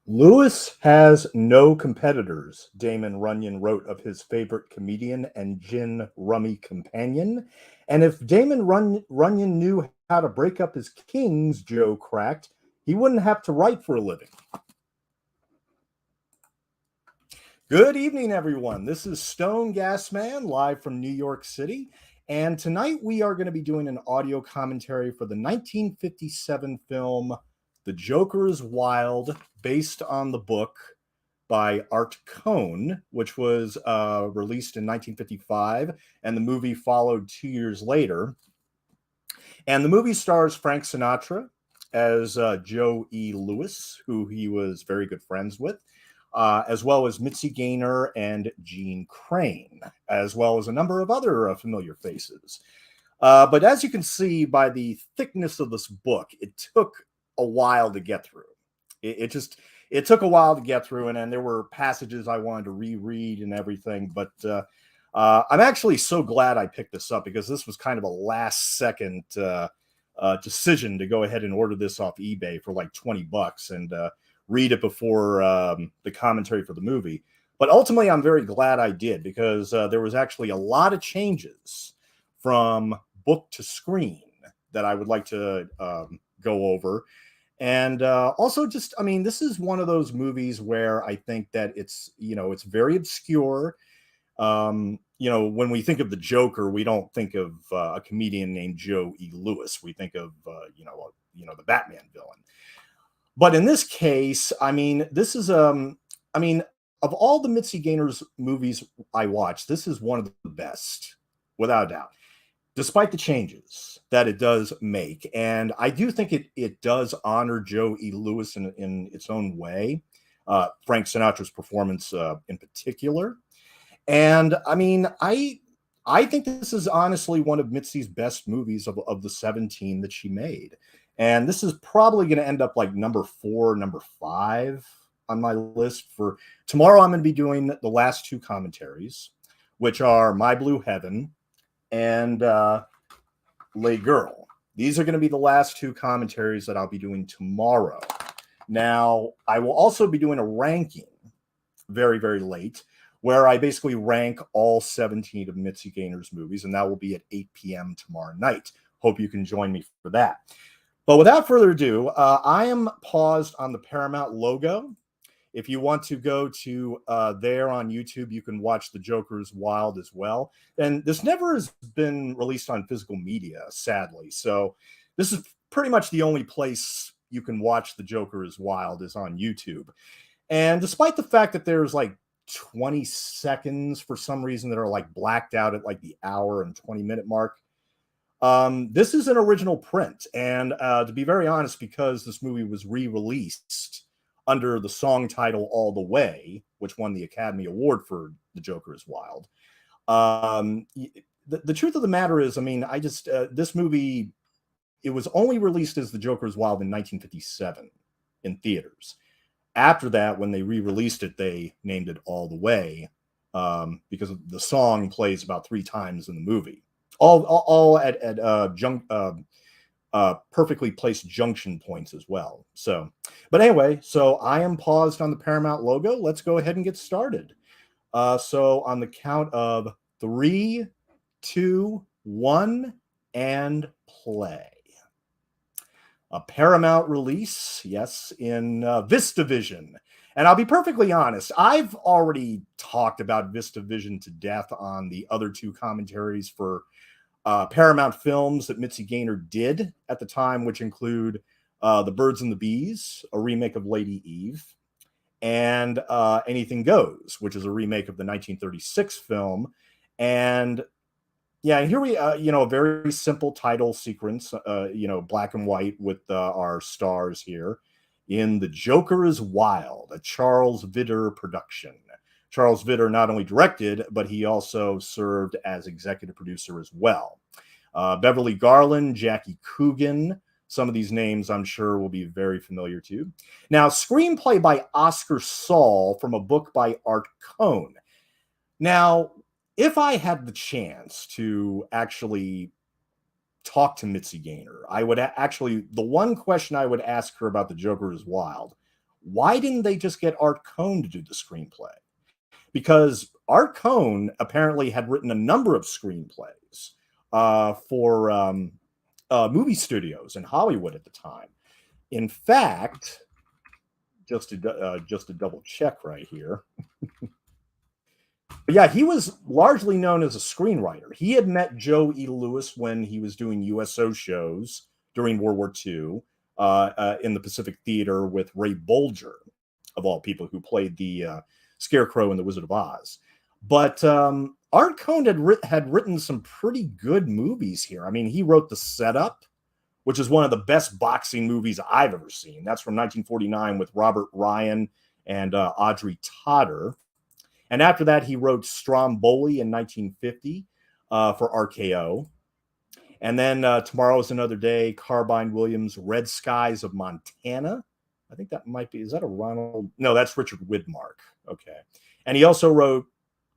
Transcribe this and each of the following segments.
Lewis has no competitors, Damon Runyon wrote of his favorite comedian and gin rummy companion. And if Runyon knew how to break up his kings, Joe cracked, he wouldn't have to write for a living. Good evening, everyone. This is Stone Gas Man live from New York City. And tonight we are going to be doing an audio commentary for the 1957 film The Joker is Wild, based on the book by Art Cohn, which was released in 1955, and the movie followed 2 years later. And the movie stars Frank Sinatra as Joe E. Lewis, who he was very good friends with, as well as Mitzi Gaynor and Jeanne Crain, as well as a number of other familiar faces. But as you can see by the thickness of this book, it took a while to get through. It took a while to get through, and there were passages I wanted to reread and everything. But I'm actually so glad I picked this up, because this was kind of a last second decision to go ahead and order this off eBay for like $20 and read it before the commentary for the movie. But ultimately, I'm very glad I did, because there was actually a lot of changes from book to screen that I would like to go over. And also just, I mean, this is one of those movies where I think that it's very obscure. When we think of the Joker, we don't think of a comedian named Joe E. Lewis. We think of, the Batman villain. But in this case, I mean, this is, of all the Mitzi Gaynor's movies I watched, this is one of the best, without a doubt, despite the changes that it does make. And I do think it does honor Joe E. Lewis in its own way, Frank Sinatra's performance in particular. And I mean, I think this is honestly one of Mitzi's best movies of the 17 that she made. And this is probably going to end up like number 4, number 5 on my list. For tomorrow, I'm going to be doing the last 2 commentaries, which are My Blue Heaven and Lay Girl. These are going to be the last 2 commentaries that I'll be doing tomorrow. Now, I will also be doing a ranking very, very late, where I basically rank all 17 of Mitzi Gaynor's movies, and that will be at 8 p.m. tomorrow night. Hope you can join me for that. But without further ado, I am paused on the Paramount logo. If you want to go to there on YouTube, you can watch The Joker is Wild as well. And this never has been released on physical media, sadly. So this is pretty much the only place you can watch The Joker is Wild is on YouTube. And despite the fact that there's like 20 seconds for some reason that are like blacked out at like the hour and 20-minute mark, this is an original print. And to be very honest, because this movie was re-released under the song title All the Way, which won the Academy Award for The Joker is Wild, the truth of the matter is, I mean, this movie, it was only released as The Joker is Wild in 1957 in theaters. After that, when they re-released it, they named it All the Way, because the song plays about 3 times in the movie, all at perfectly placed junction points as well. So, but anyway, so I am paused on the Paramount logo. Let's go ahead and get started. So on the count of 3, 2, 1, and play. A Paramount release, yes, in VistaVision. And I'll be perfectly honest, I've already talked about VistaVision to death on the other 2 commentaries for Paramount films that Mitzi Gaynor did at the time, which include The Birds and the Bees, a remake of Lady Eve, and Anything Goes, which is a remake of the 1936 film. And yeah, here we, a very simple title sequence, black and white with our stars here in The Joker is Wild, a Charles Vidor production. Charles Vidor not only directed, but he also served as executive producer as well. Beverly Garland, Jackie Coogan, some of these names I'm sure will be very familiar to you. Now, screenplay by Oscar Saul from a book by Art Cohn. Now, if I had the chance to actually talk to Mitzi Gaynor, I would the one question I would ask her about The Joker is Wild why didn't they just get Art Cohn to do the screenplay? Because Art Cohn apparently had written a number of screenplays for movie studios in Hollywood at the time. In fact, just to double check right here. But yeah, he was largely known as a screenwriter. He had met Joe E. Lewis when he was doing USO shows during World War II in the Pacific Theater with Ray Bolger, of all people, who played the Scarecrow in The Wizard of Oz. But Art Cohn had written some pretty good movies here. I mean, he wrote The Setup, which is one of the best boxing movies I've ever seen. That's from 1949 with Robert Ryan and Audrey Totter. And after that, he wrote Stromboli in 1950 for RKO. And then Tomorrow is Another Day, Carbine Williams' Red Skies of Montana. I think that might be, is that a Ronald? No, that's Richard Widmark. Okay. And he also wrote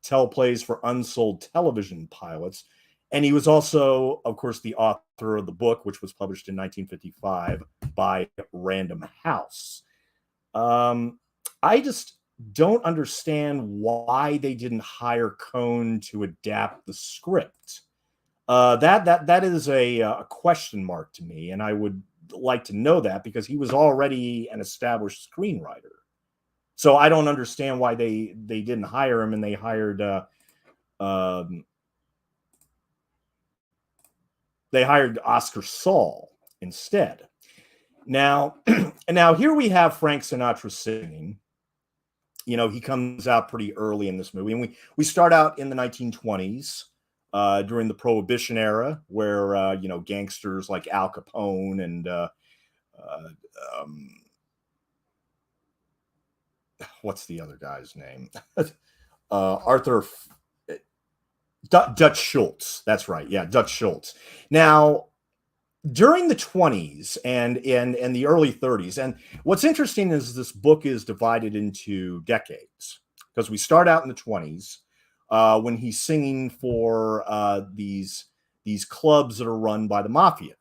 teleplays for Unsold Television Pilots. And he was also, of course, the author of the book, which was published in 1955 by Random House. I just don't understand why they didn't hire Cohn to adapt the script. That is a question mark to me, and I would like to know that, because he was already an established screenwriter. So I don't understand why they didn't hire him, and they hired Oscar Saul instead. Now, now here we have Frank Sinatra singing. You know, he comes out pretty early in this movie, and we start out in the 1920s during the Prohibition era, where you know, gangsters like Al Capone and what's the other guy's name? Arthur Dutch Schultz. That's right. Yeah, Dutch Schultz. Now, during the 20s and the early 30s, and what's interesting is this book is divided into decades, because we start out in the 20s when he's singing for these clubs that are run by the mafia.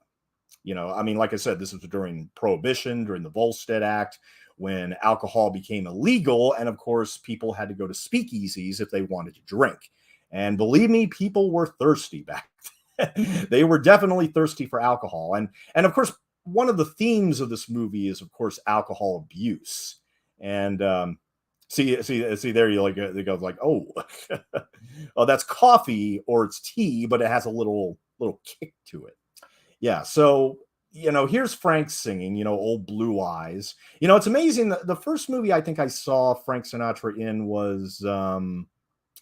You know, I mean, like I said, this is during Prohibition, during the Volstead Act, when alcohol became illegal, and of course, people had to go to speakeasies if they wanted to drink. And believe me, people were thirsty back then. They were definitely thirsty for alcohol. And of course, one of the themes of this movie is, of course, alcohol abuse. And see there, you like, they go like, oh, oh, that's coffee or it's tea, but it has a little kick to it. Yeah. So, you know, here's Frank singing, you know, Old Blue Eyes. You know, it's amazing that the first movie I think I saw Frank Sinatra in was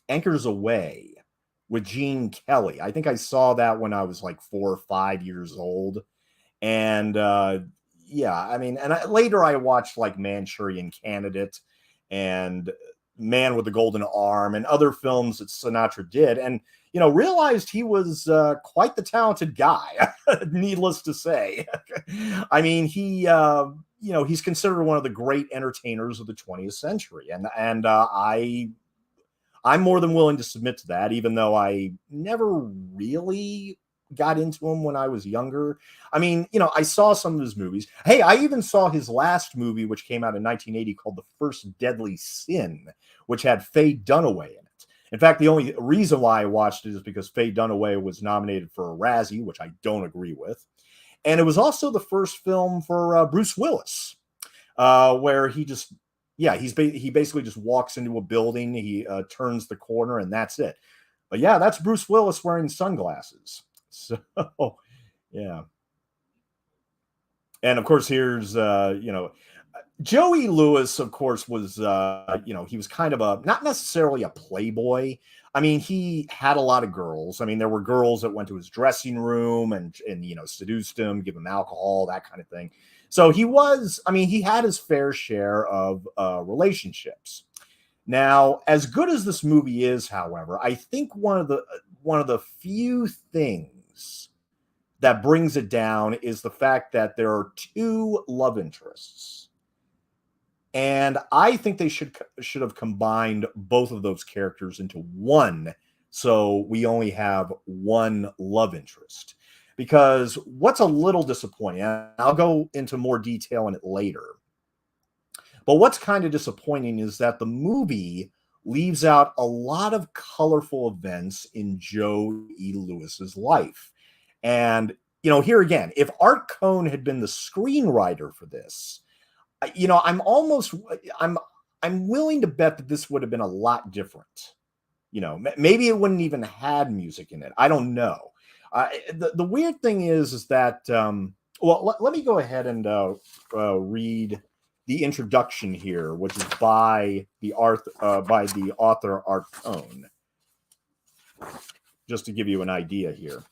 Anchors Aweigh with Gene Kelly. I think I saw that when I was like 4 or 5 years old. And yeah, I mean, and later I watched like Manchurian Candidate and Man with the Golden Arm and other films that Sinatra did, and you know, realized he was quite the talented guy. Needless to say, I mean, he you know, he's considered one of the great entertainers of the 20th century, and I'm more than willing to submit to that, even though I never really got into him when I was younger. I mean, you know, I saw some of his movies. Hey, I even saw his last movie, which came out in 1980, called The First Deadly Sin, which had Faye Dunaway in it. In fact, the only reason why I watched it is because Faye Dunaway was nominated for a Razzie, which I don't agree with. And it was also the first film for Bruce Willis, where he just, yeah, he basically just walks into a building, he turns the corner, and that's it. But yeah, that's Bruce Willis wearing sunglasses. So, yeah. And of course, here's, you know, Joey Lewis, of course, was, you know, he was kind of not necessarily a playboy. I mean, he had a lot of girls. I mean, there were girls that went to his dressing room and you know, seduced him, give him alcohol, that kind of thing. So he was, I mean, he had his fair share of relationships. Now, as good as this movie is, however, I think one of the few things that brings it down is the fact that there are 2 love interests. And I think they should have combined both of those characters into one, so we only have one love interest. Because what's a little disappointing, and I'll go into more detail in it later, But what's kind of disappointing is that the movie leaves out a lot of colorful events in Joe E. Lewis's life. And, here again, if Art Cohn had been the screenwriter for this, I'm willing to bet that this would have been a lot different. Maybe it wouldn't even had music in it. I don't know. The weird thing is that, let me go ahead and read the introduction here, which is by the author Art Cohn, just to give you an idea here.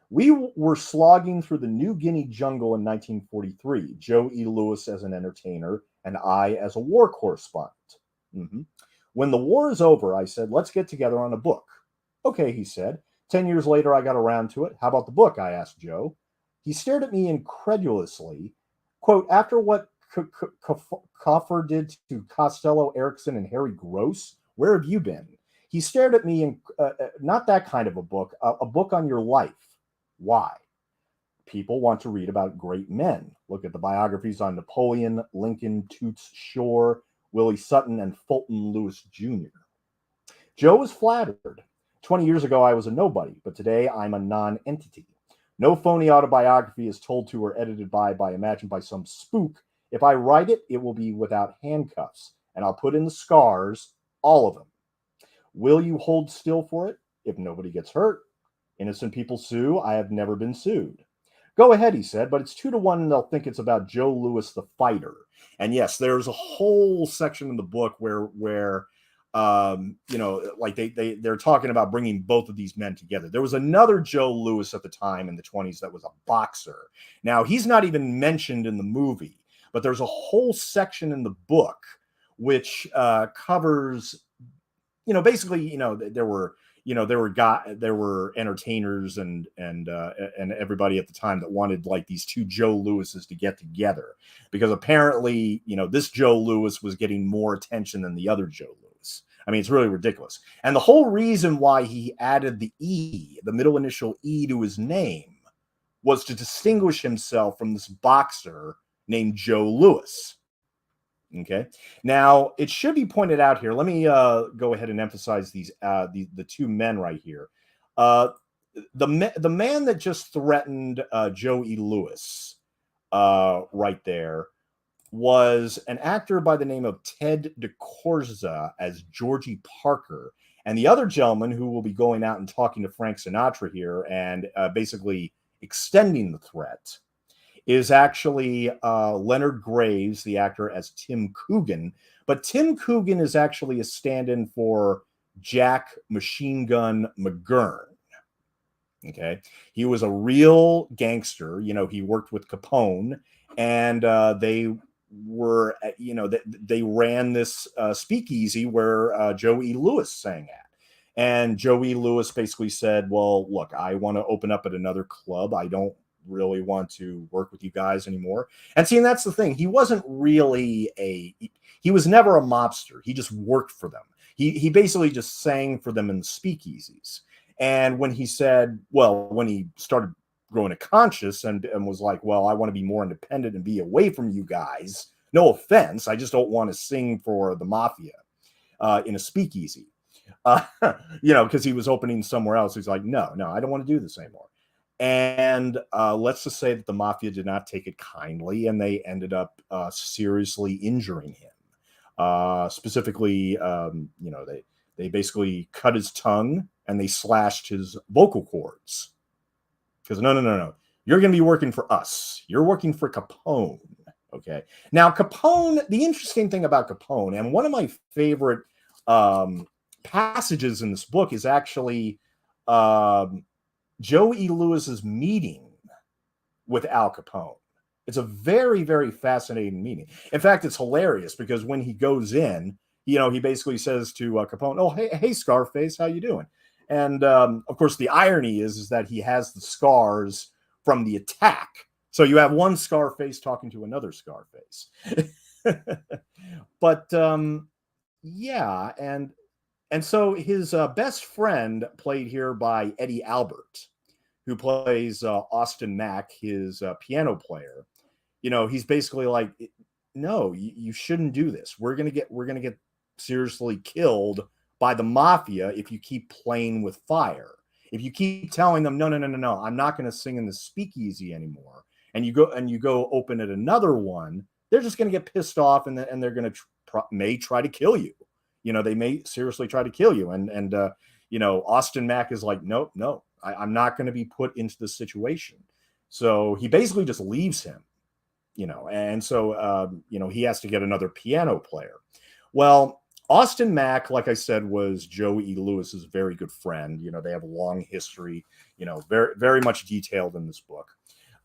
We were slogging through the New Guinea jungle in 1943, Joe E. Lewis as an entertainer and I as a war correspondent. When the war is over, I said, let's get together on a book. Okay, he said. 10 years later, I got around to it. How about the book? I asked Joe. He stared at me incredulously. Quote, after what Coffer did to Costello, Erickson, and Harry Gross, where have you been? He stared at me, not that kind of a book on your life. Why? People want to read about great men. Look at the biographies on Napoleon, Lincoln, Toots Shore, Willie Sutton, and Fulton Lewis Jr. Joe was flattered. 20 years ago, I was a nobody, but today I'm a non-entity. No phony autobiography is told to or edited by imagined by some spook. If I write it, it will be without handcuffs, and I'll put in the scars, all of them. Will you hold still for it if nobody gets hurt? Innocent people sue. I have never been sued. Go ahead, he said, but it's 2-1 and they'll think it's about Joe Louis the fighter. And yes, there's a whole section in the book where like they're talking about bringing both of these men together. There was another Joe Louis at the time in the 1920s that was a boxer. Now, he's not even mentioned in the movie, but there's a whole section in the book which covers, basically, there were entertainers and everybody at the time that wanted like these two Joe Lewises to get together, because apparently, this Joe Louis was getting more attention than the other Joe Louis. I mean, it's really ridiculous. And the whole reason why he added the E, the middle initial E, to his name was to distinguish himself from this boxer named Joe Louis. Okay. Now, it should be pointed out here. Let me go ahead and emphasize these the two men right here. The man that just threatened Joe E. Lewis right there was an actor by the name of Ted DeCorza as Georgie Parker. And the other gentleman who will be going out and talking to Frank Sinatra here and basically extending the threat is actually Leonard Graves, the actor, as Tim Coogan. But Tim Coogan is actually a stand-in for Jack Machine Gun McGurn. Okay. He was a real gangster. He worked with Capone, and they were, they ran this speakeasy where Joe E. Lewis sang at. And Joe E. Lewis basically said, well, look, I want to open up at another club. I don't really want to work with you guys anymore. And see, and that's the thing. He wasn't really he was never a mobster. He just worked for them. He basically just sang for them in the speakeasies. And when he said, well, when he started growing a conscience and was like, well, I want to be more independent and be away from you guys. No offense. I just don't want to sing for the mafia in a speakeasy. Because he was opening somewhere else. He's like, no, I don't want to do this anymore. And let's just say that the mafia did not take it kindly, and they ended up seriously injuring him. Specifically, they basically cut his tongue and they slashed his vocal cords. Because no, you're going to be working for us. You're working for Capone. Okay. Now, Capone. The interesting thing about Capone, and one of my favorite passages in this book, is actually Joe E. Lewis's meeting with Al Capone. It's a very, very fascinating meeting. In fact, it's hilarious because when he goes in, he basically says to Capone, "Oh, hey, Scarface, how you doing?" And of course, the irony is that he has the scars from the attack. So you have one Scarface talking to another Scarface. But yeah, and so his best friend, played here by Eddie Albert, who plays Austin Mack, his piano player. He's basically like, no, you shouldn't do this. We're gonna get seriously killed by the mafia if you keep playing with fire. If you keep telling them, no, no, no, no, no, I'm not going to sing in the speakeasy anymore, and you go open at another one, they're just going to get pissed off, and they're going to may try to kill you. They may seriously try to kill you, and Austin Mack is like, nope, no, I'm not going to be put into this situation. So he basically just leaves him, and so he has to get another piano player. Well, Austin Mack, like I said, was Joe E. Lewis's very good friend. They have a long history, very, very much detailed in this book.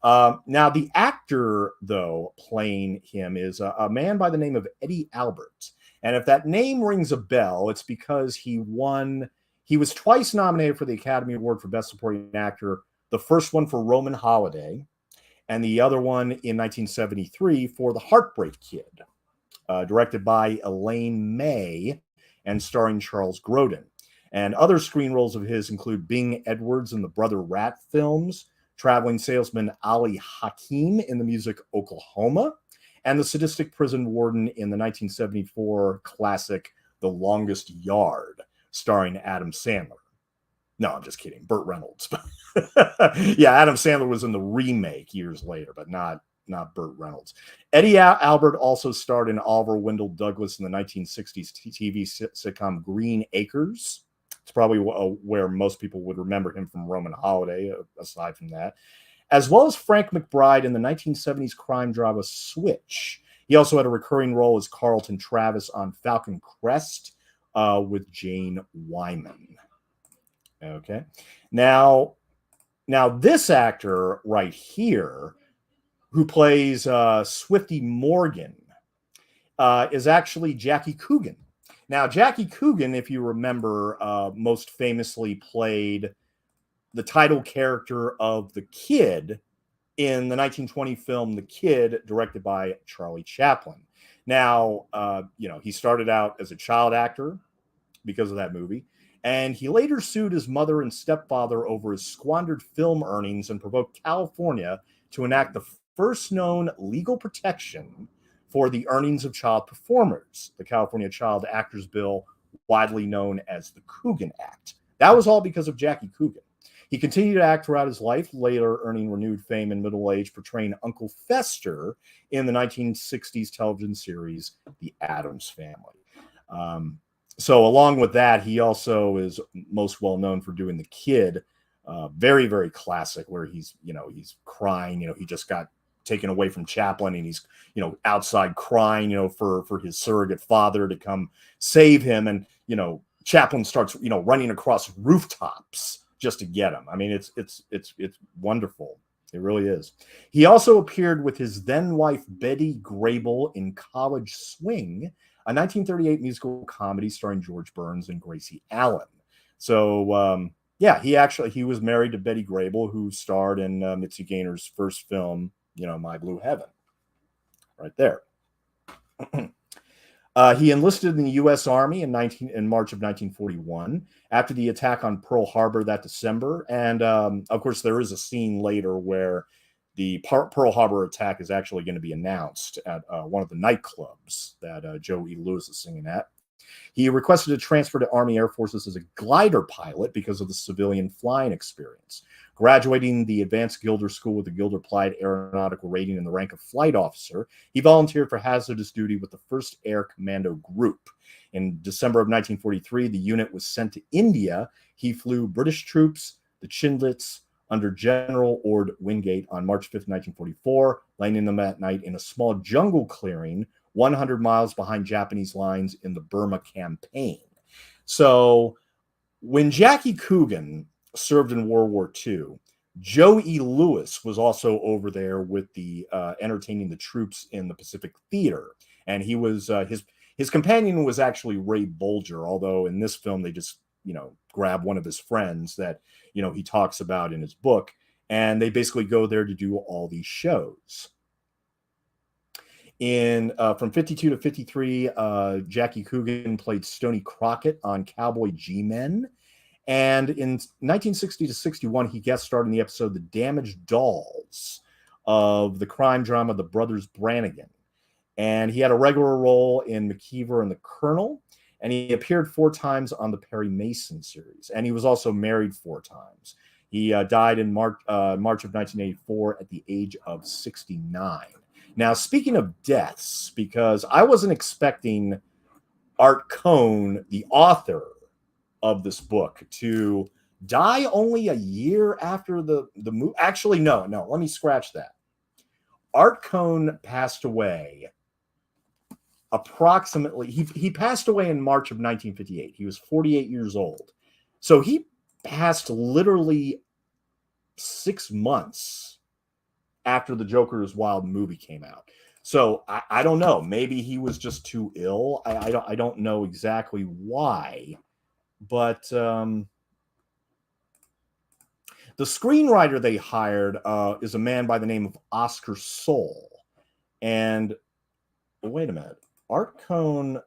Now, the actor, though, playing him is a man by the name of Eddie Albert. And if that name rings a bell, it's because he was twice nominated for the Academy Award for Best Supporting Actor, the first one for Roman Holiday, and the other one in 1973 for The Heartbreak Kid, directed by Elaine May and starring Charles Grodin. And other screen roles of his include Bing Edwards in the Brother Rat films, traveling salesman Ali Hakim in the music Oklahoma, and the sadistic prison warden in the 1974 classic The Longest Yard, starring Adam Sandler. No, I'm just kidding. Burt Reynolds. Yeah, Adam Sandler was in the remake years later, but not Burt Reynolds. Eddie Albert also starred in Oliver Wendell Douglas in the 1960s TV sitcom Green Acres. It's probably where most people would remember him from Roman Holiday, aside from that, as well as Frank McBride in the 1970s crime drama Switch. He also had a recurring role as Carlton Travis on Falcon Crest with Jane Wyman. Okay. Now this actor right here, who plays Swifty Morgan, is actually Jackie Coogan. Now, Jackie Coogan, if you remember, most famously played the title character of the Kid in the 1920 film The Kid, directed by Charlie Chaplin. Now, he started out as a child actor because of that movie, and he later sued his mother and stepfather over his squandered film earnings and provoked California to enact the first known legal protection for the earnings of child performers, the California Child Actors Bill, widely known as the Coogan Act. That was all because of Jackie Coogan. He continued to act throughout his life, later earning renewed fame in middle age, portraying Uncle Fester in the 1960s television series The Addams Family. So along with that, he also is most well known for doing The Kid, very, very classic, where he's crying. He just got taken away from Chaplin, and he's outside crying for his surrogate father to come save him, and Chaplin starts running across rooftops just to get him. I mean, it's wonderful. It really is. He also appeared with his then wife Betty Grable in College Swing, a 1938 musical comedy starring George Burns and Gracie Allen. So he was married to Betty Grable, who starred in Mitzi Gaynor's first film, My Blue Heaven, right there. He enlisted in the U.S. Army in March of 1941 after the attack on Pearl Harbor that December. And of course, there is a scene later where the Pearl Harbor attack is actually going to be announced at one of the nightclubs that Joe E. Lewis is singing at. He requested a transfer to Army Air Forces as a glider pilot because of the civilian flying experience. Graduating the Advanced Gilder School with a Gilder Applied Aeronautical rating in the rank of flight officer, he volunteered for hazardous duty with the 1st Air Commando Group. In December of 1943, the unit was sent to India. He flew British troops, the Chindlets, under General Ord Wingate on March 5th, 1944, landing them at night in a small jungle clearing 100 miles behind Japanese lines in the Burma campaign. So when Jackie Coogan served in World War II, Joe E. Lewis was also over there with the entertaining the troops in the Pacific Theater. And he was his companion was actually Ray Bolger, although in this film they just grab one of his friends that he talks about in his book, and they basically go there to do all these shows. From 52 to 53, Jackie Coogan played Stoney Crockett on Cowboy G-Men. And in 1960 to 61, he guest starred in the episode The Damaged Dolls of the crime drama The Brothers Brannigan. And he had a regular role in McKeever and the Colonel, and he appeared 4 times on the Perry Mason series. And he was also married 4 times. He died in March of 1984 at the age of 69. Now, speaking of deaths, because I wasn't expecting Art Cohn, the author of this book, to die only a year after the movie. Actually, no, let me scratch that. Art Cohn passed away approximately, he passed away in March of 1958. He was 48 years old. So he passed literally 6 months after the Joker's Wild movie came out. So I don't know. Maybe he was just too ill. I don't know exactly why. But the screenwriter they hired is a man by the name of Oscar Soule. And wait a minute. Art Cohn,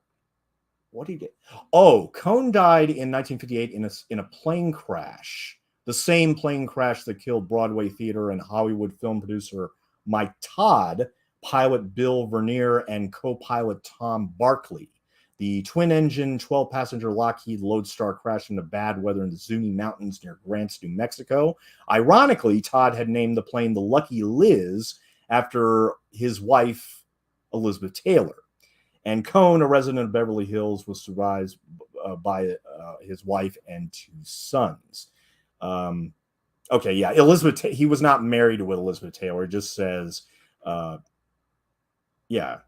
what did he get? Oh, Cohn died in 1958 in a plane crash. The same plane crash that killed Broadway theater and Hollywood film producer Mike Todd, pilot Bill Vernier, and co-pilot Tom Barkley. The twin-engine, 12-passenger Lockheed Lodestar crashed into bad weather in the Zuni Mountains near Grants, New Mexico. Ironically, Todd had named the plane the Lucky Liz after his wife, Elizabeth Taylor. And Cohn, a resident of Beverly Hills, was survived by his wife and 2 sons. Okay, yeah, Elizabeth. He was not married to Elizabeth Taylor. It just says, yeah.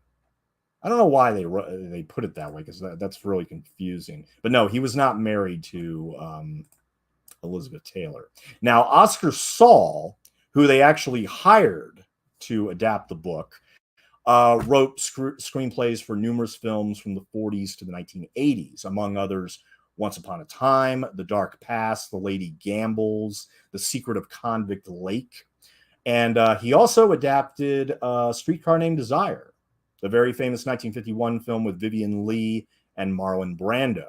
I don't know why they put it that way, because that's really confusing. But no, he was not married to Elizabeth Taylor. Now, Oscar Soule, who they actually hired to adapt the book, wrote screenplays for numerous films from the 40s to the 1980s, among others, Once Upon a Time, The Dark Past, The Lady Gambles, The Secret of Convict Lake. And he also adapted Streetcar Named Desire, the very famous 1951 film with Vivian Leigh and Marlon Brando.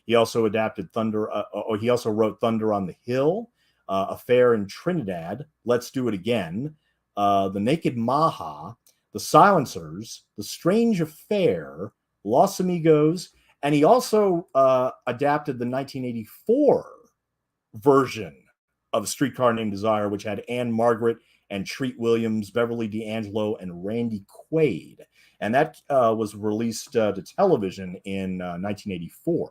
He also adapted he also wrote Thunder on the Hill, Affair in Trinidad, Let's Do It Again, The Naked Maha, The Silencers, The Strange Affair, Los Amigos, and he also adapted the 1984 version of Streetcar Named Desire, which had Anne Margaret and Treat Williams, Beverly D'Angelo, and Randy Quaid. And that was released to television in 1984.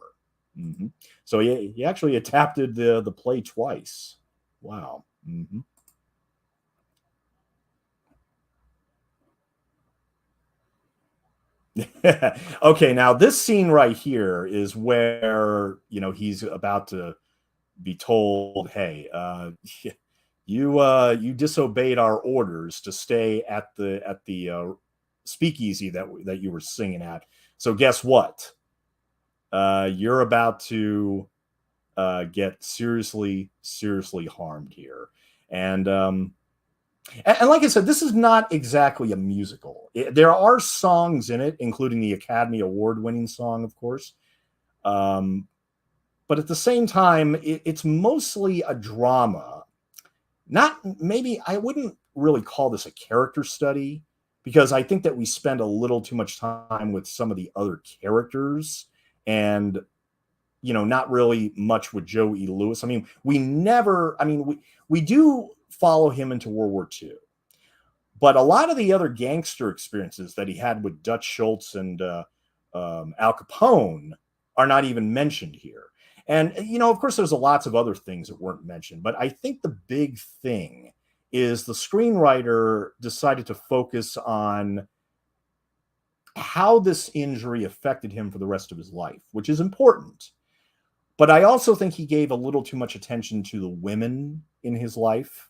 Mm-hmm. So he actually adapted the play twice. Wow. Mm-hmm. Okay, now this scene right here is where, he's about to be told, hey, you disobeyed our orders to stay at the speakeasy that you were singing at. So guess what? You're about to get seriously harmed here. And like I said, this is not exactly a musical. There are songs in it, including the Academy Award-winning song, of course. But at the same time, it's mostly a drama. Maybe I wouldn't really call this a character study, because I think that we spend a little too much time with some of the other characters and, not really much with Joe E. Lewis. I mean, we do follow him into World War II, but a lot of the other gangster experiences that he had with Dutch Schultz and Al Capone are not even mentioned here. And, of course, there's lots of other things that weren't mentioned, but I think the big thing is the screenwriter decided to focus on how this injury affected him for the rest of his life, which is important. But I also think he gave a little too much attention to the women in his life.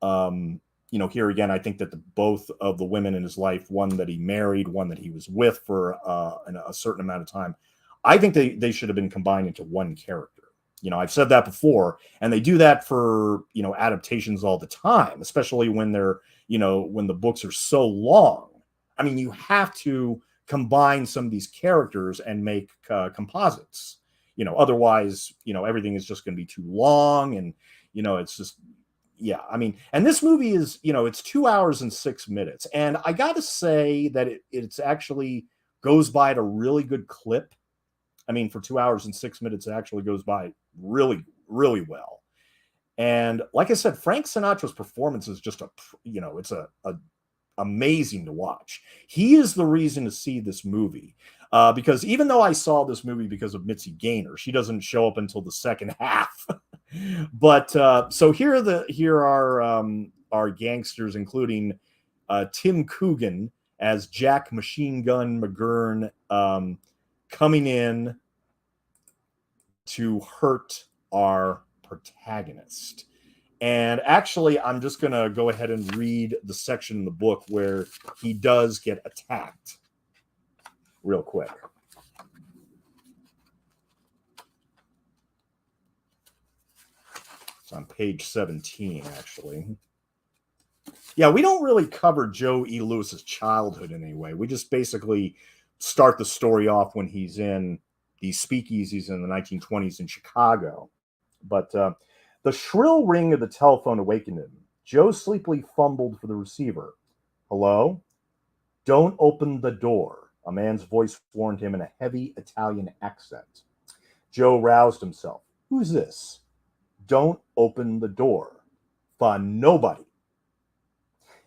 Here again, I think that both of the women in his life, one that he married, one that he was with for a certain amount of time, I think they should have been combined into one character. I've said that before, and they do that for, adaptations all the time, especially when they're, when the books are so long. I mean, you have to combine some of these characters and make composites. Otherwise, everything is just going to be too long, and, it's just, yeah, I mean, and this movie is, it's 2 hours and 6 minutes. And I got to say that it's actually goes by at a really good clip. I mean, for 2 hours and 6 minutes, it actually goes by really, really well. And like I said, Frank Sinatra's performance is just it's a amazing to watch. He is the reason to see this movie. Because even though I saw this movie because of Mitzi Gaynor, she doesn't show up until the second half. But so here are our gangsters, including Tim Coogan as Jack Machine Gun McGurn, coming in to hurt our protagonist. And actually, I'm just going to go ahead and read the section in the book where he does get attacked real quick. It's on page 17, actually. Yeah, we don't really cover Joe E. Lewis's childhood in any way. We just basically start the story off when he's in these speakeasies in the 1920s in Chicago. But the shrill ring of the telephone awakened him. Joe sleepily fumbled for the receiver. Hello? Don't open the door, a man's voice warned him in a heavy Italian accent. Joe roused himself. Who's this? Don't open the door. For nobody.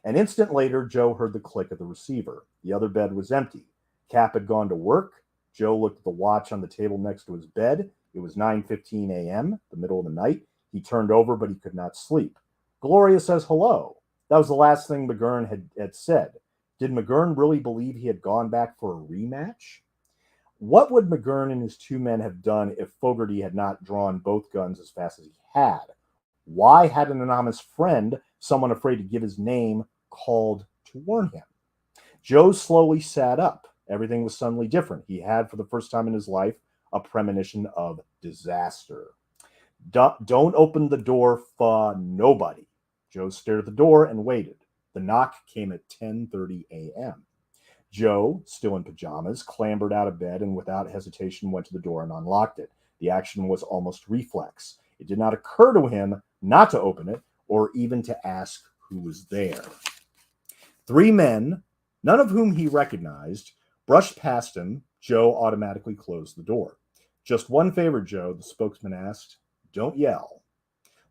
An instant later, Joe heard the click of the receiver. The other bed was empty. Cap had gone to work. Joe looked at the watch on the table next to his bed. It was 9:15 a.m., the middle of the night. He turned over, but he could not sleep. Gloria says hello. That was the last thing McGurn had said. Did McGurn really believe he had gone back for a rematch? What would McGurn and his two men have done if Fogarty had not drawn both guns as fast as he had? Why had an anonymous friend, someone afraid to give his name, called to warn him? Joe slowly sat up. Everything was suddenly different. He had, for the first time in his life, a premonition of disaster. Don't open the door for nobody. Joe stared at the door and waited. The knock came at 10:30 a.m. Joe, still in pajamas, clambered out of bed and without hesitation went to the door and unlocked it. The action was almost reflex. It did not occur to him not to open it or even to ask who was there. Three men, none of whom he recognized, brushed past him. Joe automatically closed the door. Just one favor, Joe, the spokesman asked. Don't yell.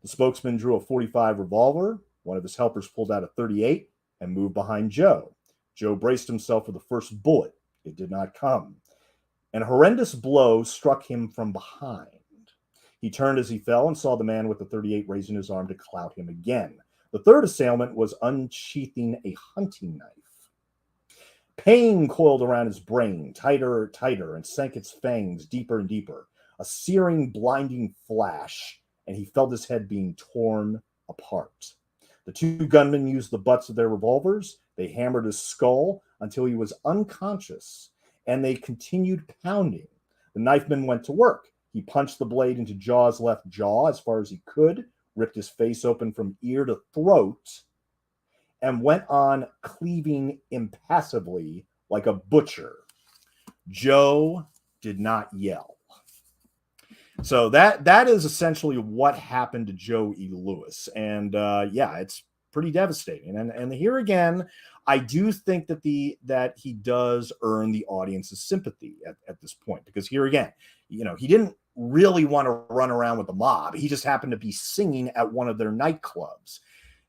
The spokesman drew a .45 revolver. One of his helpers pulled out a .38 and moved behind Joe. Joe braced himself for the first bullet. It did not come. An horrendous blow struck him from behind. He turned as he fell and saw the man with the .38 raising his arm to clout him again. The third assailant was unsheathing a hunting knife. Pain coiled around his brain, tighter, tighter, and sank its fangs deeper and deeper. A searing, blinding flash, and he felt his head being torn apart. The two gunmen used the butts of their revolvers. They hammered his skull until he was unconscious, and they continued pounding. The knifeman went to work. He punched the blade into Jaw's left jaw as far as he could, ripped his face open from ear to throat, and went on cleaving impassively like a butcher. Joe did not yell. So that is essentially what happened to Joe E. Lewis. And yeah, it's pretty devastating. And here again, I do think that he does earn the audience's sympathy at this point, because here again, he didn't really want to run around with the mob. He just happened to be singing at one of their nightclubs.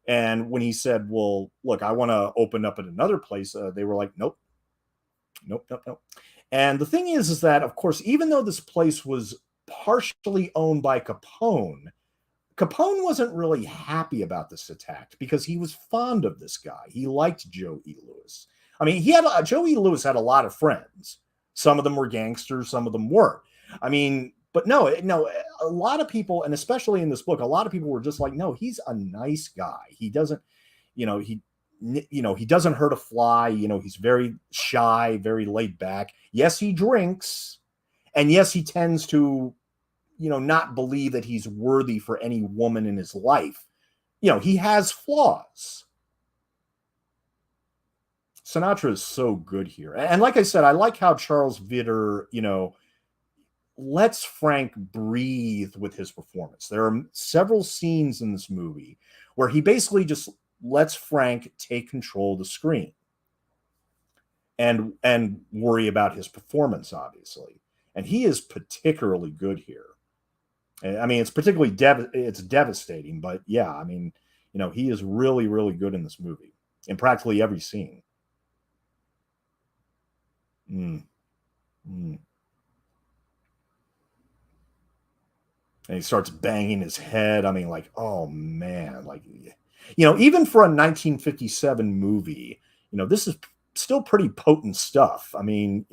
And when he said, well, look, I want to open up at another place, they were like, nope. And the thing is that, of course, even though this place was partially owned by Capone wasn't really happy about this attack because he was fond of this guy. He liked Joe E. Lewis. I mean, Joe E. Lewis had a lot of friends. Some of them were gangsters, some of them weren't. I mean, but no, a lot of people, and especially in this book, a lot of people were just like, no, he's a nice guy. He doesn't, he doesn't hurt a fly. He's very shy, very laid back. Yes, he drinks. And yes, he tends to, not believe that he's worthy for any woman in his life. He has flaws. Sinatra is so good here. And like I said, I like how Charles Vidor, lets Frank breathe with his performance. There are several scenes in this movie where he basically just lets Frank take control of the screen and worry about his performance, obviously. And he is particularly good here. I mean, it's particularly it's devastating, but yeah, I mean, he is really, really good in this movie in practically every scene. Mm, mm. And he starts banging his head. I mean, like, oh man, like, even for a 1957 movie, this is still pretty potent stuff. I mean,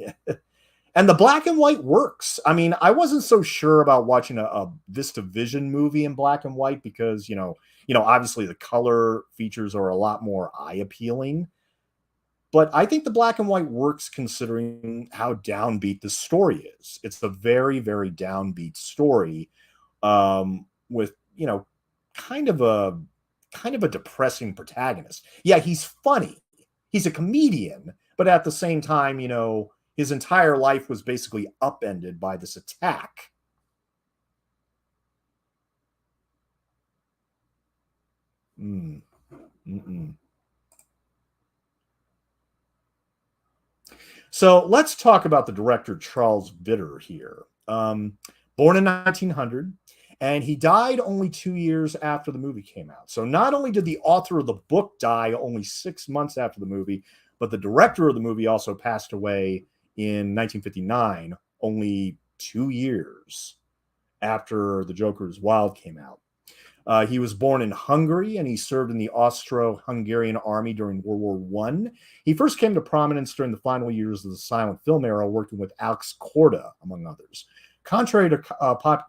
and the black and white works. I mean, I wasn't so sure about watching a Vista Vision movie in black and white because, obviously the color features are a lot more eye appealing. But I think the black and white works considering how downbeat the story is. It's a very, very downbeat story with kind of a depressing protagonist. Yeah, he's funny. He's a comedian, but at the same time, his entire life was basically upended by this attack. Mm. Mm-mm. So let's talk about the director Charles Vidor here. Born in 1900, and he died only 2 years after the movie came out. So not only did the author of the book die only 6 months after the movie, but the director of the movie also passed away in 1959, only 2 years after The Joker's Wild came out. He was born in Hungary, and he served in the Austro-Hungarian army during World War I. He first came to prominence during the final years of the silent film era, working with Alex Korda, among others. Contrary to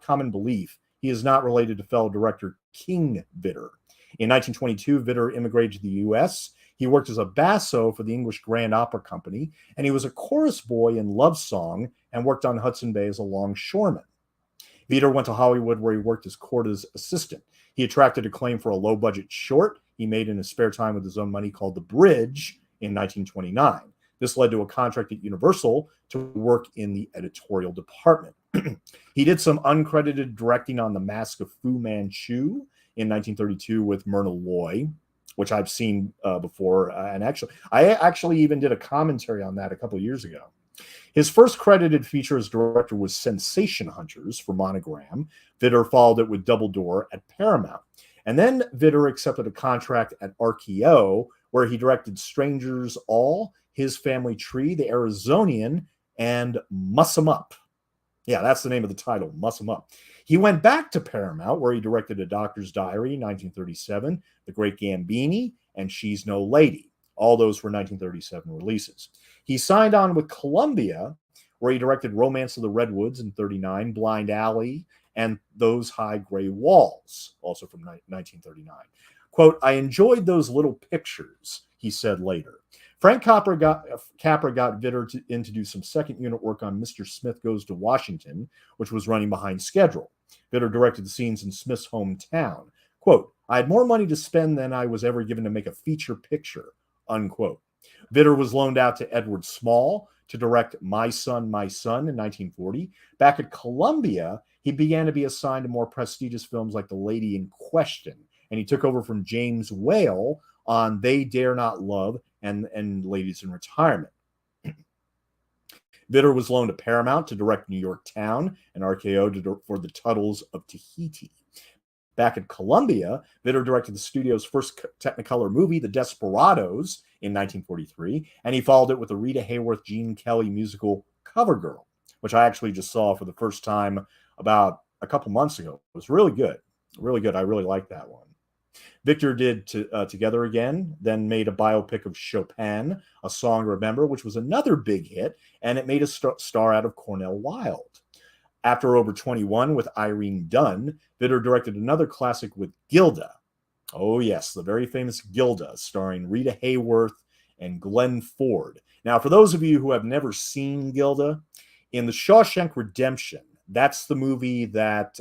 common belief, he is not related to fellow director King Vidor. In 1922, Vidor immigrated to the U.S. He worked as a basso for the English Grand Opera Company, and he was a chorus boy in Love Song and worked on Hudson Bay as a longshoreman. Vidor went to Hollywood, where he worked as Korda's assistant. He attracted acclaim for a low-budget short he made in his spare time with his own money called The Bridge in 1929. This led to a contract at Universal to work in the editorial department. He did some uncredited directing on The Mask of Fu Manchu in 1932 with Myrna Loy, which I've seen before. And I actually even did a commentary on that a couple of years ago. His first credited feature as director was Sensation Hunters for Monogram. Vidor followed it with Double Door at Paramount. And then Vidor accepted a contract at RKO, where he directed Strangers All, His Family Tree, The Arizonian, and Muss 'Em Up. Yeah, that's the name of the title, Muss 'Em Up. He went back to Paramount, where he directed A Doctor's Diary in 1937, The Great Gambini, and She's No Lady. All those were 1937 releases. He signed on with Columbia, where he directed Romance of the Redwoods in 1939, Blind Alley, and Those High Gray Walls, also from 1939. Quote, I enjoyed those little pictures, he said later. Frank Capra got Vidor in to do some second unit work on Mr. Smith Goes to Washington, which was running behind schedule. Vidor directed the scenes in Smith's hometown. Quote, I had more money to spend than I was ever given to make a feature picture, unquote. Vidor was loaned out to Edward Small to direct My Son in 1940. Back at Columbia, he began to be assigned to more prestigious films like The Lady in Question, and he took over from James Whale on They Dare Not Love and Ladies in Retirement. Vidor was loaned to Paramount to direct New York Town and RKO for The Tuttles of Tahiti. Back at Columbia, Vidor directed the studio's first Technicolor movie, The Desperados, in 1943, and he followed it with the Rita Hayworth, Gene Kelly musical Covergirl, which I actually just saw for the first time about a couple months ago. It was really good. Really good. I really liked that one. Victor did Together Again, then made a biopic of Chopin, A Song to Remember, which was another big hit, and it made a star out of Cornel Wilde. After Over 21 with Irene Dunne, Vidor directed another classic with Gilda. Oh yes, the very famous Gilda, starring Rita Hayworth and Glenn Ford. Now, for those of you who have never seen Gilda, in The Shawshank Redemption, that's the movie that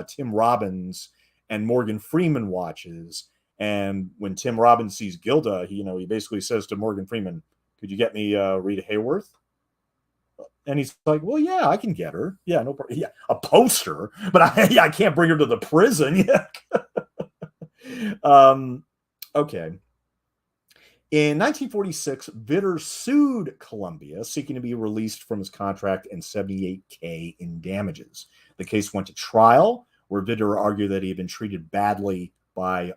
Tim Robbins and Morgan Freeman watches. And when Tim Robbins sees Gilda, he basically says to Morgan Freeman, could you get me Rita Hayworth? And he's like, well, yeah, I can get her. Yeah, no problem. Yeah, a poster, but I can't bring her to the prison. Yeah. Okay. In 1946, Vidor sued Columbia, seeking to be released from his contract and $78K in damages. The case went to trial, where Vidor argued that he had been treated badly by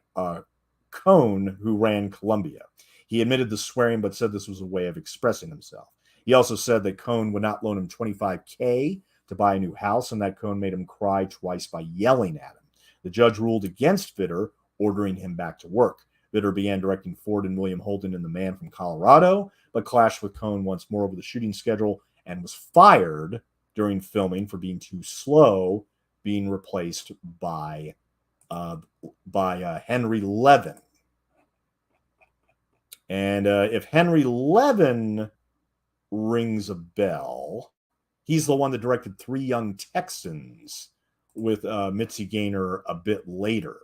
Cohn, who ran Columbia. He admitted the swearing, but said this was a way of expressing himself. He also said that Cohn would not loan him $25K to buy a new house, and that Cohn made him cry twice by yelling at him. The judge ruled against Vidor, ordering him back to work. Vidor began directing Ford and William Holden in The Man from Colorado, but clashed with Cohn once more over the shooting schedule and was fired during filming for being too slow, being replaced by Henry Levin. And if Henry Levin rings a bell, he's the one that directed Three Young Texans with Mitzi Gaynor a bit later.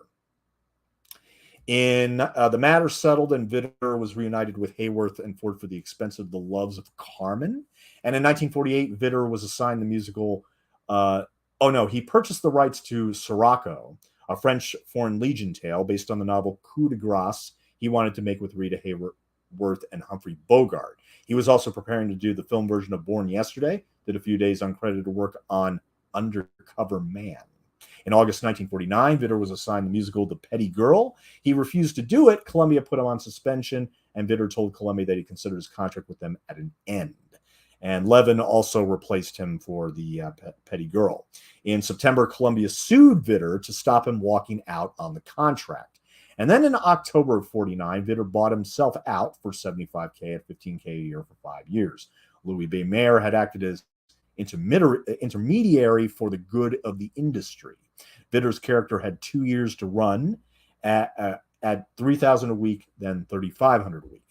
In the matter settled, and Vidor was reunited with Hayworth and Ford for the expense of The Loves of Carmen. And in 1948, Vidor was assigned the musical. He purchased the rights to Sirocco, a French Foreign Legion tale based on the novel Coup de Grace he wanted to make with Rita Hayworth and Humphrey Bogart. He was also preparing to do the film version of Born Yesterday, did a few days uncredited work on Undercover Man. In August 1949, Vidor was assigned the musical The Petty Girl. He refused to do it. Columbia put him on suspension, and Vidor told Columbia that he considered his contract with them at an end. And Levin also replaced him for the Petty Girl. In September, Columbia sued Vidor to stop him walking out on the contract. And then in October of 49, Vidor bought himself out for $75K at $15K a year for 5 years. Louis B. Mayer had acted as intermediary for the good of the industry. Vidor's character had 2 years to run at $3,000 a week, then $3,500 a week.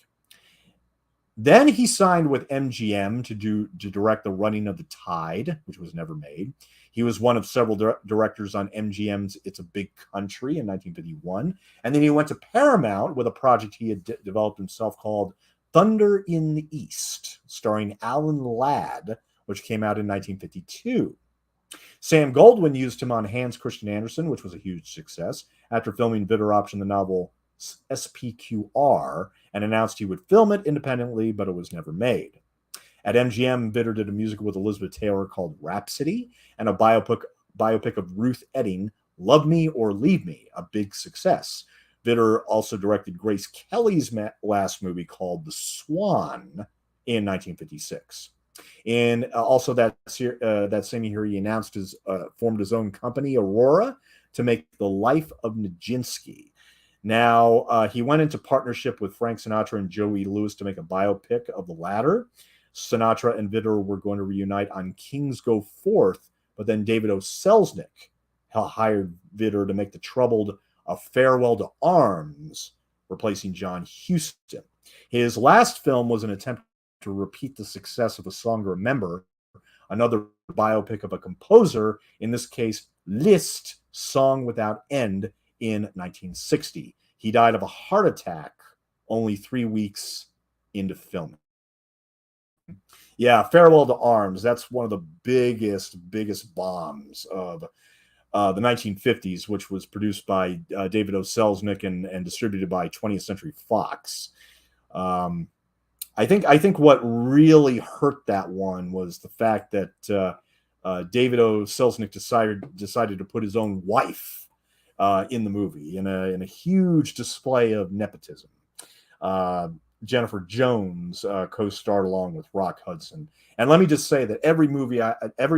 Then he signed with MGM to direct The Running of the Tide, which was never made. He was one of several directors on MGM's It's a Big Country in 1951. And then he went to Paramount with a project he had developed himself called Thunder in the East, starring Alan Ladd, which came out in 1952. Sam Goldwyn used him on Hans Christian Andersen, which was a huge success, after filming Vidor optioned the novel SPQR and announced he would film it independently, but it was never made. At MGM, Vidor did a musical with Elizabeth Taylor called Rhapsody and a biopic of Ruth Etting, Love Me or Leave Me, a big success. Vidor also directed Grace Kelly's last movie called The Swan in 1956. And also that same year, he announced formed his own company, Aurora, to make The Life of Nijinsky. Now, he went into partnership with Frank Sinatra and Joey Lewis to make a biopic of the latter. Sinatra and Vidor were going to reunite on Kings Go Forth, but then David O. Selznick hired Vidor to make the troubled A Farewell to Arms, replacing John Huston. His last film was an attempt to repeat the success of A Song to Remember, another biopic of a composer, in this case, Liszt, Song Without End, in 1960. He died of a heart attack only 3 weeks into filming. Yeah, Farewell to Arms, that's one of the biggest bombs of the 1950s, which was produced by David O. Selznick and distributed by 20th Century Fox. I think what really hurt that one was the fact that David O. Selznick decided to put his own wife in the movie in a huge display of nepotism. Jennifer Jones co-starred along with Rock Hudson. And let me just say that every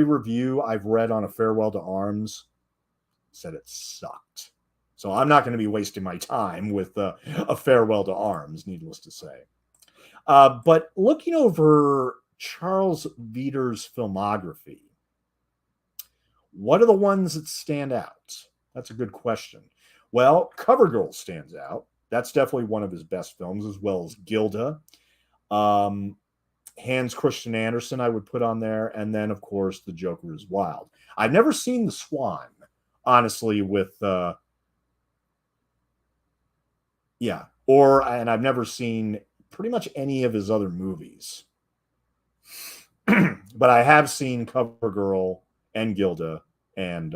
review I've read on A Farewell to Arms said it sucked. So I'm not going to be wasting my time with A Farewell to Arms, needless to say. But looking over Charles Vidor's filmography, what are the ones that stand out? That's a good question. Well, CoverGirl stands out. That's definitely one of his best films, as well as Gilda. Hans Christian Andersen I would put on there. And then, of course, The Joker is Wild. I've never seen The Swan, honestly, and I've never seen pretty much any of his other movies. but I have seen CoverGirl and Gilda and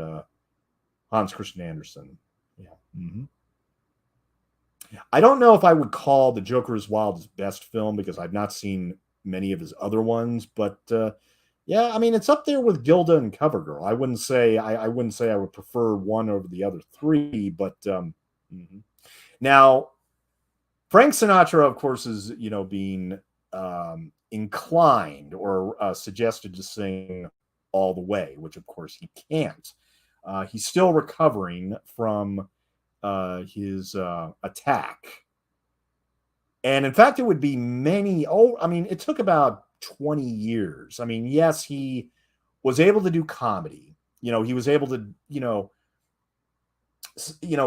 Hans Christian Andersen. Yeah. Mm-hmm. I don't know if I would call The Joker is Wild his best film because I've not seen many of his other ones, but yeah, I mean it's up there with Gilda and CoverGirl. I wouldn't say I would prefer one over the other three, but mhm. Now Frank Sinatra, of course, is being inclined or suggested to sing "All the Way," which of course he can't. He's still recovering from his attack. And in fact, it would be I mean, it took about 20 years. I mean, yes, he was able to do comedy. He was able to,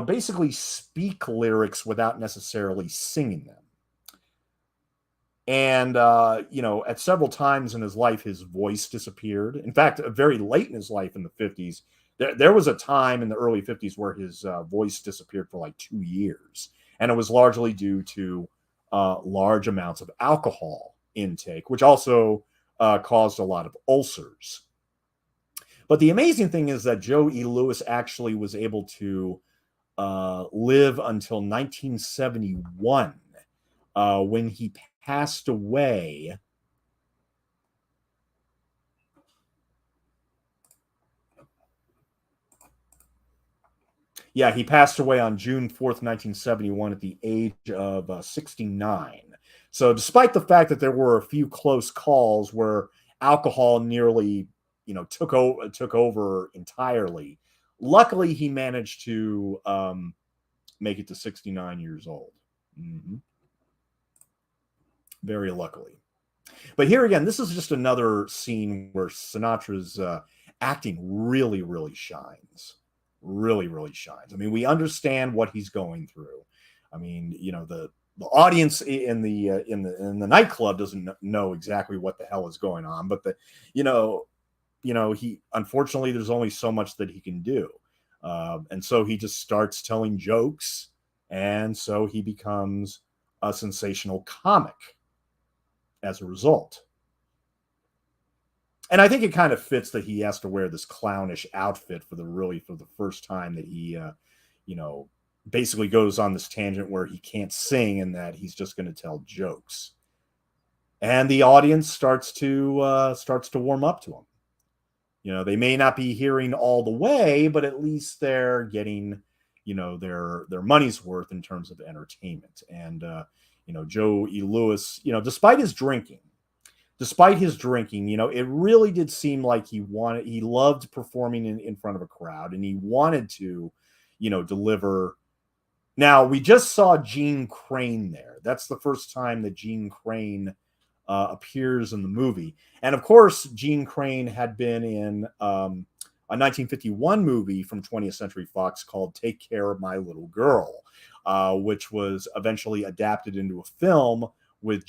basically speak lyrics without necessarily singing them. And, at several times in his life, his voice disappeared. In fact, very late in his life in the 50s, there was a time in the early 50s where his voice disappeared for like 2 years. And it was largely due to large amounts of alcohol intake, which also caused a lot of ulcers. But the amazing thing is that Joe E. Lewis actually was able to live until 1971 when he passed away. Yeah, he passed away on June 4th, 1971, at the age of 69. So, despite the fact that there were a few close calls where alcohol nearly, took over entirely, luckily he managed to make it to 69 years old. Mm-hmm. Very luckily. But here again, this is just another scene where Sinatra's acting really, really shines. Really, really shines. I mean, we understand what he's going through. I mean, the audience in the nightclub doesn't know exactly what the hell is going on, but he unfortunately there's only so much that he can do, and so he just starts telling jokes, and so he becomes a sensational comic as a result. And I think it kind of fits that he has to wear this clownish outfit for the first time that he basically goes on this tangent where he can't sing and that he's just going to tell jokes. And the audience starts to warm up to him. They may not be hearing all the way, but at least they're getting their money's worth in terms of entertainment. And Joe E. Lewis, despite his drinking, it really did seem like he loved performing in front of a crowd, and he wanted to, deliver. Now, we just saw Jeanne Crain there. That's the first time that Jeanne Crain appears in the movie. And of course, Jeanne Crain had been in a 1951 movie from 20th Century Fox called Take Care of My Little Girl, which was eventually adapted into a film with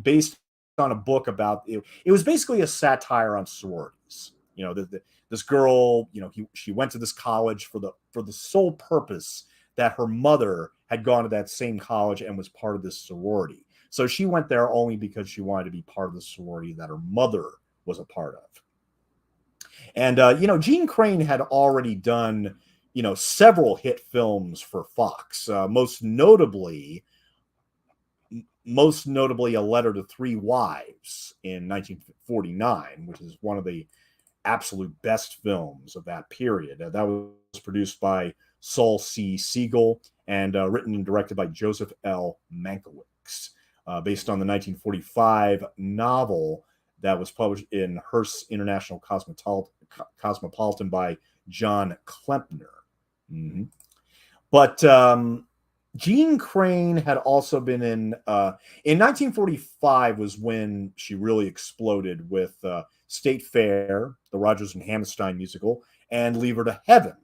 based on a book about it. It was basically a satire on sororities. This girl, she went to this college for the sole purpose that her mother had gone to that same college and was part of this sorority. So she went there only because she wanted to be part of the sorority that her mother was a part of. And Jeanne Crain had already done several hit films for Fox, most notably A Letter to Three Wives in 1949, which is one of the absolute best films of that period. That was produced by Saul C. Siegel and written and directed by Joseph L. Mankiewicz, based on the 1945 novel that was published in Hearst International Cosmopolitan by John Klempner. Mm-hmm. But Jeanne Crain had also been in 1945 was when she really exploded with State Fair, the Rodgers and Hammerstein musical, and Leave Her to Heaven.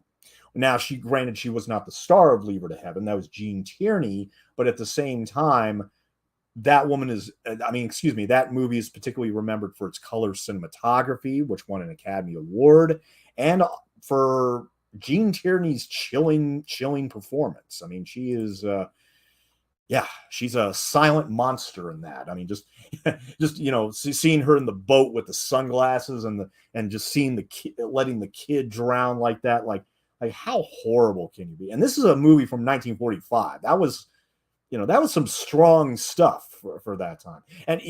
Now, she was not the star of Leave Her to Heaven. That was Gene Tierney. But at the same time, that movie is particularly remembered for its color cinematography, which won an Academy Award, and for Gene Tierney's chilling performance. I mean, she is Yeah, she's a silent monster in that. I mean, just just seeing her in the boat with the sunglasses and just seeing the kid, letting the kid drown like that, like how horrible can you be? And this is a movie from 1945. That was some strong stuff for that time. And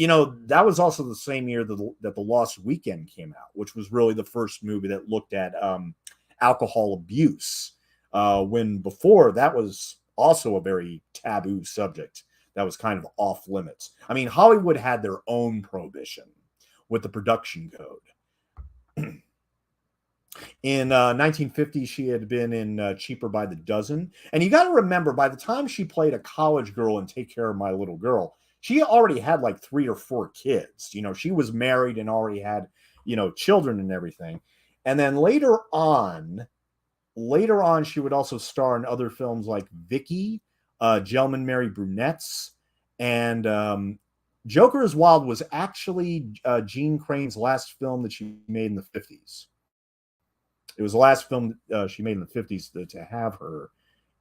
that was also the same year that the Lost Weekend came out, which was really the first movie that looked at alcohol abuse. When before that was also a very taboo subject that was kind of off limits. I mean, Hollywood had their own prohibition with the production code. In 1950, she had been in Cheaper by the Dozen. And you got to remember, by the time she played a college girl in Take Care of My Little Girl, she already had like 3 or 4 kids. She was married and already had, children and everything. And then later on, she would also star in other films like Vicky, Gentlemen Marry Brunettes, and Joker is Wild was actually Jeanne Crain's last film that she made in the 50s. It was the last film she made in the 50s to have her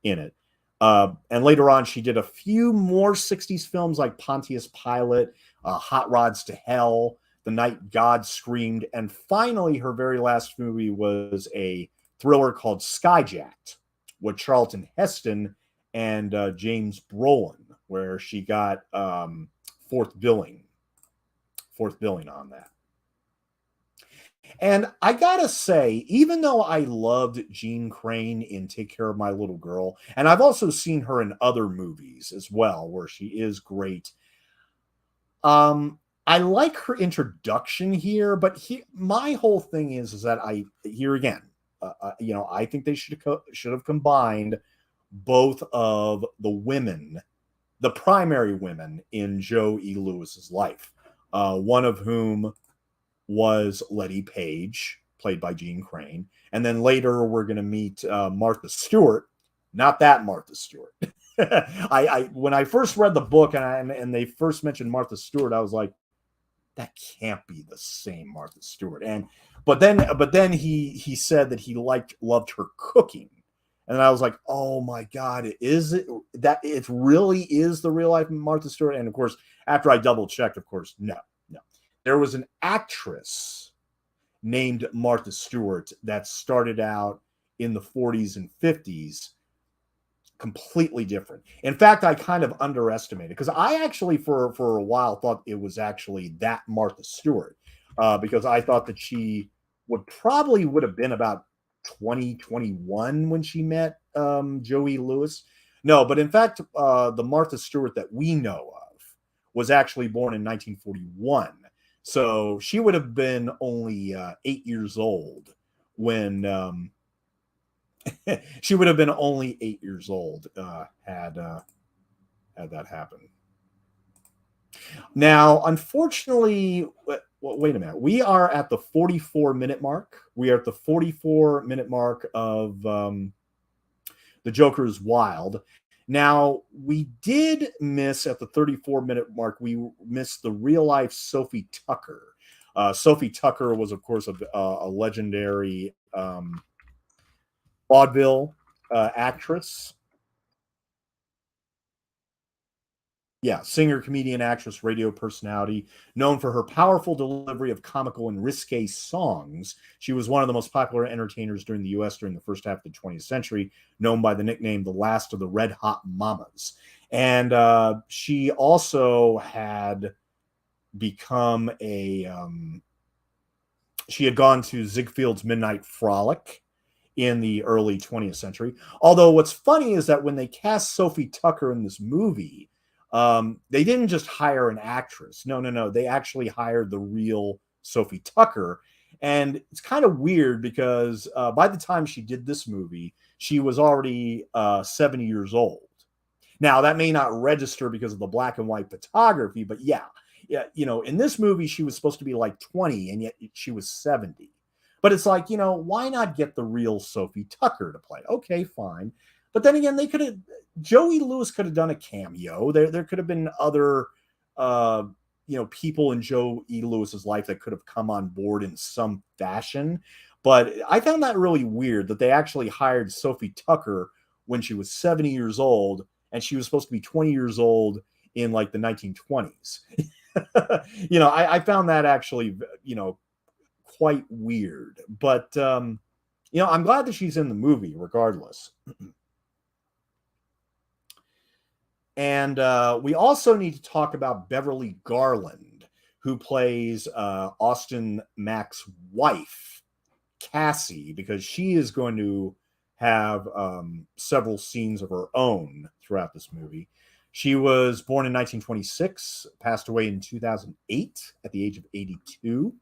in it. And later on, she did a few more 60s films like Pontius Pilate, Hot Rods to Hell, The Night God Screamed, and finally, her very last movie was a thriller called Skyjacked with Charlton Heston and James Brolin, where she got fourth billing on that. And I gotta say, even though I loved Jeanne Crain in Take Care of My Little Girl, and I've also seen her in other movies as well, where she is great. I like her introduction here, but my whole thing is that here again, I think they should have combined both of the women, the primary women in Joe E. Lewis's life, one of whom was Letty Page, played by Jeanne Crain. And then later we're going to meet Martha Stewart, not that Martha Stewart. When I first read the book and they first mentioned Martha Stewart, I was like, that can't be the same Martha Stewart. But then he said that he loved her cooking. And I was like, oh my God, is it that it really is the real life Martha Stewart? And of course, after I double checked, of course, no. There was an actress named Martha Stewart that started out in the 40s and 50s, completely different. In fact, I kind of underestimated, because I actually for a while thought it was actually that Martha Stewart, because I thought that she would have been about 21 when she met Joey Lewis. No, but in fact, the Martha Stewart that we know of was actually born in 1941. So she would have been only 8 years old when she would have been only 8 years old had that happened. Now, unfortunately, wait a minute. We are at the 44-minute mark. We are at the 44-minute mark of The Joker is Wild. Now, we did miss at the 34-minute mark, we missed the real life Sophie Tucker. Sophie Tucker was, of course, a legendary vaudeville actress. Yeah, singer, comedian, actress, radio personality, known for her powerful delivery of comical and risque songs. She was one of the most popular entertainers during the U.S. during the first half of the 20th century, known by the nickname the last of the Red Hot Mamas. And she also had become she had gone to Ziegfeld's Midnight Frolic in the early 20th century. Although what's funny is that when they cast Sophie Tucker in this movie, they didn't just hire an actress. No. They actually hired the real Sophie Tucker. And it's kind of weird because by the time she did this movie, she was already 70 years old. Now, that may not register because of the black and white photography, but yeah, in this movie, she was supposed to be like 20, and yet she was 70. But it's like, why not get the real Sophie Tucker to play? Okay, fine. But then again, Joey Lewis could have done a cameo. There could have been other, people in Joe E. Lewis's life that could have come on board in some fashion. But I found that really weird that they actually hired Sophie Tucker when she was 70 years old, and she was supposed to be 20 years old in like the 1920s. I found that actually, quite weird. But, I'm glad that she's in the movie regardless. And we also need to talk about Beverly Garland, who plays Austin Mack's wife, Cassie, because she is going to have several scenes of her own throughout this movie. She was born in 1926, passed away in 2008 at the age of 82.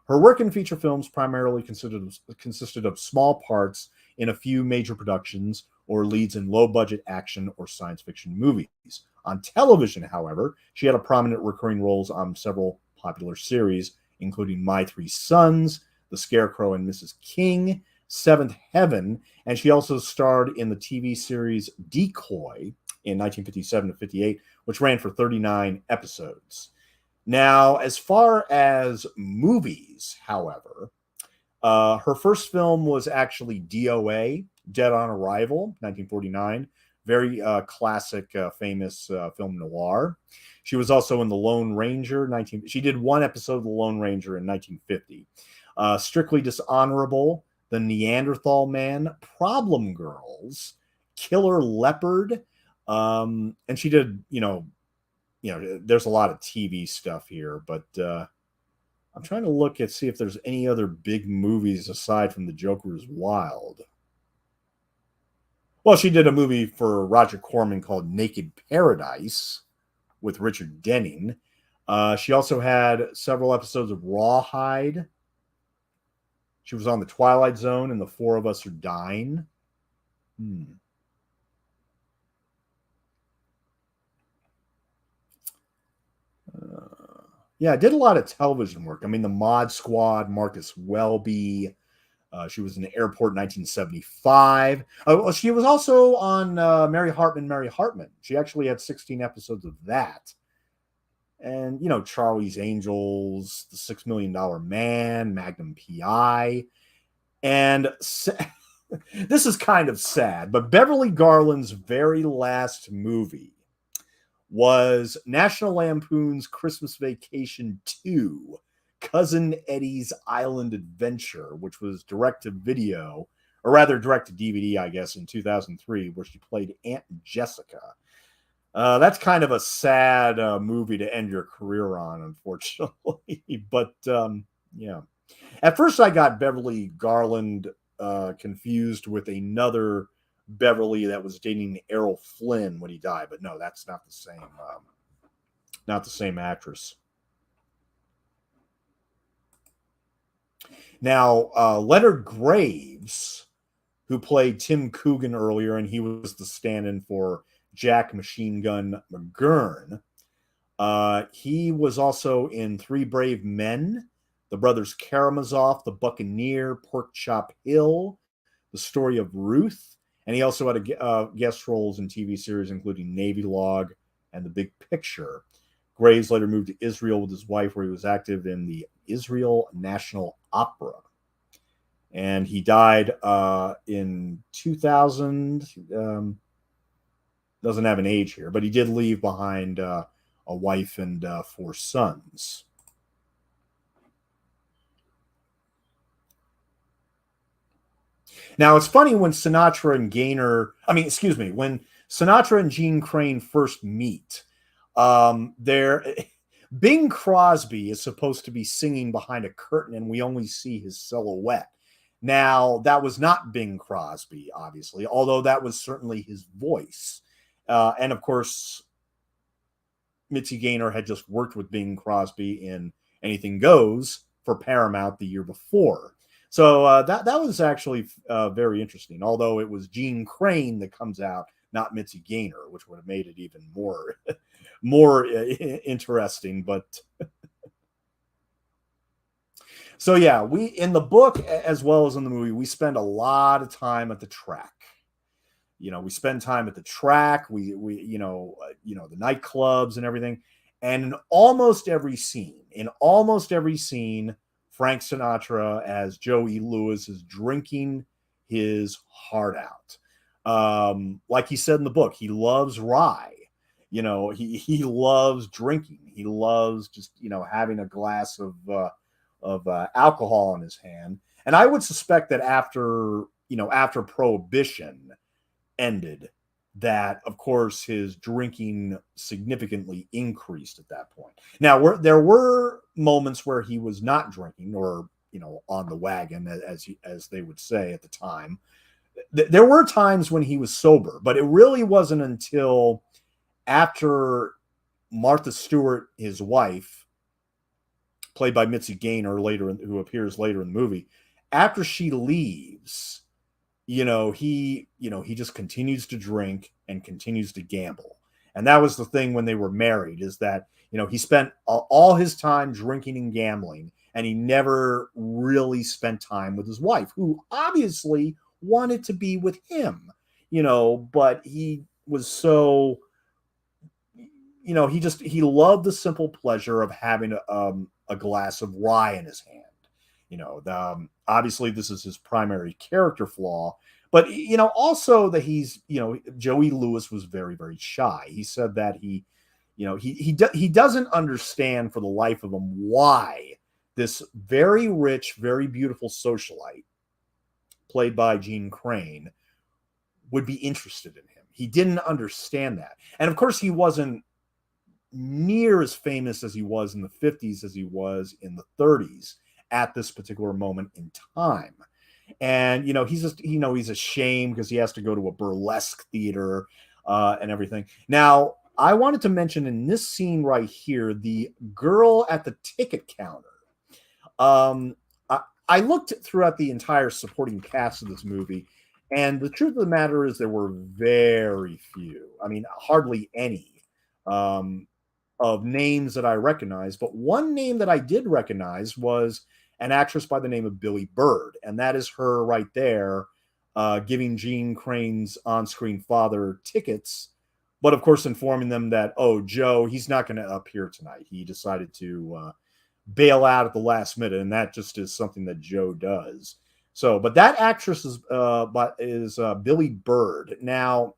Her work in feature films primarily consisted of small parts in a few major productions or leads in low-budget action or science fiction movies. On television, however, she had a prominent recurring roles on several popular series, including My Three Sons, The Scarecrow and Mrs. King, Seventh Heaven, and she also starred in the TV series Decoy in 1957 to 58, which ran for 39 episodes. Now, as far as movies, however, her first film was actually DOA, Dead on Arrival, 1949. Very classic, famous film noir. She was also in The Lone Ranger. She did one episode of The Lone Ranger in 1950. Strictly Dishonorable, The Neanderthal Man, Problem Girls, Killer Leopard, and she did, there's a lot of TV stuff here, but I'm trying to look at see if there's any other big movies aside from The Joker is Wild. Well, she did a movie for Roger Corman called Naked Paradise with Richard Denning. She also had several episodes of Rawhide. She was on The Twilight Zone and The Four of Us Are Dying. Yeah, I did a lot of television work. I mean, The Mod Squad, Marcus Welby. She was in the Airport in 1975. She was also on Mary Hartman. She actually had 16 episodes of that. And, Charlie's Angels, The $6 Million Man, Magnum P.I. And this is kind of sad, but Beverly Garland's very last movie was National Lampoon's Christmas Vacation 2, Cousin Eddie's Island Adventure, which was direct to video, or rather direct to DVD, I guess, in 2003, where she played Aunt Jessica. That's kind of a sad movie to end your career on, unfortunately. But, yeah. At first, I got Beverly Garland confused with another Beverly that was dating Errol Flynn when he died, but no, that's not the same. Not the same actress. Now, Leonard Graves, who played Tim Coogan earlier, and he was the stand-in for Jack Machine Gun McGurn. He was also in Three Brave Men, The Brothers Karamazov, The Buccaneer, Pork Chop Hill, The Story of Ruth, and he also had guest roles in TV series including Navy Log and The Big Picture. Graves later moved to Israel with his wife, where he was active in the Israel National Opera. And he died in 2000. Doesn't have an age here, but he did leave behind a wife and 4 sons. Now, it's funny when Sinatra and when Sinatra and Jeanne Crain first meet, Bing Crosby is supposed to be singing behind a curtain, and we only see his silhouette. Now, that was not Bing Crosby, obviously, although that was certainly his voice. And, of course, Mitzi Gaynor had just worked with Bing Crosby in Anything Goes for Paramount the year before. So that was actually very interesting, although it was Jeanne Crain that comes out, not Mitzi Gaynor, which would have made it even more interesting. But so yeah, we in the book as well as in the movie, we spend a lot of time at the track. We spend time at the track. We the nightclubs and everything. And in almost every scene, Frank Sinatra as Joe E. Lewis is drinking his heart out. Like he said in the book, he loves rye. He loves drinking. He loves just having a glass of alcohol in his hand. And I would suspect that after Prohibition ended, that of course his drinking significantly increased at that point. Now, there were moments where he was not drinking, or on the wagon, as they would say at the time. There were times when he was sober, but it really wasn't until after Martha Stewart, his wife, played by Mitzi Gaynor, who appears later in the movie, after she leaves, he just continues to drink and continues to gamble. And that was the thing when they were married, is that he spent all his time drinking and gambling, and he never really spent time with his wife, who obviously wanted to be with him, but he was so, he loved the simple pleasure of having a glass of rye in his hand. Obviously this is his primary character flaw, but also that he's, Joey Lewis was very, very shy. He said that he doesn't understand for the life of him why this very rich, very beautiful socialite, played by Jeanne Crain, would be interested in him. He didn't understand that. And of course he wasn't near as famous as he was in the 50s as he was in the 30s at this particular moment in time. And he's ashamed because he has to go to a burlesque theater and everything. Now, I wanted to mention in this scene right here, the girl at the ticket counter. I looked throughout the entire supporting cast of this movie, and the truth of the matter is there were very few. I mean, hardly any of names that I recognized. But one name that I did recognize was an actress by the name of Billy Bird, and that is her right there, giving Jeanne Crain's on-screen father tickets, but of course informing them that, oh, Joe, he's not going to appear tonight. He decided to bail out at the last minute, and that just is something that Joe does. So, but that actress is Billy Bird. Now,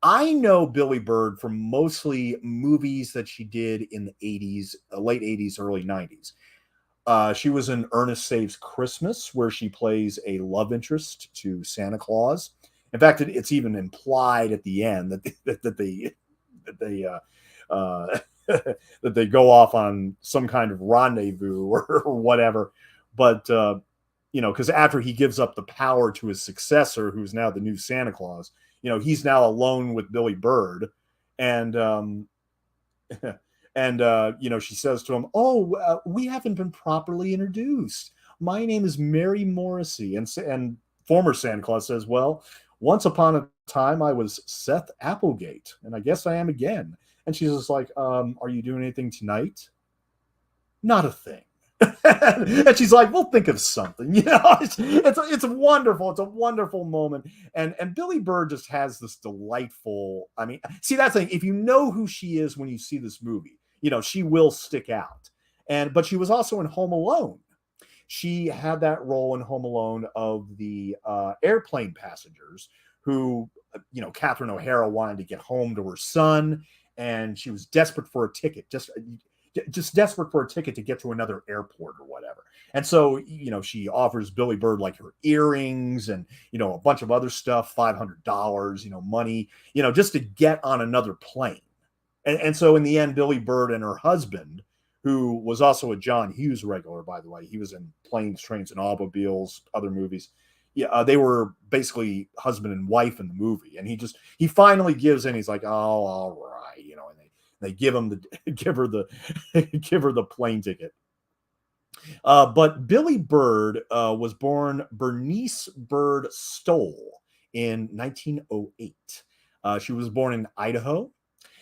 I know Billy Bird from mostly movies that she did in the 80s, late 80s, early 90s. She was in Ernest Saves Christmas, where she plays a love interest to Santa Claus. In fact, it's even implied at the end that they go off on some kind of rendezvous or whatever. But because after he gives up the power to his successor, who's now the new Santa Claus, he's now alone with Billy Bird, and she says to him, "Oh, we haven't been properly introduced. My name is Mary Morrissey." And former Santa Claus says, "Well, once upon a time I was Seth Applegate, and I guess I am again." And she's just like, "Are you doing anything tonight?" "Not a thing." And she's like, "We'll think of something." It's wonderful. It's a wonderful moment. And Billy Bird just has this delightful, I mean, see, that's the thing. If you know who she is when you see this movie, she will stick out. But she was also in Home Alone. She had that role in Home Alone of the airplane passengers who, Catherine O'Hara wanted to get home to her son, and she was desperate for a ticket, just desperate for a ticket to get to another airport or whatever. And so, she offers Billy Bird like her earrings and, a bunch of other stuff, $500, money, just to get on another plane. And so in the end, Billy Bird and her husband, who was also a John Hughes regular, by the way, he was in Planes, Trains, and Automobiles, other movies. Yeah, they were basically husband and wife in the movie. And he finally gives in. He's like, "Oh, all right," and they give her the plane ticket. But Billy Bird was born Bernice Bird Stoll in 1908. She was born in Idaho,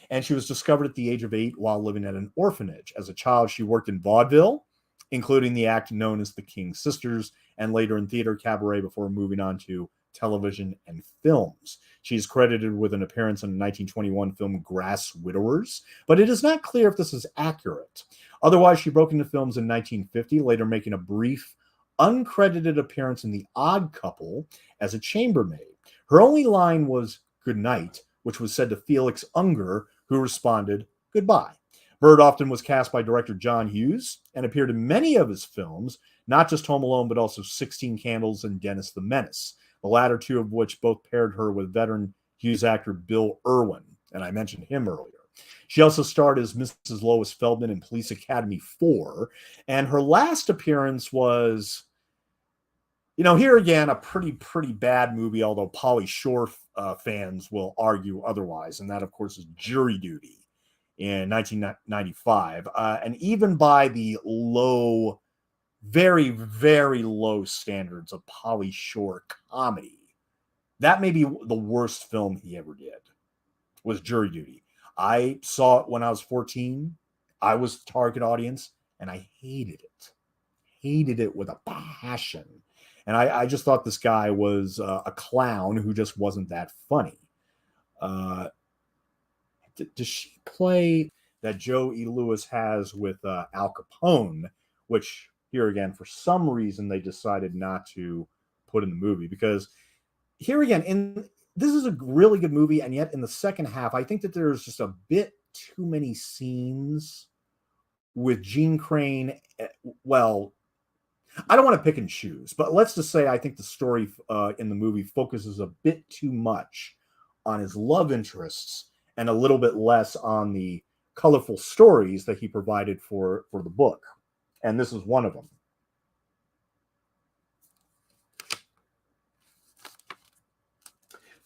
and she was discovered at the age of 8 while living at an orphanage. As a child, she worked in vaudeville, including the act known as the King Sisters, and later in theater cabaret before moving on to television and films. She's credited with an appearance in the 1921 film Grass Widowers, but it is not clear if this is accurate. Otherwise, she broke into films in 1950, later making a brief, uncredited appearance in The Odd Couple as a chambermaid. Her only line was "good night," which was said to Felix Unger, who responded "goodbye." Bird often was cast by director John Hughes and appeared in many of his films, not just Home Alone, but also 16 Candles and Dennis the Menace, the latter two of which both paired her with veteran Hughes actor Bill Irwin, and I mentioned him earlier. She also starred as Mrs. Lois Feldman in Police Academy 4, and her last appearance was, here again, a pretty bad movie, although Pauly Shore fans will argue otherwise, and that, of course, is Jury Duty in 1995. And even by the very, very low standards of Pauly Shore comedy, that may be the worst film he ever did, was Jury Duty. I saw it when I was 14. I was the target audience, and I hated it. Hated it with a passion. And I just thought this guy was a clown who just wasn't that funny. Does she play that Joe E. Lewis has with Al Capone, which here again, for some reason, they decided not to put in the movie? Because here again, this is a really good movie, and yet in the second half, I think that there's just a bit too many scenes with Jeanne Crain. Well, I don't want to pick and choose, but let's just say I think the story in the movie focuses a bit too much on his love interests and a little bit less on the colorful stories that he provided for the book. And this is one of them.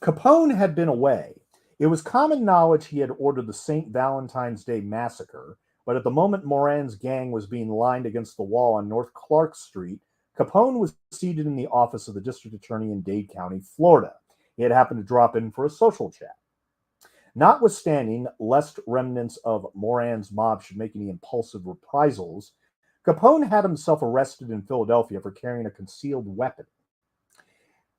Capone had been away. It was common knowledge he had ordered the St. Valentine's Day massacre, but at the moment Moran's gang was being lined against the wall on North Clark Street, Capone was seated in the office of the district attorney in Dade County, Florida. He had happened to drop in for a social chat. Notwithstanding, lest remnants of Moran's mob should make any impulsive reprisals, Capone had himself arrested in Philadelphia for carrying a concealed weapon.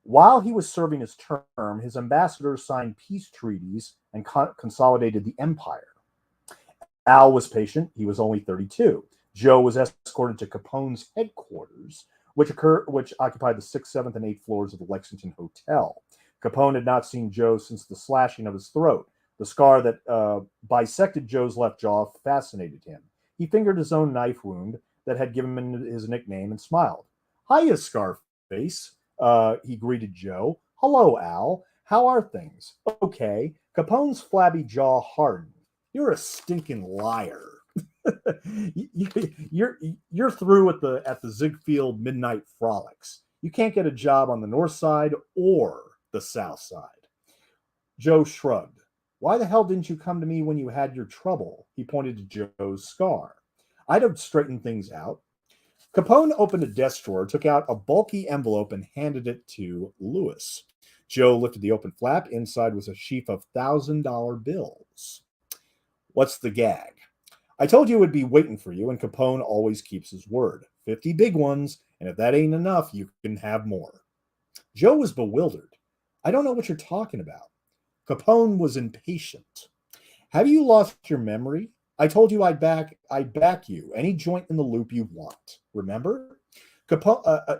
While he was serving his term, his ambassadors signed peace treaties and consolidated the empire. Al was patient. He was only 32. Joe was escorted to Capone's headquarters, which occupied the 6th, 7th, and 8th floors of the Lexington Hotel. Capone had not seen Joe since the slashing of his throat. The scar that bisected Joe's left jaw fascinated him. He fingered his own knife wound that had given him his nickname and smiled. "Hiya, Scarface," he greeted Joe. "Hello, Al. How are things?" "Okay." Capone's flabby jaw hardened. "You're a stinking liar." You're through at the Ziegfeld Midnight Frolics. You can't get a job on the north side or the south side. Joe shrugged. "Why the hell didn't you come to me when you had your trouble?" He pointed to Joe's scar. "I'd have straightened things out." Capone opened a desk drawer, took out a bulky envelope, and handed it to Lewis. Joe lifted the open flap. Inside was a sheaf of $1,000 bills. "What's the gag?" "I told you it would be waiting for you, and Capone always keeps his word. 50 big ones, and if that ain't enough, you can have more." Joe was bewildered. "I don't know what you're talking about." Capone was impatient. "Have you lost your memory? I told you I'd back you. Any joint in the loop you want. Remember?"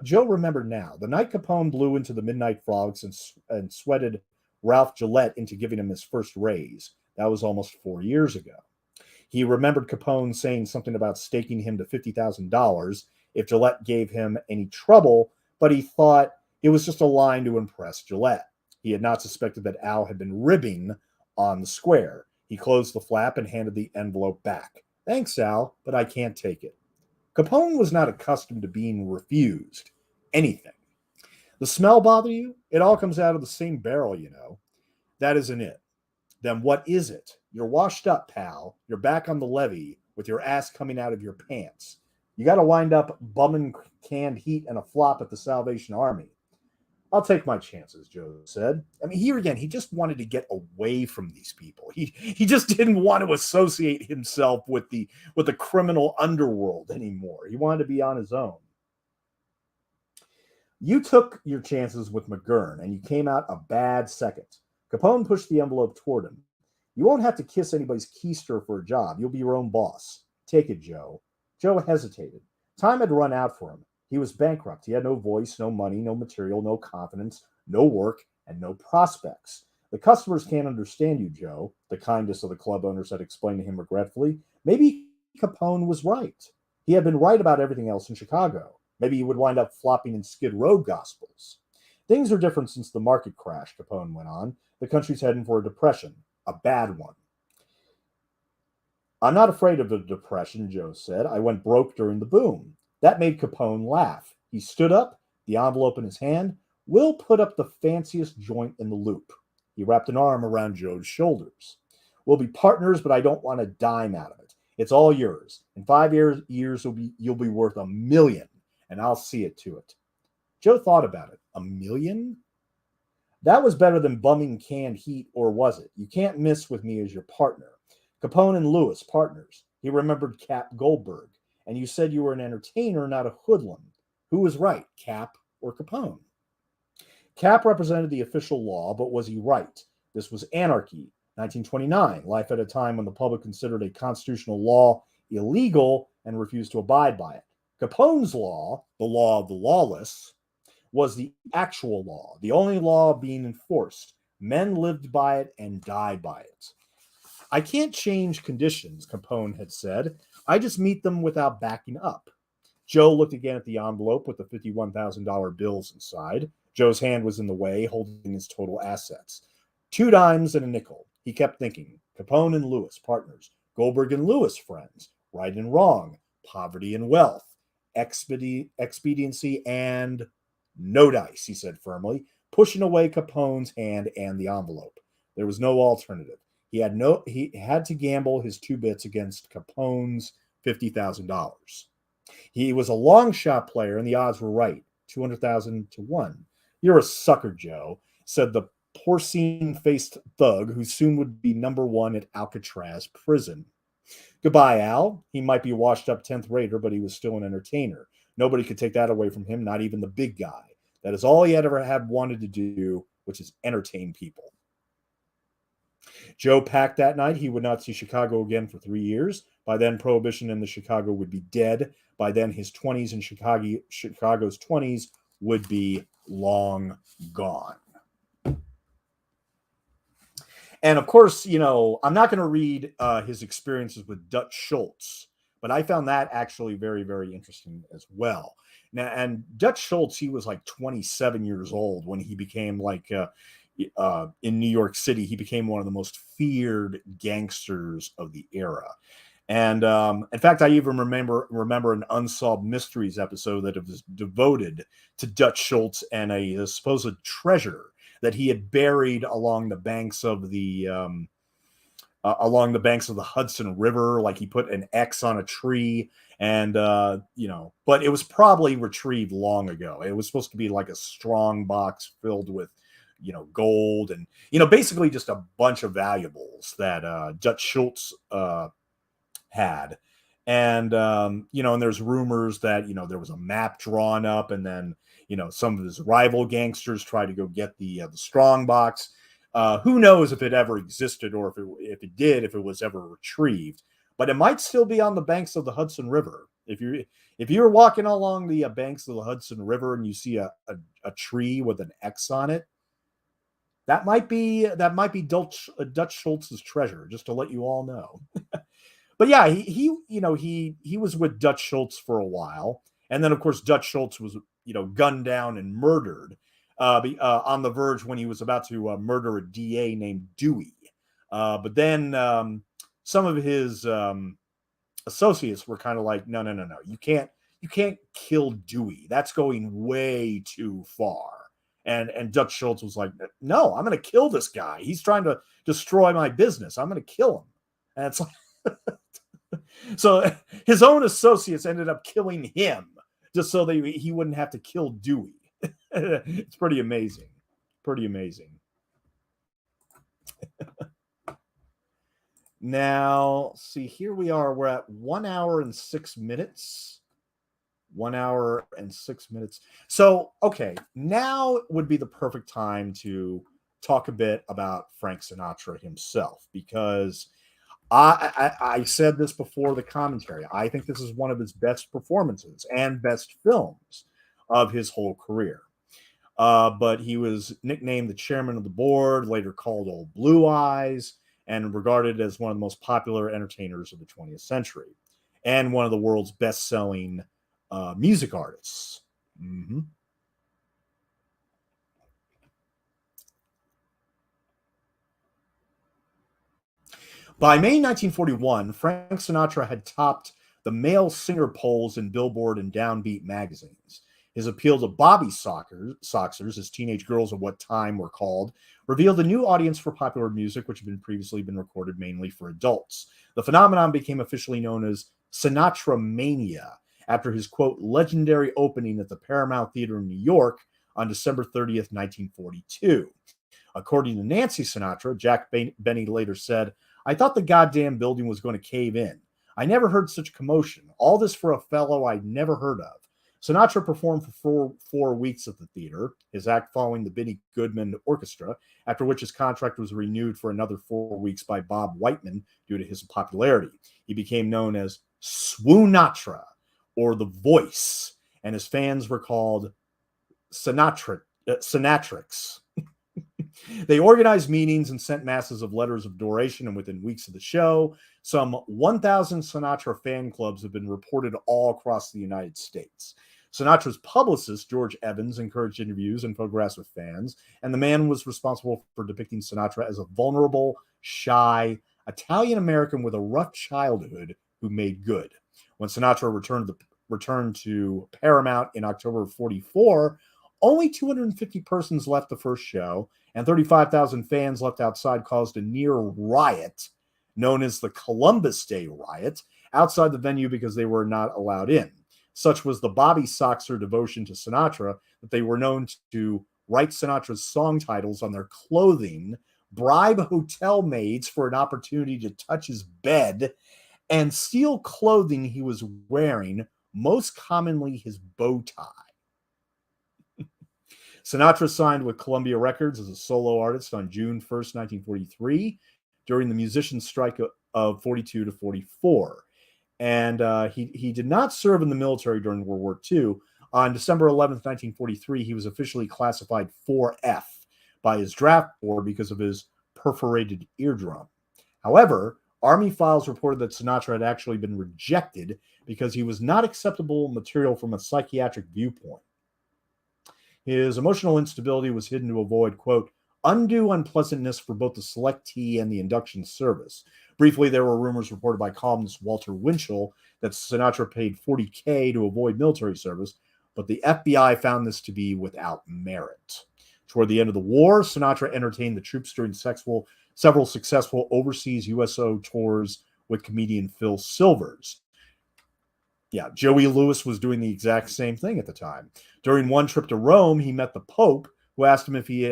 Joe remembered now. The night Capone blew into the Midnight Frogs and sweated Ralph Gillette into giving him his first raise. That was almost 4 years ago. He remembered Capone saying something about staking him to $50,000 if Gillette gave him any trouble, but he thought it was just a line to impress Gillette. He had not suspected that Al had been ribbing on the square. He closed the flap and handed the envelope back. "Thanks, Al, but I can't take it." Capone was not accustomed to being refused anything. "The smell bother you? It all comes out of the same barrel, you know." "That isn't it." "Then what is it? You're washed up, pal. You're back on the levee with your ass coming out of your pants. You got to wind up bumming canned heat and a flop at the Salvation Army." "I'll take my chances," Joe said. I mean, here again, he just wanted to get away from these people. He just didn't want to associate himself with the criminal underworld anymore. He wanted to be on his own. "You took your chances with McGurn, and you came out a bad second." Capone pushed the envelope toward him. "You won't have to kiss anybody's keister for a job. You'll be your own boss. Take it, Joe." Joe hesitated. Time had run out for him. He was bankrupt. He had no voice, no money, no material, no confidence, no work, and no prospects. The customers can't understand you, Joe, the kindest of the club owners had explained to him regretfully. Maybe Capone was right. He had been right about everything else in Chicago. Maybe he would wind up flopping in Skid Row gospels. Things are different since the market crash, Capone went on. The country's heading for a depression, a bad one. I'm not afraid of a depression, Joe said. I went broke during the boom. That made Capone laugh. He stood up, the envelope in his hand. We'll put up the fanciest joint in the loop. He wrapped an arm around Joe's shoulders. We'll be partners, but I don't want a dime out of it. It's all yours. In 5 years you'll be worth $1 million, and I'll see it to it. Joe thought about it. $1 million? That was better than bumming canned heat, or was it? You can't miss with me as your partner. Capone and Lewis, partners. He remembered Cap Goldberg. And you said you were an entertainer, not a hoodlum. Who was right, Cap or Capone? Cap represented the official law, but was he right? This was anarchy. 1929, life at a time when the public considered a constitutional law illegal and refused to abide by it. Capone's law, the law of the lawless, was the actual law, the only law being enforced. Men lived by it and died by it. I can't change conditions, Capone had said. I just meet them without backing up. Joe looked again at the envelope with the $51,000 bills inside. Joe's hand was in the way, holding his total assets. 2 dimes and a nickel. He kept thinking. Capone and Lewis, partners. Goldberg and Lewis, friends. Right and wrong. Poverty and wealth. Expediency and no dice, he said firmly, pushing away Capone's hand and the envelope. There was no alternative. He had to gamble his 2 bits against Capone's $50,000. He was a long shot player, and the odds were right, 200,000 to 1. You're a sucker, Joe, said the porcine-faced thug who soon would be number 1 at Alcatraz prison. Goodbye, Al. He might be a washed-up 10th rater, but he was still an entertainer. Nobody could take that away from him, not even the big guy. That is all he had ever had wanted to do, which is entertain people. Joe packed that night. He would not see Chicago again for 3 years. By then, Prohibition in the Chicago would be dead. By then, his 20s and Chicago's 20s would be long gone. And of course, I'm not going to read his experiences with Dutch Schultz, but I found that actually very, very interesting as well. Now, and Dutch Schultz, he was like 27 years old when he became in New York City, he became one of the most feared gangsters of the era. And in fact, I even remember an Unsolved Mysteries episode that was devoted to Dutch Schultz and a supposed treasure that he had buried along the banks of the Hudson River. Like he put an X on a tree, and but it was probably retrieved long ago. It was supposed to be like a strong box filled with gold and basically just a bunch of valuables that Dutch Schultz had. And and there's rumors that there was a map drawn up, and then some of his rival gangsters tried to go get the strong box. Who knows if it ever existed, or if it did, if it was ever retrieved. But it might still be on the banks of the Hudson River. If you're walking along the banks of the Hudson River and you see a tree with an X on it, that might be Dutch Schultz's treasure. Just to let you all know. But yeah, he was with Dutch Schultz for a while, and then of course Dutch Schultz was gunned down and murdered on the verge when he was about to murder a DA named Dewey. But then some of his associates were kind of like, no, you can't kill Dewey. That's going way too far. And Dutch Schultz was like, no, I'm going to kill this guy. He's trying to destroy my business. I'm going to kill him. And it's like, so his own associates ended up killing him just so that he wouldn't have to kill Dewey. It's pretty amazing. Pretty amazing. Now, see, here we are. We're at 1 hour and 6 minutes. 1 hour and 6 minutes. So, okay, now would be the perfect time to talk a bit about Frank Sinatra himself, because I said this before the commentary. I think this is one of his best performances and best films of his whole career. but he was nicknamed the chairman of the board, later called Old Blue Eyes, and regarded as one of the most popular entertainers of the 20th century, and one of the world's best-selling music artists. Mm-hmm. By May 1941, Frank Sinatra had topped the male singer polls in Billboard and Downbeat magazines. His appeal to Bobby Soxers, as teenage girls of what time were called, revealed a new audience for popular music, which had been previously been recorded mainly for adults. The phenomenon became officially known as Sinatra Mania, after his, quote, legendary opening at the Paramount Theater in New York on December 30th, 1942. According to Nancy Sinatra, Jack Benny later said, I thought the goddamn building was going to cave in. I never heard such commotion. All this for a fellow I'd never heard of. Sinatra performed for four weeks at the theater, his act following the Benny Goodman Orchestra, after which his contract was renewed for another 4 weeks by Bob Whiteman due to his popularity. He became known as Swoonatra, or the Voice, and his fans were called Sinatrix. They organized meetings and sent masses of letters of adoration, and within weeks of the show, some 1,000 Sinatra fan clubs have been reported all across the United States. Sinatra's publicist, George Evans, encouraged interviews and photographs with fans, and the man was responsible for depicting Sinatra as a vulnerable, shy Italian-American with a rough childhood who made good. When Sinatra returned to Paramount in October of 1944, only 250 persons left the first show, and 35,000 fans left outside caused a near riot known as the Columbus Day Riot outside the venue because they were not allowed in. Such was the Bobby Soxer devotion to Sinatra that they were known to write Sinatra's song titles on their clothing, bribe hotel maids for an opportunity to touch his bed, and steal clothing he was wearing, most commonly his bow tie. Sinatra signed with Columbia Records as a solo artist on June 1st, 1943, during the musicians' strike of 42 to 44. And he did not serve in the military during World War II. On December 11th, 1943, he was officially classified 4F by his draft board because of his perforated eardrum. However, Army files reported that Sinatra had actually been rejected because he was not acceptable material from a psychiatric viewpoint. His emotional instability was hidden to avoid, quote, undue unpleasantness for both the selectee and the induction service. Briefly, there were rumors reported by columnist Walter Winchell that Sinatra paid $40K to avoid military service, but the FBI found this to be without merit. Toward the end of the war, Sinatra entertained the troops during several successful overseas USO tours with comedian Phil Silvers. Yeah, Joey Lewis was doing the exact same thing at the time. During one trip to Rome, he met the Pope, who asked him if he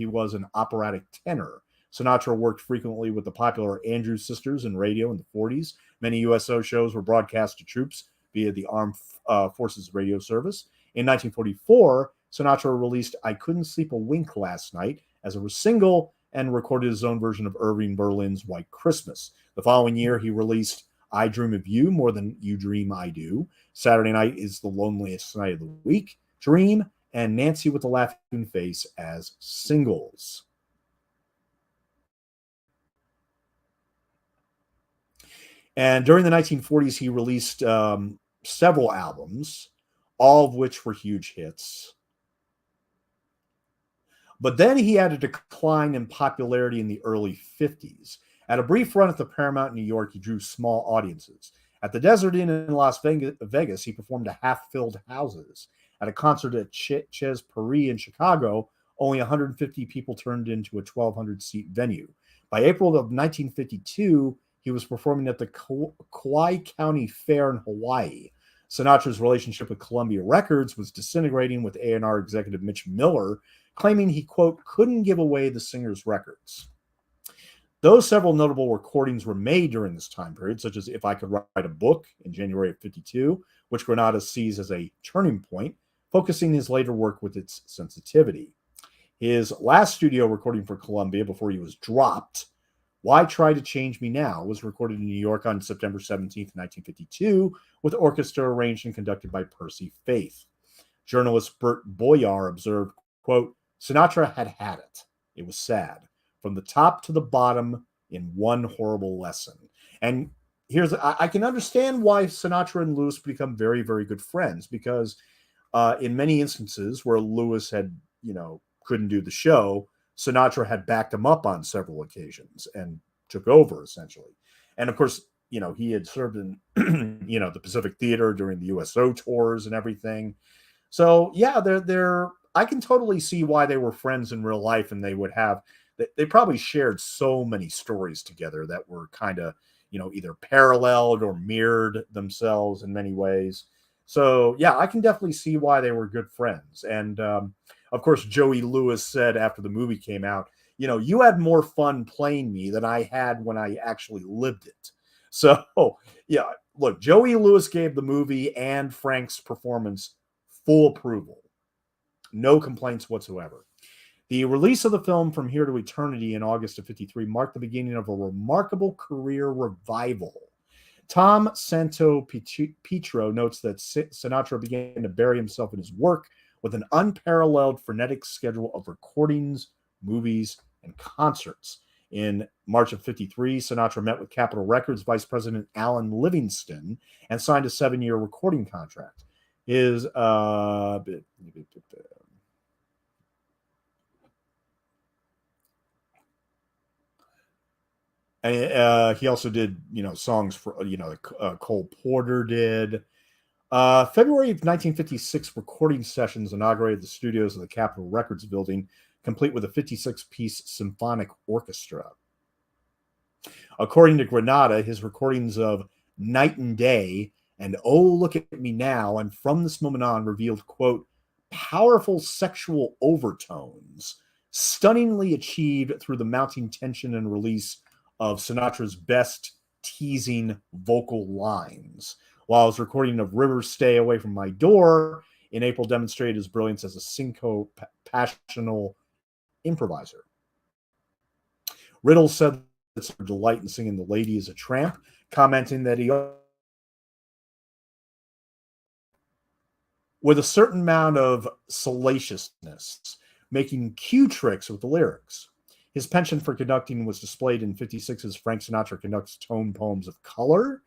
was an operatic tenor. Sinatra worked frequently with the popular Andrews Sisters in radio in the 40s. Many USO shows were broadcast to troops via the Armed Forces radio service. In 1944, Sinatra released I Couldn't Sleep a Wink Last Night as a single and recorded his own version of Irving Berlin's White Christmas. The following year, he released I Dream of You More Than You Dream I Do, Saturday Night is the Loneliest Night of the Week, Dream, and Nancy with a Laughing Face as singles. And during the 1940s, he released several albums, all of which were huge hits. But then he had a decline in popularity in the early 50s. At a brief run at the Paramount in New York, he drew small audiences. At the Desert Inn in Las Vegas, he performed to half-filled houses. At a concert at Ches Paris in Chicago, only 150 people turned into a 1,200-seat venue. By April of 1952, he was performing at the Kauai County Fair in Hawaii. Sinatra's relationship with Columbia Records was disintegrating, with A&R executive Mitch Miller claiming he, quote, couldn't give away the singer's records. Though several notable recordings were made during this time period, such as If I Could Write a Book in January of 1952, which Granada sees as a turning point, focusing his later work with its sensitivity. His last studio recording for Columbia before he was dropped, Why Try to Change Me Now, was recorded in New York on September 17, 1952, with orchestra arranged and conducted by Percy Faith. Journalist Bert Boyar observed, Quote, Sinatra had had it. It was sad. From the top to the bottom in one horrible lesson. And I can understand why Sinatra and Lewis become very, very good friends, because in many instances where Lewis had, couldn't do the show, Sinatra had backed him up on several occasions and took over essentially. And of course, he had served in, the Pacific Theater during the USO tours and everything. So yeah, I can totally see why they were friends in real life, and they probably shared so many stories together that were kind of, either paralleled or mirrored themselves in many ways. So yeah, I can definitely see why they were good friends. And of course, Joey Lewis said after the movie came out, you had more fun playing me than I had when I actually lived it. So yeah, look, Joey Lewis gave the movie and Frank's performance full approval. No complaints whatsoever. The release of the film From Here to Eternity in August of 53 marked the beginning of a remarkable career revival. Tom Santo Petro notes that Sinatra began to bury himself in his work with an unparalleled frenetic schedule of recordings, movies, and concerts. In March of 53, Sinatra met with Capitol Records Vice President Alan Livingston and signed a 7-year recording contract. His he also did, songs for, Cole Porter did. February of 1956 recording sessions inaugurated the studios of the Capitol Records building, complete with a 56-piece symphonic orchestra. According to Granada, his recordings of Night and Day and Oh, Look at Me Now and From This Moment On revealed, quote, powerful sexual overtones, stunningly achieved through the mounting tension and release of Sinatra's best teasing vocal lines. While his recording of Rivers Stay Away From My Door in April demonstrated his brilliance as a syncopational improviser. Riddle said that's her delight in singing The Lady is a Tramp, commenting that he, with a certain amount of salaciousness, making cue tricks with the lyrics. His penchant for conducting was displayed in 56 as Frank Sinatra conducts tone poems of color,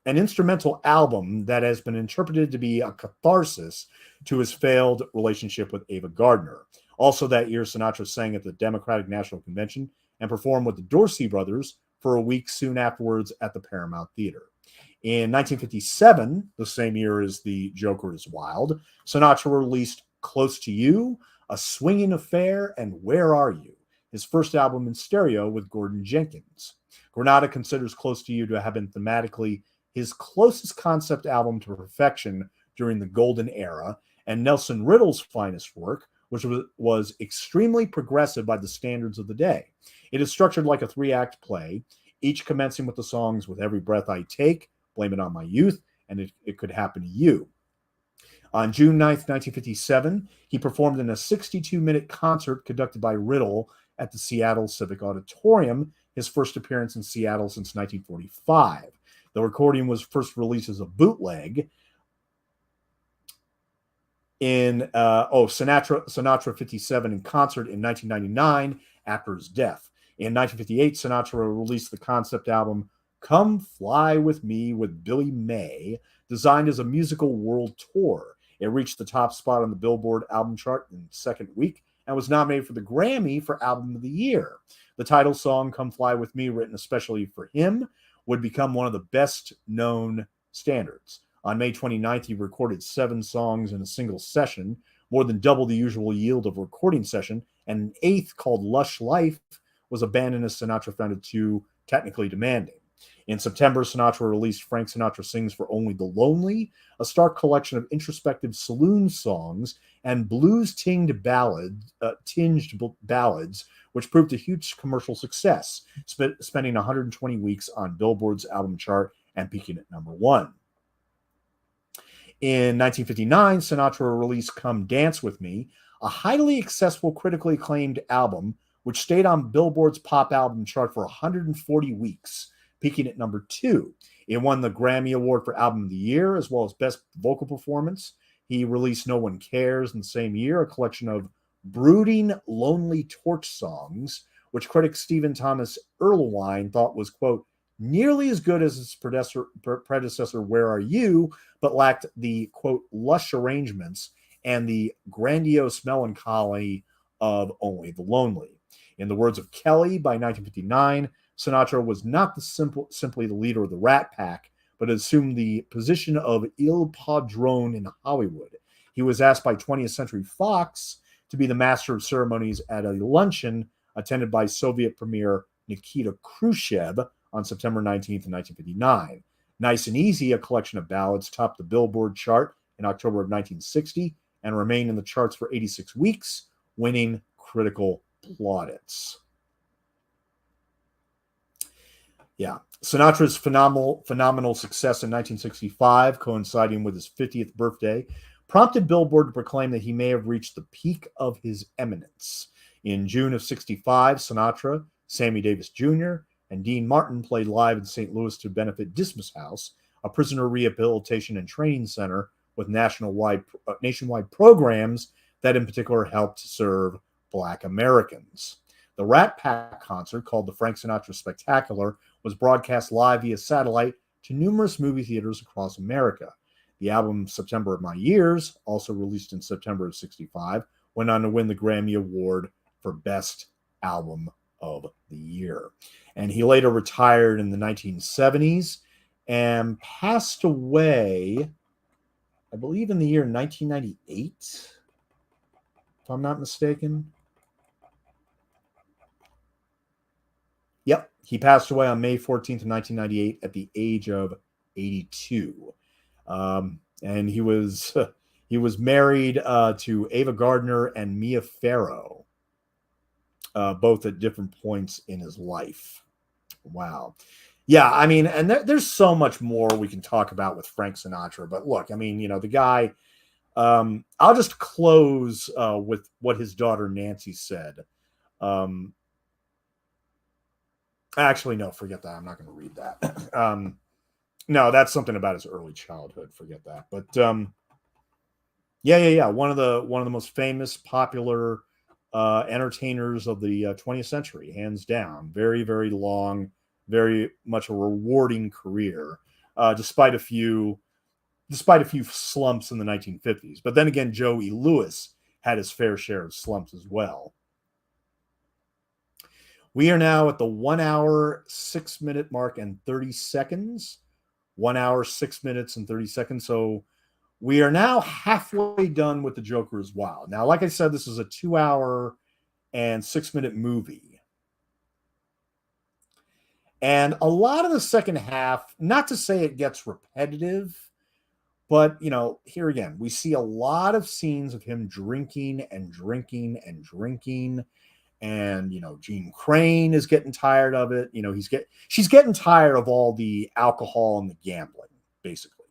an instrumental album that has been interpreted to be a catharsis to his failed relationship with Ava Gardner. Also that year, Sinatra sang at the Democratic National Convention and performed with the Dorsey Brothers for a week soon afterwards at the Paramount Theater. In 1957, the same year as The Joker is Wild, Sinatra released Close to You, A Swinging Affair, and Where Are You?, his first album in stereo with Gordon Jenkins. Granada considers Close to You to have been thematically his closest concept album to perfection during the golden era, and Nelson Riddle's finest work, which was extremely progressive by the standards of the day. It is structured like a 3-act play, each commencing with the songs With Every Breath I Take, Blame It on My Youth, and It Could Happen to You. On June 9th, 1957, he performed in a 62-minute concert conducted by Riddle at the Seattle Civic Auditorium, his first appearance in Seattle since 1945. The recording was first released as a bootleg in Sinatra 57 in concert in 1999 after his death. In 1958, Sinatra released the concept album Come Fly With Me with Billy May, designed as a musical world tour. It reached the top spot on the Billboard album chart in the second week and was nominated for the Grammy for Album of the Year. The title song, Come Fly With Me, written especially for him, would become one of the best-known standards. On May 29th, he recorded 7 songs in a single session, more than double the usual yield of a recording session, and an 8th, called Lush Life, was abandoned as Sinatra found it too technically demanding. In September, Sinatra released Frank Sinatra Sings for Only the Lonely, a stark collection of introspective saloon songs and blues-tinged ballads, which proved a huge commercial success, spending 120 weeks on Billboard's album chart and peaking at number 1. In 1959, Sinatra released Come Dance With Me, a highly accessible, critically acclaimed album, which stayed on Billboard's pop album chart for 140 weeks, peaking at number 2. It won the Grammy Award for Album of the Year, as well as Best Vocal Performance. He released No One Cares in the same year, a collection of brooding, lonely torch songs, which critic Stephen Thomas Erlewine thought was, quote, nearly as good as its predecessor, Where Are You, but lacked the, quote, lush arrangements and the grandiose melancholy of Only the Lonely. In the words of Kelly, by 1959, Sinatra was not simply the leader of the Rat Pack, but assumed the position of Il Padrone in Hollywood. He was asked by 20th Century Fox to be the master of ceremonies at a luncheon attended by Soviet Premier Nikita Khrushchev on September 19th, 1959. Nice and Easy, a collection of ballads, topped the Billboard chart in October of 1960 and remained in the charts for 86 weeks, winning critical plaudits. Yeah, Sinatra's phenomenal success in 1965, coinciding with his 50th birthday, prompted Billboard to proclaim that he may have reached the peak of his eminence. In June of 65, Sinatra, Sammy Davis Jr., and Dean Martin played live in St. Louis to benefit Dismas House, a prisoner rehabilitation and training center with nationwide programs that in particular helped serve Black Americans. The Rat Pack concert, called the Frank Sinatra Spectacular, was broadcast live via satellite to numerous movie theaters across America. The album September of My Years, also released in September of 65, went on to win the Grammy Award for Best Album of the Year. And he later retired in the 1970s and passed away, I believe, in the year 1998, if I'm not mistaken. Yep, he passed away on May 14th, 1998 at the age of 82. And he was married to Ava Gardner and Mia Farrow, both at different points in his life. Wow. Yeah, I mean, and there's so much more we can talk about with Frank Sinatra. But look, I mean, the guy, I'll just close with what his daughter Nancy said. Actually, no, forget that. I'm not going to read that. No, that's something about his early childhood. Forget that. But yeah. One of the most famous, popular entertainers of the 20th century, hands down. Very, very long, very much a rewarding career, despite a few slumps in the 1950s. But then again, Joey Lewis had his fair share of slumps as well. We are now at the 1 hour, 6 minute mark and 30 seconds. 1 hour, 6 minutes and 30 seconds. So we are now halfway done with The Joker as well. Now, like I said, this is a 2 hour and 6 minute movie. And a lot of the second half, not to say it gets repetitive, but, here again, we see a lot of scenes of him drinking and drinking and drinking. And, Jeanne Crain is getting tired of it. She's getting tired of all the alcohol and the gambling, basically.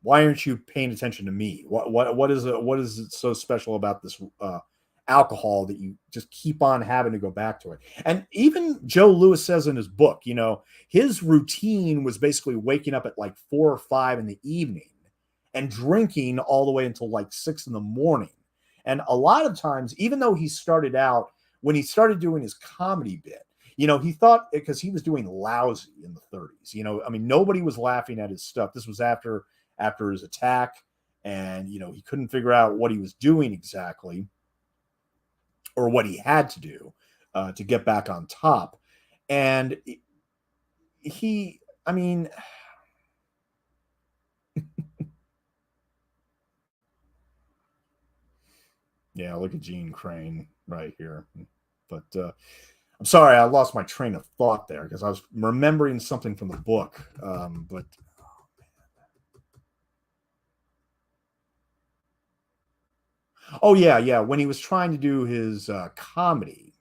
Why aren't you paying attention to me? What is it so special about this alcohol that you just keep on having to go back to it? And even Joe Lewis says in his book, his routine was basically waking up at like 4 or 5 in the evening and drinking all the way until like 6 in the morning. And a lot of times, even though he started out, when he started doing his comedy bit, he thought, because he was doing lousy in the 30s, I mean, nobody was laughing at his stuff. This was after his attack, and, he couldn't figure out what he was doing exactly or what he had to do to get back on top. And I mean... Yeah, look at Jeanne Crain right here. But I'm sorry, I lost my train of thought there because I was remembering something from the book. Oh yeah. When he was trying to do his comedy,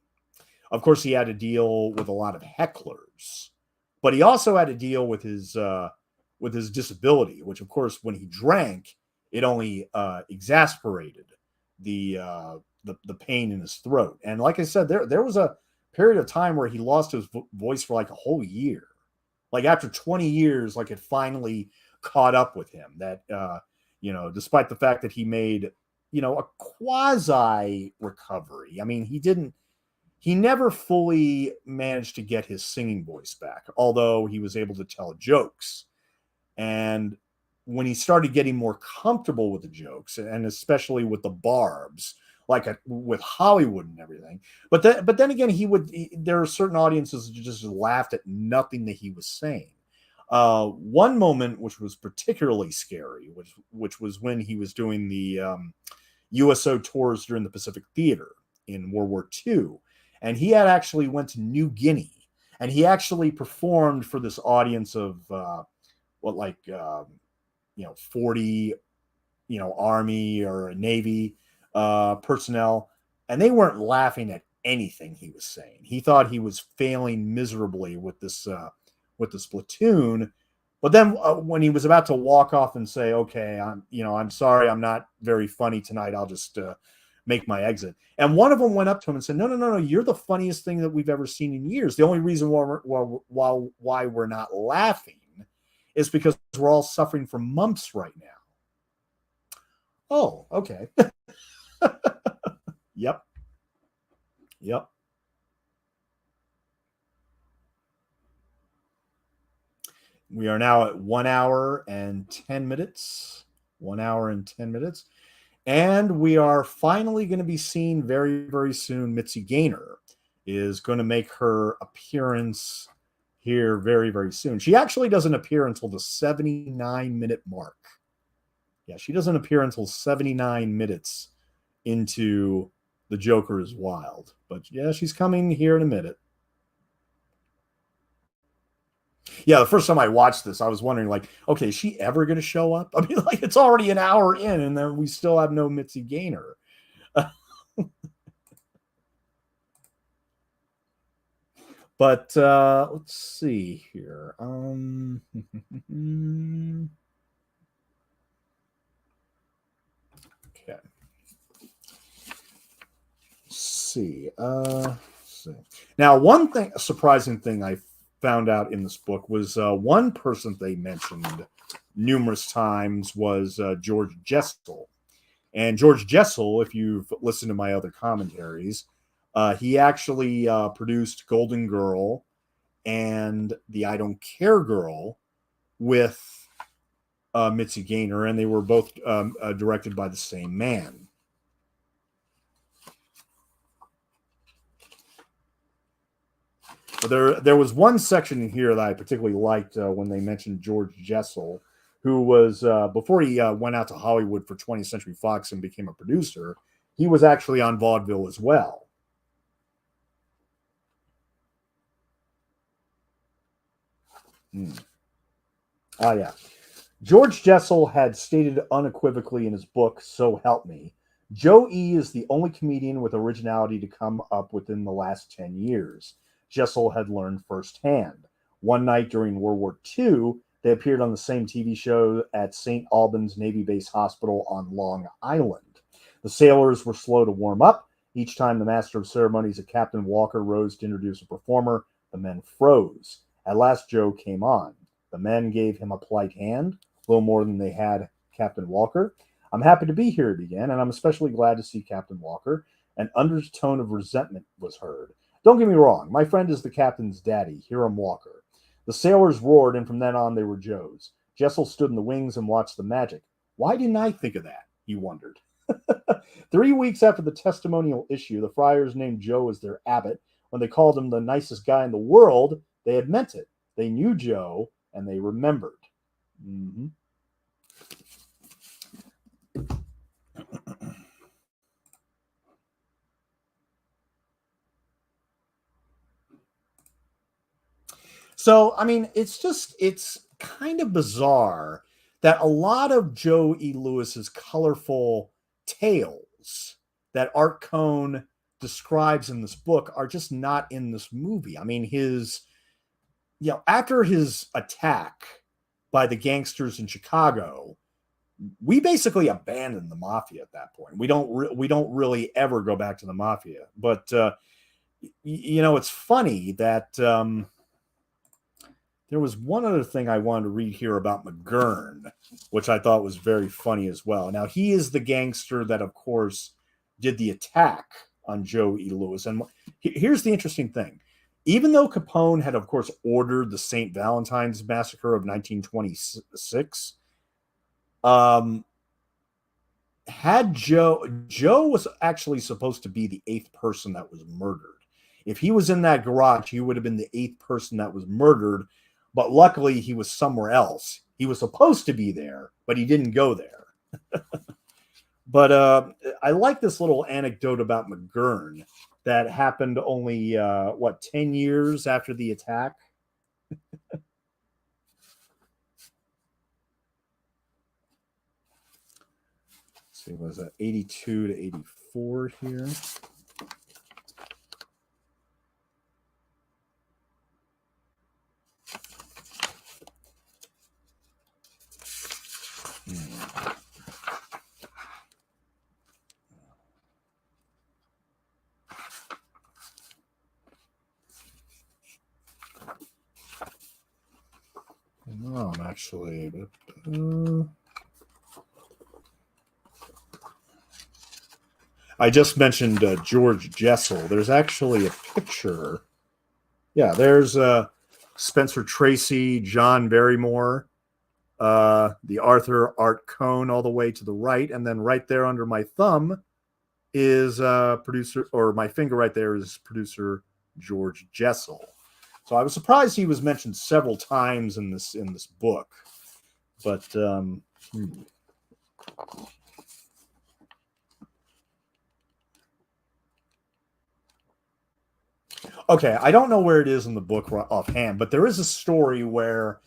of course, he had to deal with a lot of hecklers, but he also had to deal with his disability, which, of course, when he drank, it only exasperated the pain in his throat. And like I said, there was a period of time where he lost his voice for like a whole year. Like after 20 years, like it finally caught up with him that despite the fact that he made, a quasi recovery. I mean, he never fully managed to get his singing voice back, although he was able to tell jokes. And when he started getting more comfortable with the jokes, and especially with the barbs, with Hollywood and everything, but then again, there are certain audiences that just laughed at nothing that he was saying. One moment, which was particularly scary, which was when he was doing the USO tours during the Pacific Theater in World War II, and he had actually went to New Guinea, and he actually performed for this audience of 40, Army or Navy personnel, and they weren't laughing at anything he was saying. He thought he was failing miserably with this platoon. But then when he was about to walk off and say, "Okay, I'm sorry, I'm not very funny tonight. I'll just make my exit." And one of them went up to him and said, "No, you're the funniest thing that we've ever seen in years. The only reason why we're not laughing is because we're all suffering from mumps right now." Oh, okay. Yep. We are now at 1 hour and 10 minutes. 1 hour and 10 minutes. And we are finally going to be seeing very, very soon. Mitzi Gaynor is going to make her appearance here very, very soon. She actually doesn't appear until the 79-minute mark. Yeah, she doesn't appear until 79 minutes into The Joker is Wild. But yeah, she's coming here in a minute. Yeah, the first time I watched this, I was wondering, okay, is she ever going to show up? I mean, it's already an hour in, and then we still have no Mitzi Gaynor. But let's see here. Okay. Let's see. Now, a surprising thing I found out in this book was one person they mentioned numerous times was George Jessel. And George Jessel, if you've listened to my other commentaries, he actually produced Golden Girl and The I Don't Care Girl with Mitzi Gaynor, and they were both directed by the same man. There was one section in here that I particularly liked when they mentioned George Jessel, who was, before he went out to Hollywood for 20th Century Fox and became a producer, he was actually on vaudeville as well. Yeah. George Jessel had stated unequivocally in his book, So Help Me, Joe E. is the only comedian with originality to come up within the last 10 years. Jessel had learned firsthand. One night during World War II, they appeared on the same TV show at St. Albans Navy Base Hospital on Long Island. The sailors were slow to warm up. Each time the master of ceremonies at Captain Walker rose to introduce a performer, the men froze. At last, Joe came on. The men gave him a polite hand, a little more than they had Captain Walker. "I'm happy to be here," he began, "and I'm especially glad to see Captain Walker." An undertone of resentment was heard. "Don't get me wrong, my friend is the captain's daddy, Hiram Walker." The sailors roared, and from then on they were Joe's. Jessel stood in the wings and watched the magic. Why didn't I think of that? He wondered. 3 weeks after the testimonial issue, the friars named Joe as their abbot. When they called him the nicest guy in the world, they had meant it. They knew Joe, and they remembered. Mm-hmm. So, I mean, it's kind of bizarre that a lot of Joe E. Lewis's colorful tales that Art Cohn describes in this book are just not in this movie. I mean, after his attack by the gangsters in Chicago, we basically abandoned the mafia at that point. We don't really ever go back to the mafia. But it's funny that There was one other thing I wanted to read here about McGurn, which I thought was very funny as well. Now, he is the gangster that, of course, did the attack on Joe E. Lewis. And here's the interesting thing. Even though Capone had, of course, ordered the St. Valentine's Massacre of 1926, had Joe was actually supposed to be the eighth person that was murdered. If he was in that garage, he would have been the eighth person that was murdered. But luckily, he was somewhere else. He was supposed to be there, but he didn't go there. But I like this little anecdote about McGurn that happened only, 10 years after the attack? See, was that 82 to 84 here? No, I'm actually. I just mentioned George Jessel. There's actually a picture. Yeah, there's Spencer Tracy, John Barrymore, the Arthur Art Cohn all the way to the right. And then right there under my thumb is producer, or my finger right there is producer George Jessel. So I was surprised he was mentioned several times in this book. But okay, I don't know where it is in the book offhand, but there is a story where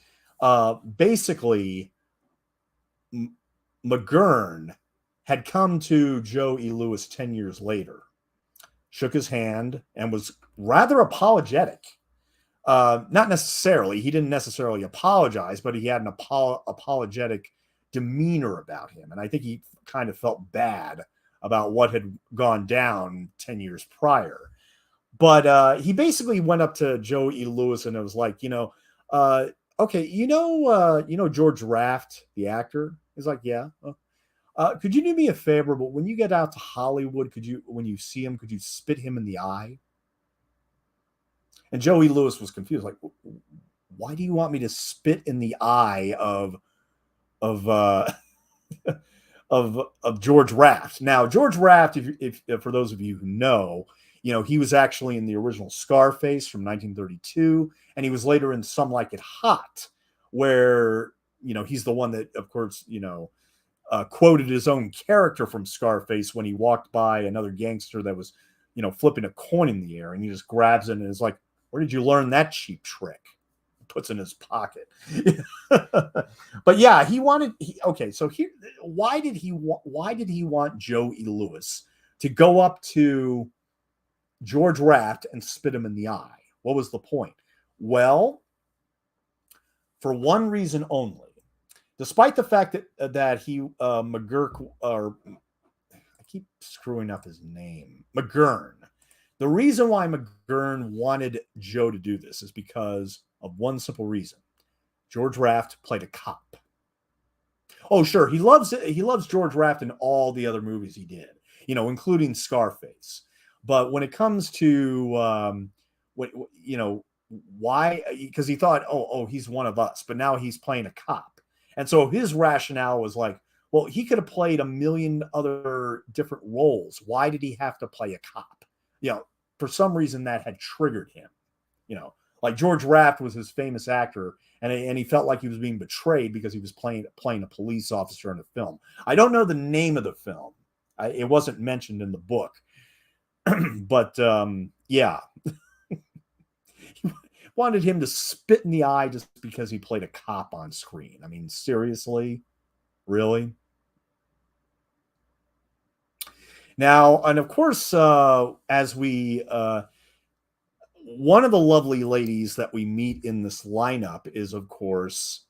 basically McGurn had come to Joe E. Lewis 10 years later, shook his hand, and was rather apologetic. Not necessarily. He didn't necessarily apologize, but he had an apologetic demeanor about him. And I think he kind of felt bad about what had gone down 10 years prior. But he basically went up to Joe E. Lewis and it was like, okay, George Raft, the actor? He's like, yeah. Could you do me a favor? But when you get out to Hollywood, when you see him, could you spit him in the eye? And Joe E. Lewis was confused, like, why do you want me to spit in the eye of George Raft? Now, George Raft, if for those of you who know, he was actually in the original Scarface from 1932, and he was later in Some Like It Hot, where he's the one that, of course, quoted his own character from Scarface when he walked by another gangster that was, flipping a coin in the air, and he just grabs it and is like, "Where did you learn that cheap trick?" Puts in his pocket. But yeah, so here, why did he want Joe E. Lewis to go up to George Raft and spit him in the eye? What was the point? Well, for one reason only. Despite the fact that he McGurk, or I keep screwing up his name, McGurn. The reason why McGurn wanted Joe to do this is because of one simple reason. George Raft played a cop. Oh, sure, he loves George Raft in all the other movies he did, including Scarface. But when it comes to why? Because he thought, oh, he's one of us, but now he's playing a cop, and so his rationale was like, well, he could have played a million other different roles. Why did he have to play a cop? For some reason that had triggered him. Like George Raft was his famous actor, and he felt like he was being betrayed because he was playing a police officer in a film. I don't know the name of the film. It wasn't mentioned in the book. But yeah. He wanted him to spit in the eye just because he played a cop on screen. I mean, seriously? Really? Now, and of course, as we one of the lovely ladies that we meet in this lineup is, of course,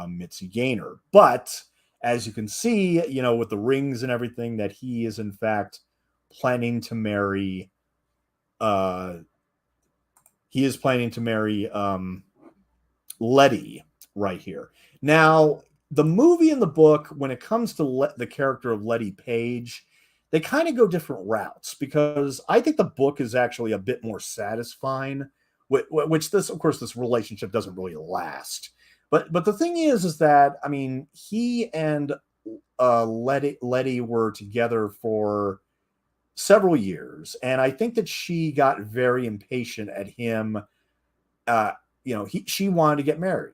Mitzi Gaynor. But as you can see, with the rings and everything, that he is in fact planning to marry. He is planning to marry Letty right here. Now, the movie and the book, when it comes to the character of Letty Page, they kind of go different routes because I think the book is actually a bit more satisfying. Which this, of course, this relationship doesn't really last. But the thing is that I mean, he and Letty were together for several years, and I think that she got very impatient at him. Uh, she wanted to get married.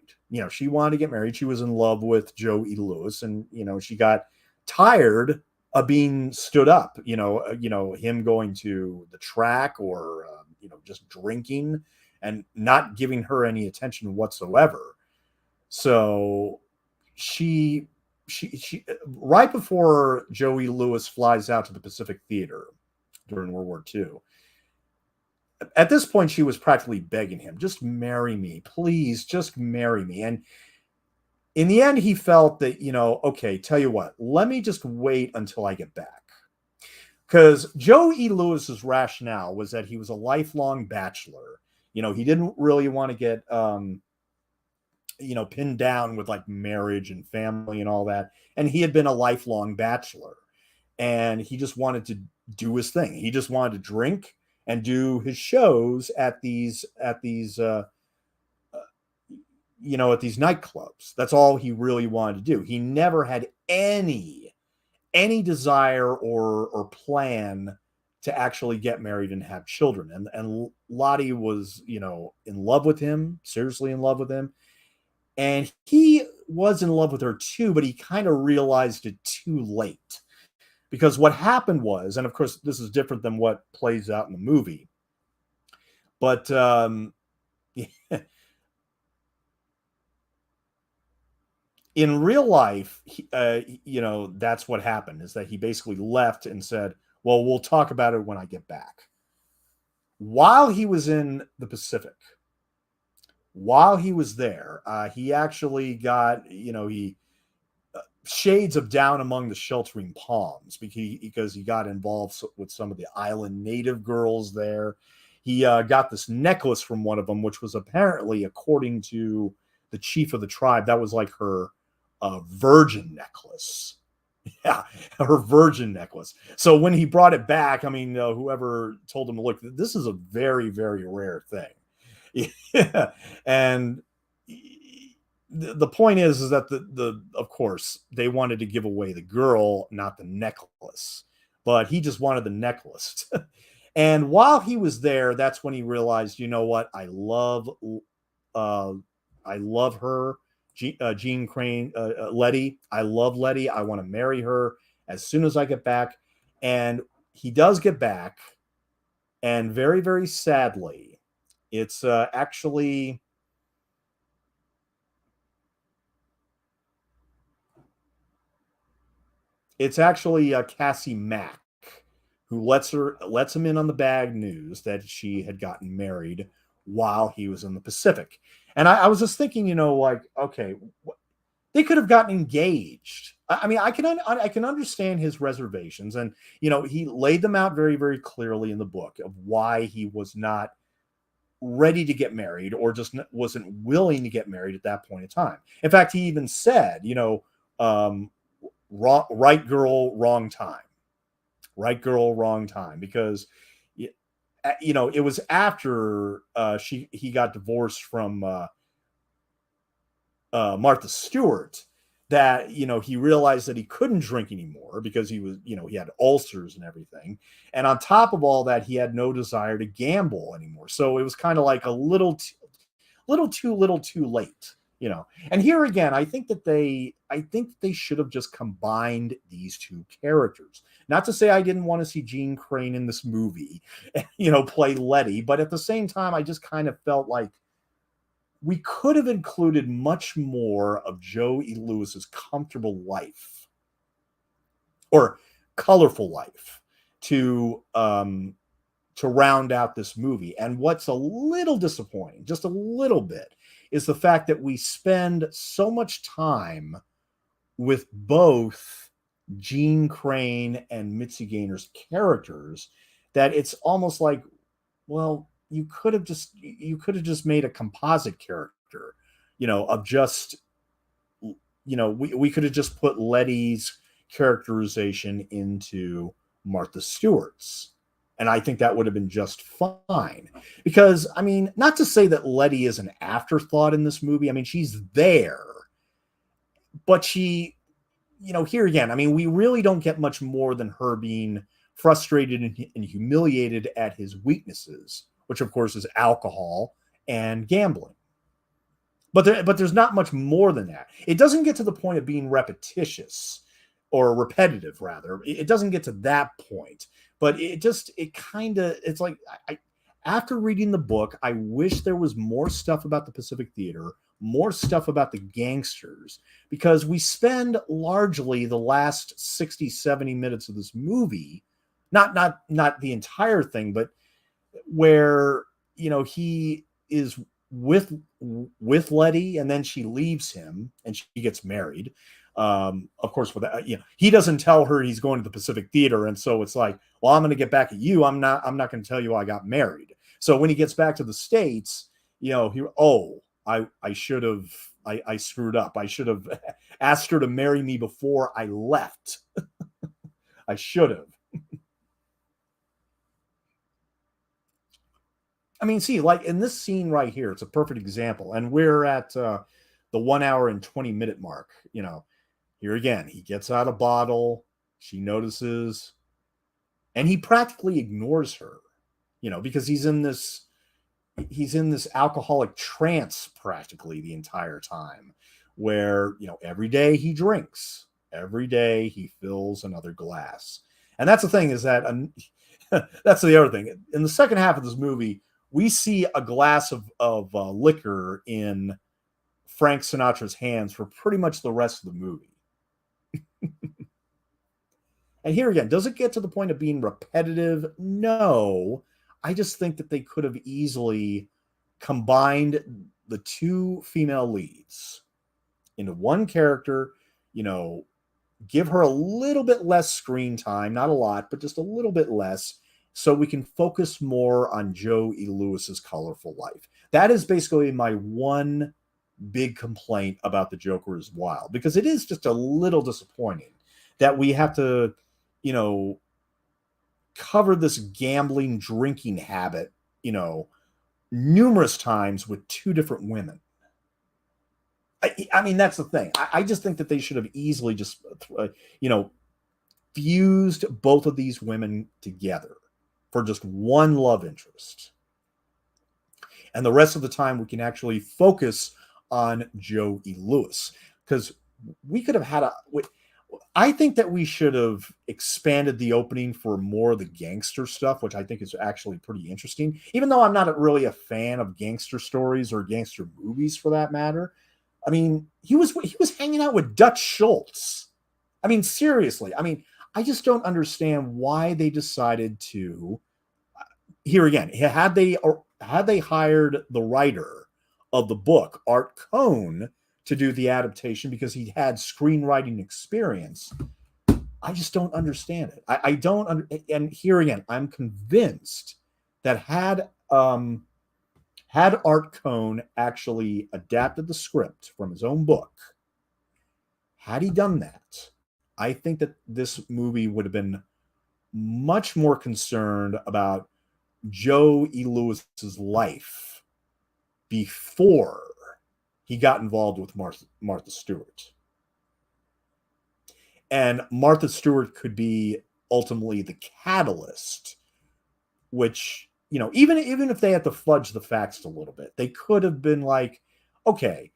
She wanted to get married. She was in love with Joe E. Lewis, and she got tired of being stood up. Him going to the track or just drinking and not giving her any attention whatsoever. So she right before Joey Lewis flies out to the Pacific Theater during World War II, at this point she was practically begging him, just marry me, please, just marry me. And in the end he felt that, okay, tell you what, let me just wait until I get back. Because Joe E. Lewis's rationale was that he was a lifelong bachelor. He didn't really want to get pinned down with like marriage and family and all that. And he had been a lifelong bachelor, and he just wanted to do his thing. He just wanted to drink and do his shows at these at these nightclubs. That's all he really wanted to do. He never had any desire or plan to actually get married and have children. And Lottie was, in love with him, seriously in love with him. And he was in love with her too, but he kind of realized it too late. Because what happened was, and of course, this is different than what plays out in the movie, but in real life, that's what happened, is that he basically left and said, well, we'll talk about it when I get back. While he was in the Pacific, while he was there, he actually got, shades of Down Among the Sheltering Palms, because he got involved with some of the island native girls there. He got this necklace from one of them, which was apparently, according to the chief of the tribe, that was like her virgin necklace. Yeah, her virgin necklace. So when he brought it back, I mean, whoever told him to look, this is a very, very rare thing. Yeah. And the point is that the of course they wanted to give away the girl, not the necklace, but he just wanted the necklace. And while he was there, that's when he realized, you know what, I love her, Jeanne Crain, Letty. I love Letty. I want to marry her as soon as I get back. And he does get back, and very, very sadly, it's actually Cassie Mack who lets him in on the bad news that she had gotten married while he was in the Pacific. And I was just thinking, like, okay, they could have gotten engaged. I mean, I can understand his reservations, and he laid them out very, very clearly in the book of why he was not ready to get married, or just wasn't willing to get married at that point in time. In fact, he even said, right girl, wrong time. Right girl, wrong time. Because it was after he got divorced from Martha Stewart that he realized that he couldn't drink anymore, because he was he had ulcers and everything, and on top of all that, he had no desire to gamble anymore. So it was kind of like a little too late. And here again, I think they should have just combined these two characters. Not to say I didn't want to see Jeanne Crain in this movie, play Letty, but at the same time, I just kind of felt like we could have included much more of Joe E. Lewis's comfortable life, or colorful life, to round out this movie. And what's a little disappointing, just a little bit, is the fact that we spend so much time with both Jeanne Crain and Mitzi Gaynor's characters that it's almost like, well, you could have just made a composite character, of just, we could have just put Letty's characterization into Martha Stewart's. And I think that would have been just fine. Because, I mean, not to say that Letty is an afterthought in this movie. I mean, she's there. But she, here again, I mean, we really don't get much more than her being frustrated and humiliated at his weaknesses, which, of course, is alcohol and gambling. But there's not much more than that. It doesn't get to the point of being repetitious or repetitive, rather. It doesn't get to that point. But it's like, after reading the book, I wish there was more stuff about the Pacific Theater, more stuff about the gangsters, because we spend largely the last 60, 70 minutes of this movie, not the entire thing, but where, he is with Letty, and then she leaves him and she gets married. Of course, with that, he doesn't tell her he's going to the Pacific Theater, and so it's like, well, I'm going to get back at you. I'm not going to tell you I got married. So when he gets back to the States, I should have, I screwed up. I should have asked her to marry me before I left. I should have. I mean, see, like in this scene right here, it's a perfect example. And we're at the 1 hour and 20-minute mark. Here again, he gets out a bottle. She notices, and he practically ignores her, because he's in this alcoholic trance practically the entire time, where, every day he drinks, every day he fills another glass. And that's the thing, is that that's the other thing. In the second half of this movie, we see a glass of liquor in Frank Sinatra's hands for pretty much the rest of the movie. And here again, does it get to the point of being repetitive? No. I just think that they could have easily combined the two female leads into one character, give her a little bit less screen time, not a lot, but just a little bit less, so we can focus more on Joe E. Lewis's colorful life. That is basically my one big complaint about The Joker is Wild, because it is just a little disappointing that we have to, cover this gambling, drinking habit, numerous times with two different women. I mean, that's the thing. I just think that they should have easily just, fused both of these women together for just one love interest. And the rest of the time, we can actually focus on Joe E. Lewis, because we could have had I think that we should have expanded the opening for more of the gangster stuff, which I think is actually pretty interesting, even though I'm not really a fan of gangster stories or gangster movies for that matter. I mean, he was hanging out with Dutch Schultz. I mean, seriously. I mean, I just don't understand why they decided to, here again, had they hired the writer of the book, Art Cohn, to do the adaptation because he had screenwriting experience. I just don't understand it. I don't. And here again, I'm convinced that had Art Cohn actually adapted the script from his own book, had he done that, I think that this movie would have been much more concerned about Joe E. Lewis's life before he got involved with Martha Stewart. And Martha Stewart could be ultimately the catalyst, which, even if they had to fudge the facts a little bit, they could have been like, okay,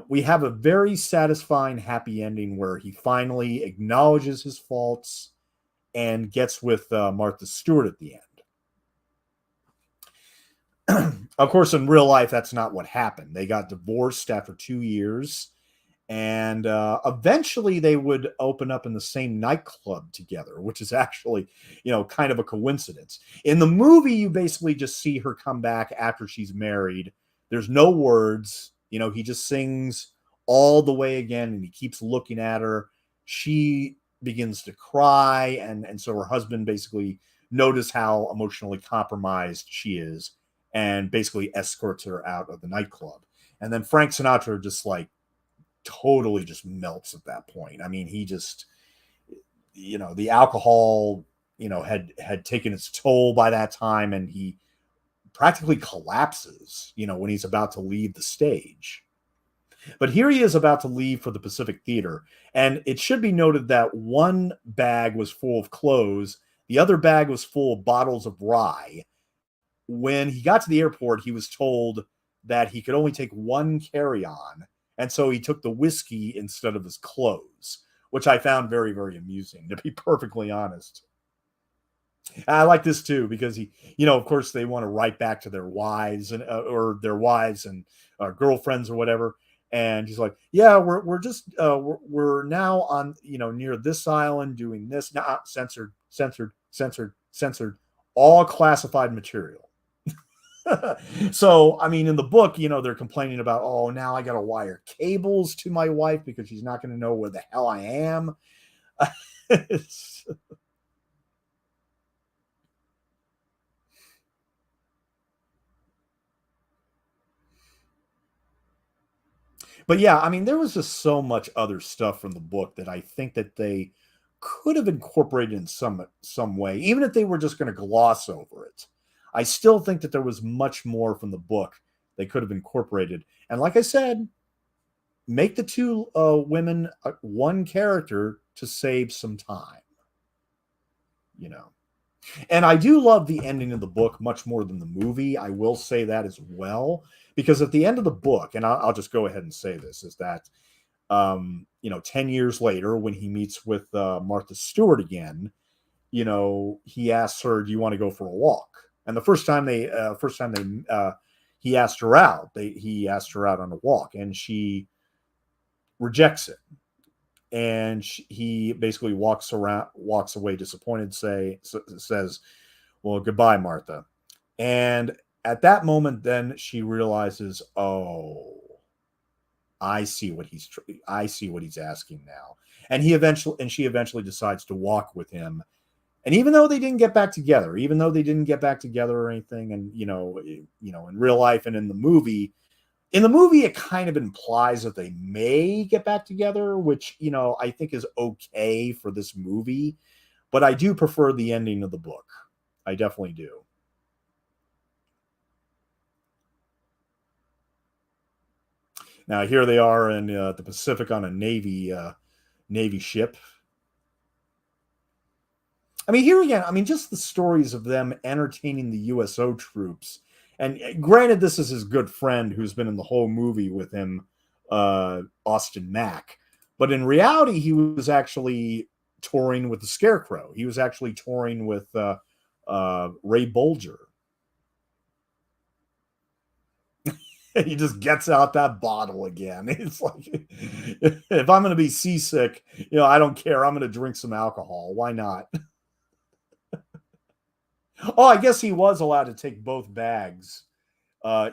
we have a very satisfying, happy ending where he finally acknowledges his faults and gets with Martha Stewart at the end. Of course, in real life, that's not what happened. They got divorced after 2 years, and eventually they would open up in the same nightclub together, which is actually, kind of a coincidence. In the movie, you basically just see her come back after she's married. There's no words. He just sings all the way again, and he keeps looking at her. She begins to cry, and so her husband basically noticed how emotionally compromised she is, and basically escorts her out of the nightclub. And then Frank Sinatra just like totally just melts at that point. I mean, he just, the alcohol, had taken its toll by that time, and he practically collapses, when he's about to leave the stage. But here he is about to leave for the Pacific Theater. And it should be noted that one bag was full of clothes, the other bag was full of bottles of rye. When he got to the airport, he was told that he could only take one carry-on. And so he took the whiskey instead of his clothes, which I found very, very amusing, to be perfectly honest. I like this too because he, of course, they want to write back to their wives and or their wives and girlfriends or whatever. And he's like, "Yeah, we're just we're now on near this island doing this. Nah, censored, censored, censored, censored, all classified material." So I mean, in the book, they're complaining about, oh, now I got to wire cables to my wife because she's not going to know where the hell I am. But yeah, I mean, there was just so much other stuff from the book that I think that they could have incorporated in some way, even if they were just going to gloss over it. I still think that there was much more from the book they could have incorporated. And like I said, make the two women one character to save some time. You know. And I do love the ending of the book much more than the movie. I will say that as well, because at the end of the book, and I'll just go ahead and say this, is that 10 years later, when he meets with Martha Stewart again, he asks her, "Do you want to go for a walk?" And the he asked her out. He asked her out on a walk, and she rejects it. And he basically walks away disappointed, says, "Well, goodbye, Martha." And at that moment, then she realizes, oh, I see what he's asking now. And she eventually decides to walk with him. And even though they didn't get back together, or anything, and in real life and in the movie, it kind of implies that they may get back together, which, I think is okay for this movie. But I do prefer the ending of the book. I definitely do. Now, here they are in the Pacific on a Navy ship. I mean, here again, I mean, just the stories of them entertaining the USO troops. And granted, this is his good friend who's been in the whole movie with him, Austin Mack. But in reality, he was actually touring with the Scarecrow. He was actually touring with Ray Bolger. He just gets out that bottle again. It's like, if I'm going to be seasick, I don't care. I'm going to drink some alcohol. Why not? Oh, I guess he was allowed to take both bags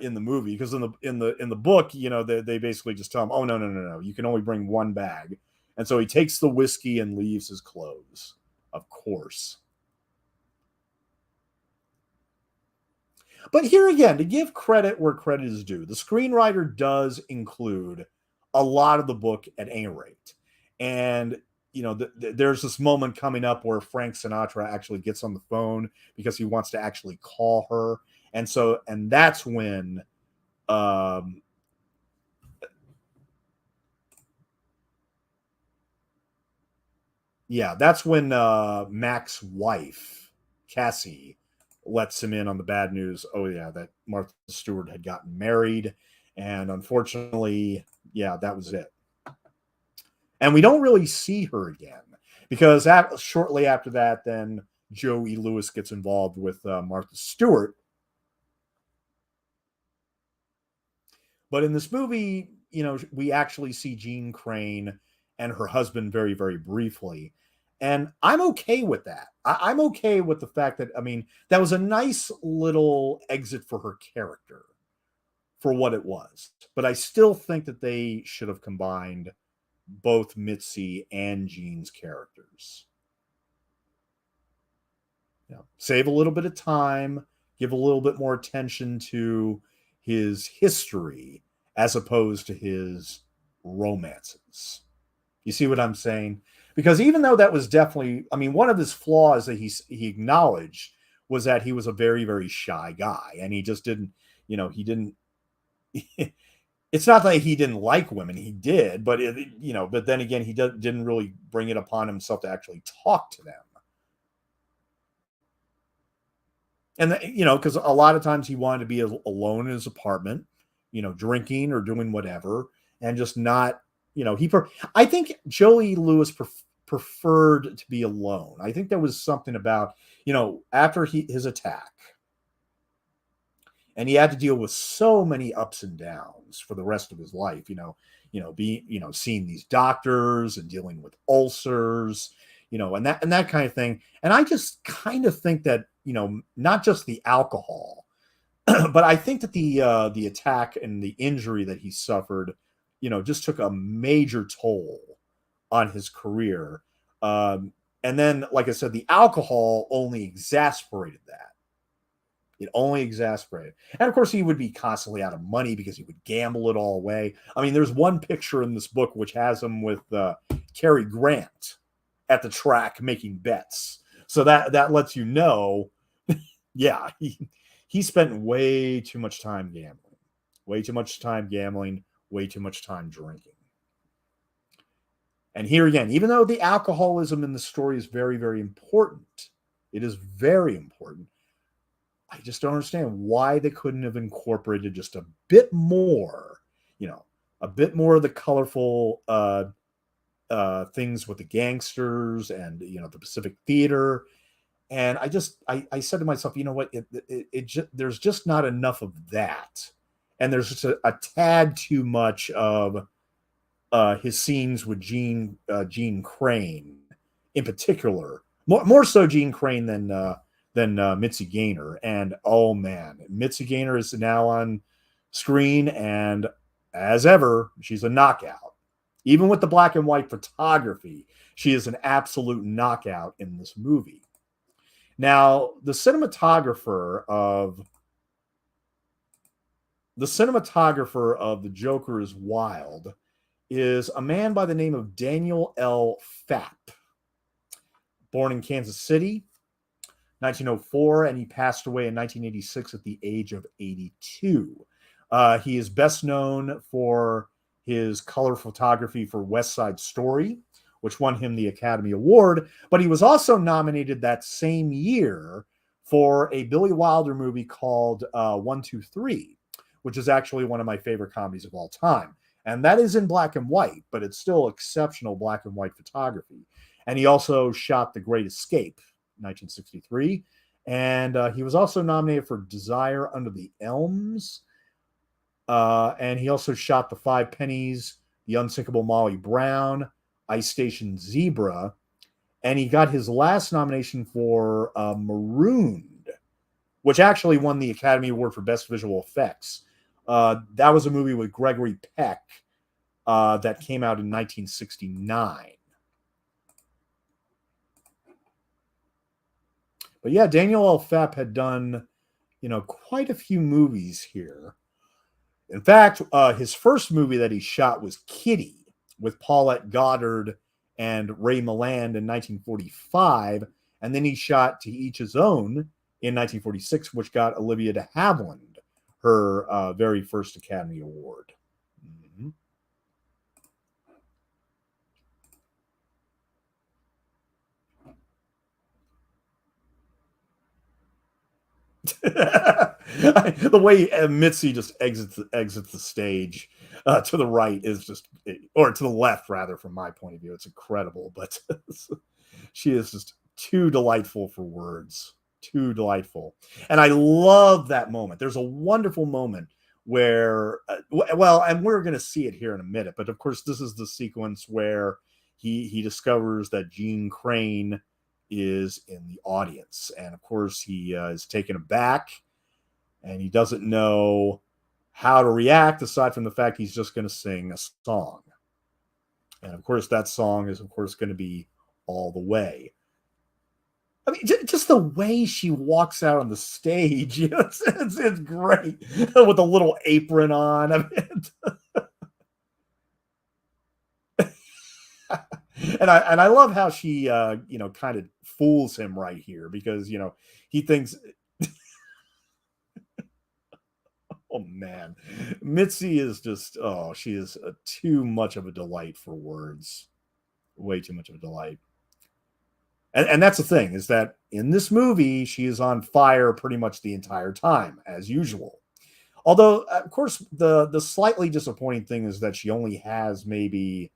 in the movie, because in the book, they basically just tell him, "Oh, no, you can only bring one bag," and so he takes the whiskey and leaves his clothes, of course. But here again, to give credit where credit is due, the screenwriter does include a lot of the book at any rate. And, there's this moment coming up where Frank Sinatra actually gets on the phone because he wants to actually call her. And that's when, um, that's when Mac's wife, Cassie, lets him in on the bad news. Oh, yeah, that Martha Stewart had gotten married. And unfortunately, that was it. And we don't really see her again, because shortly after that, then Joe E. Lewis gets involved with Martha Stewart. But in this movie, we actually see Jeanne Crain and her husband very, very briefly. And I'm okay with that. I'm okay with the fact that, I mean, that was a nice little exit for her character for what it was. But I still think that they should have combined both Mitzi and Jean's characters. Save a little bit of time, give a little bit more attention to his history, as opposed to his romances. You see what I'm saying? Because even though that was definitely, I mean, one of his flaws that he acknowledged was that he was a very, very shy guy, and he just didn't, he didn't. It's not that he didn't like women; he did, but but then again, he didn't really bring it upon himself to actually talk to them. And because a lot of times he wanted to be alone in his apartment, drinking or doing whatever, and just not, I think Joey Lewis preferred to be alone. I think there was something about, after his attack, and he had to deal with so many ups and downs for the rest of his life, seeing these doctors and dealing with ulcers, and that kind of thing. And I just kind of think that, not just the alcohol, but I think that the attack and the injury that he suffered, just took a major toll on his career. And then, like I said, the alcohol only exasperated that. It only exasperated. And of course, he would be constantly out of money because he would gamble it all away. I mean, there's one picture in this book which has him with Cary Grant at the track making bets. So that lets you know, yeah, he spent way too much time gambling, way too much time gambling, way too much time drinking. And here again, even though the alcoholism in the story is very, very important, it is very important. I just don't understand why they couldn't have incorporated just a bit more, a bit more of the colorful things with the gangsters and, the Pacific Theater. And I said to myself, you know what, there's just not enough of that. And there's just a tad too much of his scenes with Jeanne Crain in particular, more so Jeanne Crain than Mitzi Gaynor. And oh man, Mitzi Gaynor is now on screen, and as ever, she's a knockout. Even with the black and white photography, she is an absolute knockout in this movie. Now, the cinematographer of The Joker is Wild is a man by the name of Daniel L. Pfapp, born in Kansas City, 1904, and he passed away in 1986 at the age of 82. He is best known for his color photography for West Side Story, which won him the Academy Award, but he was also nominated that same year for a Billy Wilder movie called 1, 2, 3, which is actually one of my favorite comedies of all time. And that is in black and white, but it's still exceptional black and white photography. And he also shot The Great Escape, 1963. And he was also nominated for Desire Under the Elms. And he also shot The Five Pennies, The Unsinkable Molly Brown, Ice Station Zebra. And he got his last nomination for Marooned, which actually won the Academy Award for Best Visual Effects. That was a movie with Gregory Peck that came out in 1969. But yeah, Daniel L. Pfapp had done, quite a few movies here. In fact, his first movie that he shot was Kitty with Paulette Goddard and Ray Milland in 1945. And then he shot To Each His Own in 1946, which got Olivia de Havilland her very first Academy Award. Mm-hmm. The way Mitzi just exits the stage to the right is just, or to the left rather, from my point of view, it's incredible. But she is just too delightful for words, too delightful. And I love that moment. There's a wonderful moment where, and we're going to see it here in a minute, but of course this is the sequence where he discovers that Jeanne Crain is in the audience, and of course he is taken aback, and he doesn't know how to react aside from the fact he's just going to sing a song. And of course that song is of course going to be All the Way. I mean, just the way she walks out on the stage, it's great with a little apron on. I mean, and I love how she kind of fools him right here because he thinks, oh man, Mitzi is just, oh, she is too much of a delight for words, way too much of a delight. And that's the thing, is that in this movie she is on fire pretty much the entire time, as usual. Although, of course, the slightly disappointing thing is that she only has maybe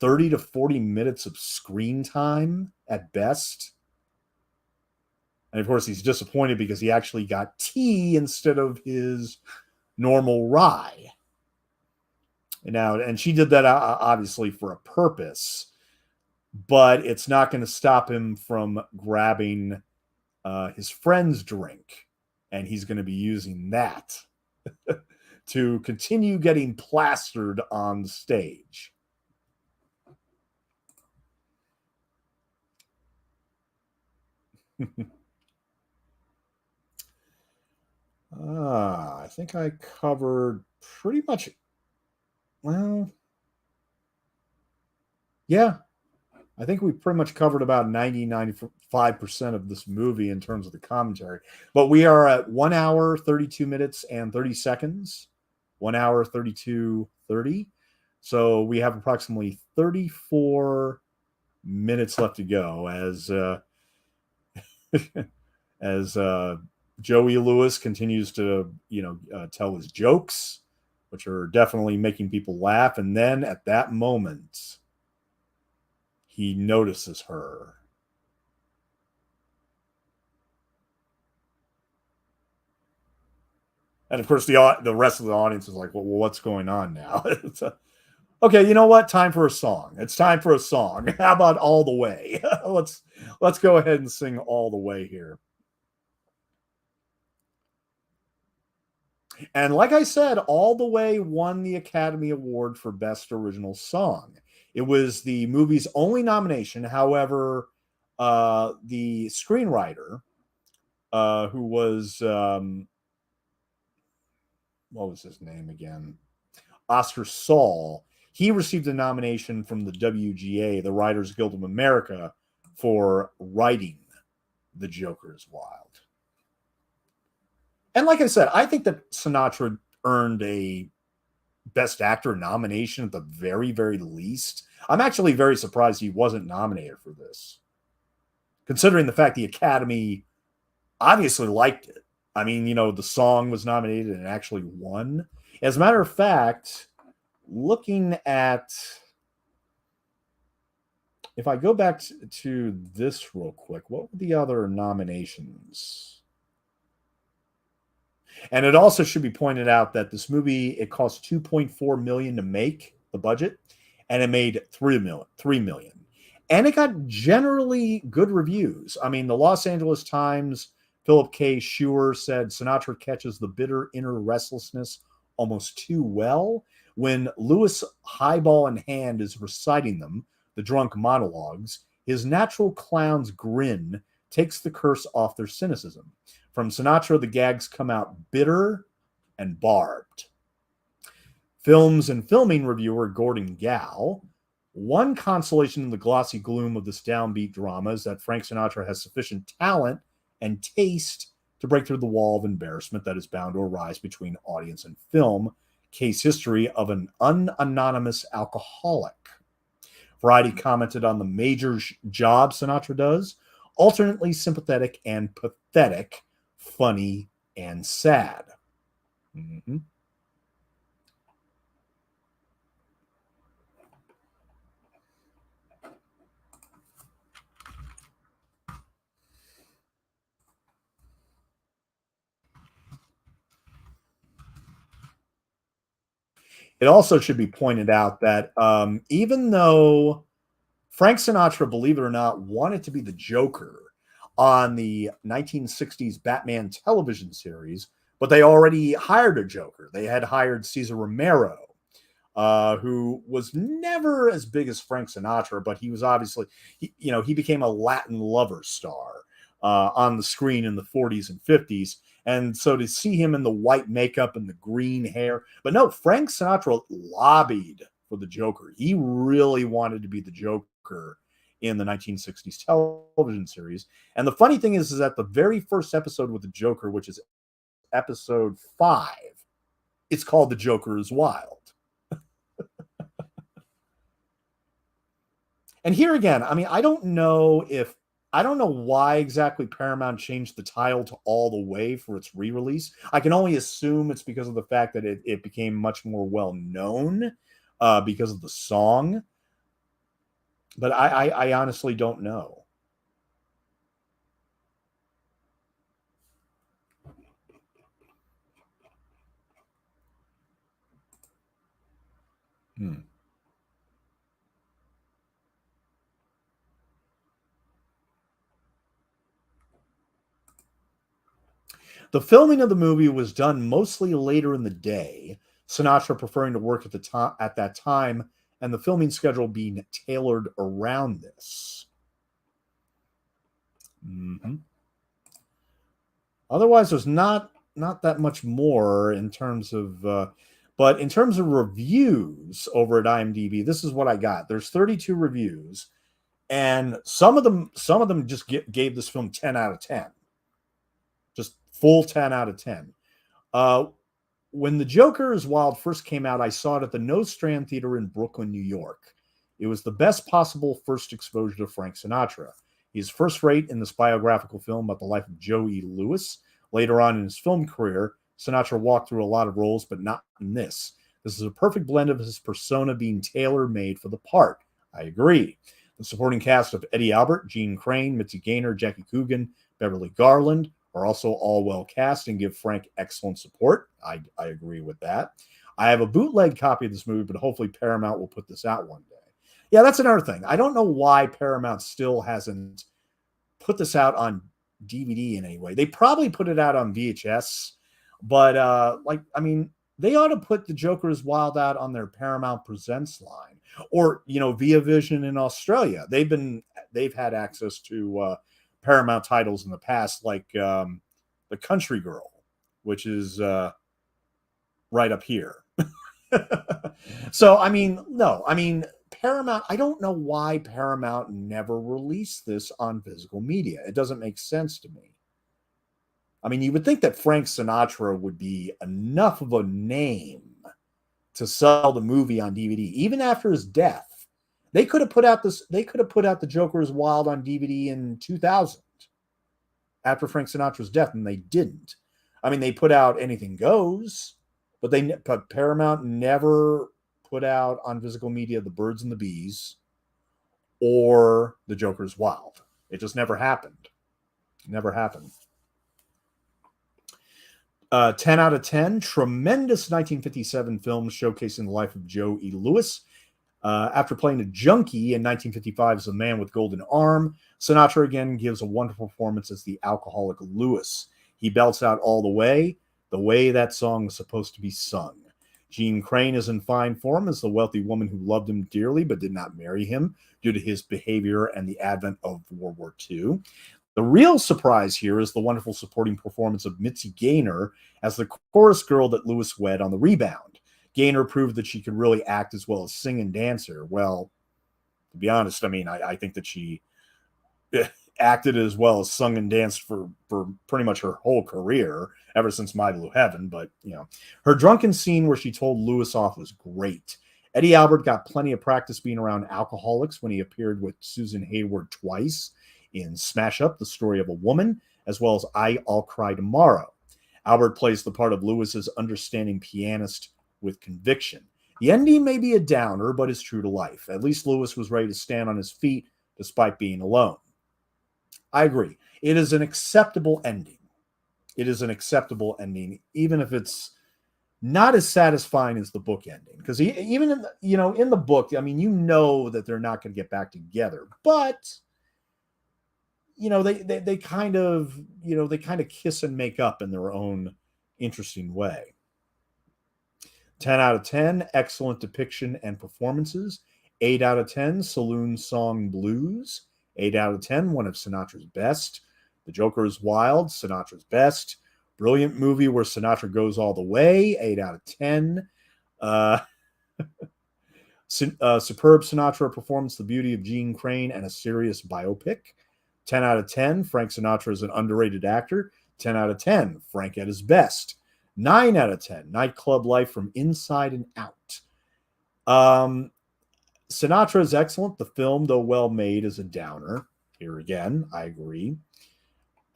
30 to 40 minutes of screen time at best. And of course, he's disappointed because he actually got tea instead of his normal rye. And she did that obviously for a purpose, but it's not going to stop him from grabbing his friend's drink, and he's going to be using that to continue getting plastered on stage. I think I covered pretty much. Well, yeah, I think we pretty much covered about 95% of this movie in terms of the commentary. But we are at 1 hour, 32 minutes, and 30 seconds. 1 hour, 32, 30. So we have approximately 34 minutes left to go as Joey Lewis continues to, tell his jokes, which are definitely making people laugh. And then at that moment, he notices her. And of course, the rest of the audience is like, well, what's going on now? Okay, you know what? Time for a song. It's time for a song. How about All the Way? let's go ahead and sing All the Way here. And like I said, All the Way won the Academy Award for Best Original Song. It was the movie's only nomination. However, the screenwriter, who was, what was his name again? Oscar Saul, he received a nomination from the WGA, the Writers Guild of America, for writing The Joker is Wild. And like I said, I think that Sinatra earned a Best Actor nomination at the very, very least. I'm actually very surprised he wasn't nominated for this, considering the fact the Academy obviously liked it. I mean, the song was nominated and actually won. As a matter of fact, looking at, if I go back to this real quick, what were the other nominations? And it also should be pointed out that this movie, it cost $2.4 million to make, the budget, and it made $3 million. And it got generally good reviews. I mean, the Los Angeles Times, Philip K. Scheuer said Sinatra catches the bitter inner restlessness almost too well. When Lewis, highball in hand, is reciting them, the drunk monologues, his natural clown's grin takes the curse off their cynicism. From Sinatra, the gags come out bitter and barbed. Films and filming reviewer Gordon Gow: one consolation in the glossy gloom of this downbeat drama is that Frank Sinatra has sufficient talent and taste to break through the wall of embarrassment that is bound to arise between audience and film. Case history of an unanonymous alcoholic. Variety commented on the major job Sinatra does: alternately sympathetic and pathetic, funny and sad. Mm-hmm. It also should be pointed out that even though Frank Sinatra, believe it or not, wanted to be the Joker on the 1960s Batman television series, but they already hired a Joker. They had hired Cesar Romero. who was never as big as Frank Sinatra, but he was obviously, he became a Latin lover star on the screen in the 40s and 50s. And so to see him in the white makeup and the green hair, but no, Frank Sinatra lobbied for the Joker. He really wanted to be the Joker in the 1960s television series. And the funny thing is that the very first episode with the Joker, which is episode 5, it's called The Joker is Wild. And here again, I mean, I don't know why exactly Paramount changed the title to All the Way for its re-release. I can only assume it's because of the fact that it became much more well-known because of the song. But I honestly don't know. The filming of the movie was done mostly later in the day, Sinatra preferring to work at that time, and the filming schedule being tailored around this. Mm-hmm. Otherwise, there's not that much more in terms of, but in terms of reviews over at IMDb, this is what I got. There's 32 reviews, and some of them just gave this film 10 out of 10, just full 10 out of 10. When The Joker is Wild first came out, I saw it at the Nostrand Theater in Brooklyn, New York. It was the best possible first exposure to Frank Sinatra. He's first rate in this biographical film about the life of Joe E. Lewis. Later on in his film career, Sinatra walked through a lot of roles, but not in this. This is a perfect blend of his persona being tailor-made for the part. I agree. The supporting cast of Eddie Albert, Jeanne Crain, Mitzi Gaynor, Jackie Coogan, Beverly Garland are also all well cast and give Frank excellent support. I agree with that. I have a bootleg copy of this movie, but hopefully Paramount will put this out one day. Yeah, that's another thing. I don't know why Paramount still hasn't put this out on DVD in any way. They probably put it out on VHS, but they ought to put The Joker is Wild out on their Paramount Presents line, or Via Vision in Australia. They've had access to Paramount titles in the past, like The Country Girl, which is right up here. So, Paramount, I don't know why Paramount never released this on physical media. It doesn't make sense to me. I mean, you would think that Frank Sinatra would be enough of a name to sell the movie on DVD, even after his death. They could have put out The Joker is Wild on DVD in 2000 after Frank Sinatra's death, and they didn't. I mean, they put out Anything Goes, but Paramount never put out on physical media The Birds and the Bees or The Joker is Wild. It just never happened. Never happened. 10 out of 10. Tremendous 1957 film showcasing the life of Joe E. Lewis. After playing a junkie in 1955 as a man with golden arm, Sinatra again gives a wonderful performance as the alcoholic Lewis. He belts out all the way that song is supposed to be sung. Jeanne Crain is in fine form as the wealthy woman who loved him dearly but did not marry him due to his behavior and the advent of World War II. The real surprise here is the wonderful supporting performance of Mitzi Gaynor as the chorus girl that Lewis wed on the rebound. Gaynor proved that she could really act as well as sing and dance here. Well, to be honest, I think that she acted as well as sung and danced for pretty much her whole career, ever since My Blue Heaven. But, her drunken scene where she told Lewis off was great. Eddie Albert got plenty of practice being around alcoholics when he appeared with Susan Hayward twice in Smash Up, The Story of a Woman, as well as I'll Cry Tomorrow. Albert plays the part of Lewis's understanding pianist with conviction. The ending may be a downer, but is true to life. At least Lewis was ready to stand on his feet despite being alone. I agree. It is an acceptable ending. It is an acceptable ending, even if it's not as satisfying as the book ending. Because even in the book, that they're not going to get back together, but they kind of kiss and make up in their own interesting way. 10 out of 10, excellent depiction and performances. 8 out of 10, Saloon Song Blues. 8 out of 10, one of Sinatra's best. The Joker is Wild, Sinatra's best. Brilliant movie where Sinatra goes all the way. 8 out of 10. Superb Sinatra performance, The Beauty of Jeanne Crain, and a serious biopic. 10 out of 10, Frank Sinatra is an underrated actor. 10 out of 10, Frank at his best. 9 out of 10, nightclub life from inside and out. Sinatra is excellent. The film, though well made, is a downer. Here again, I agree.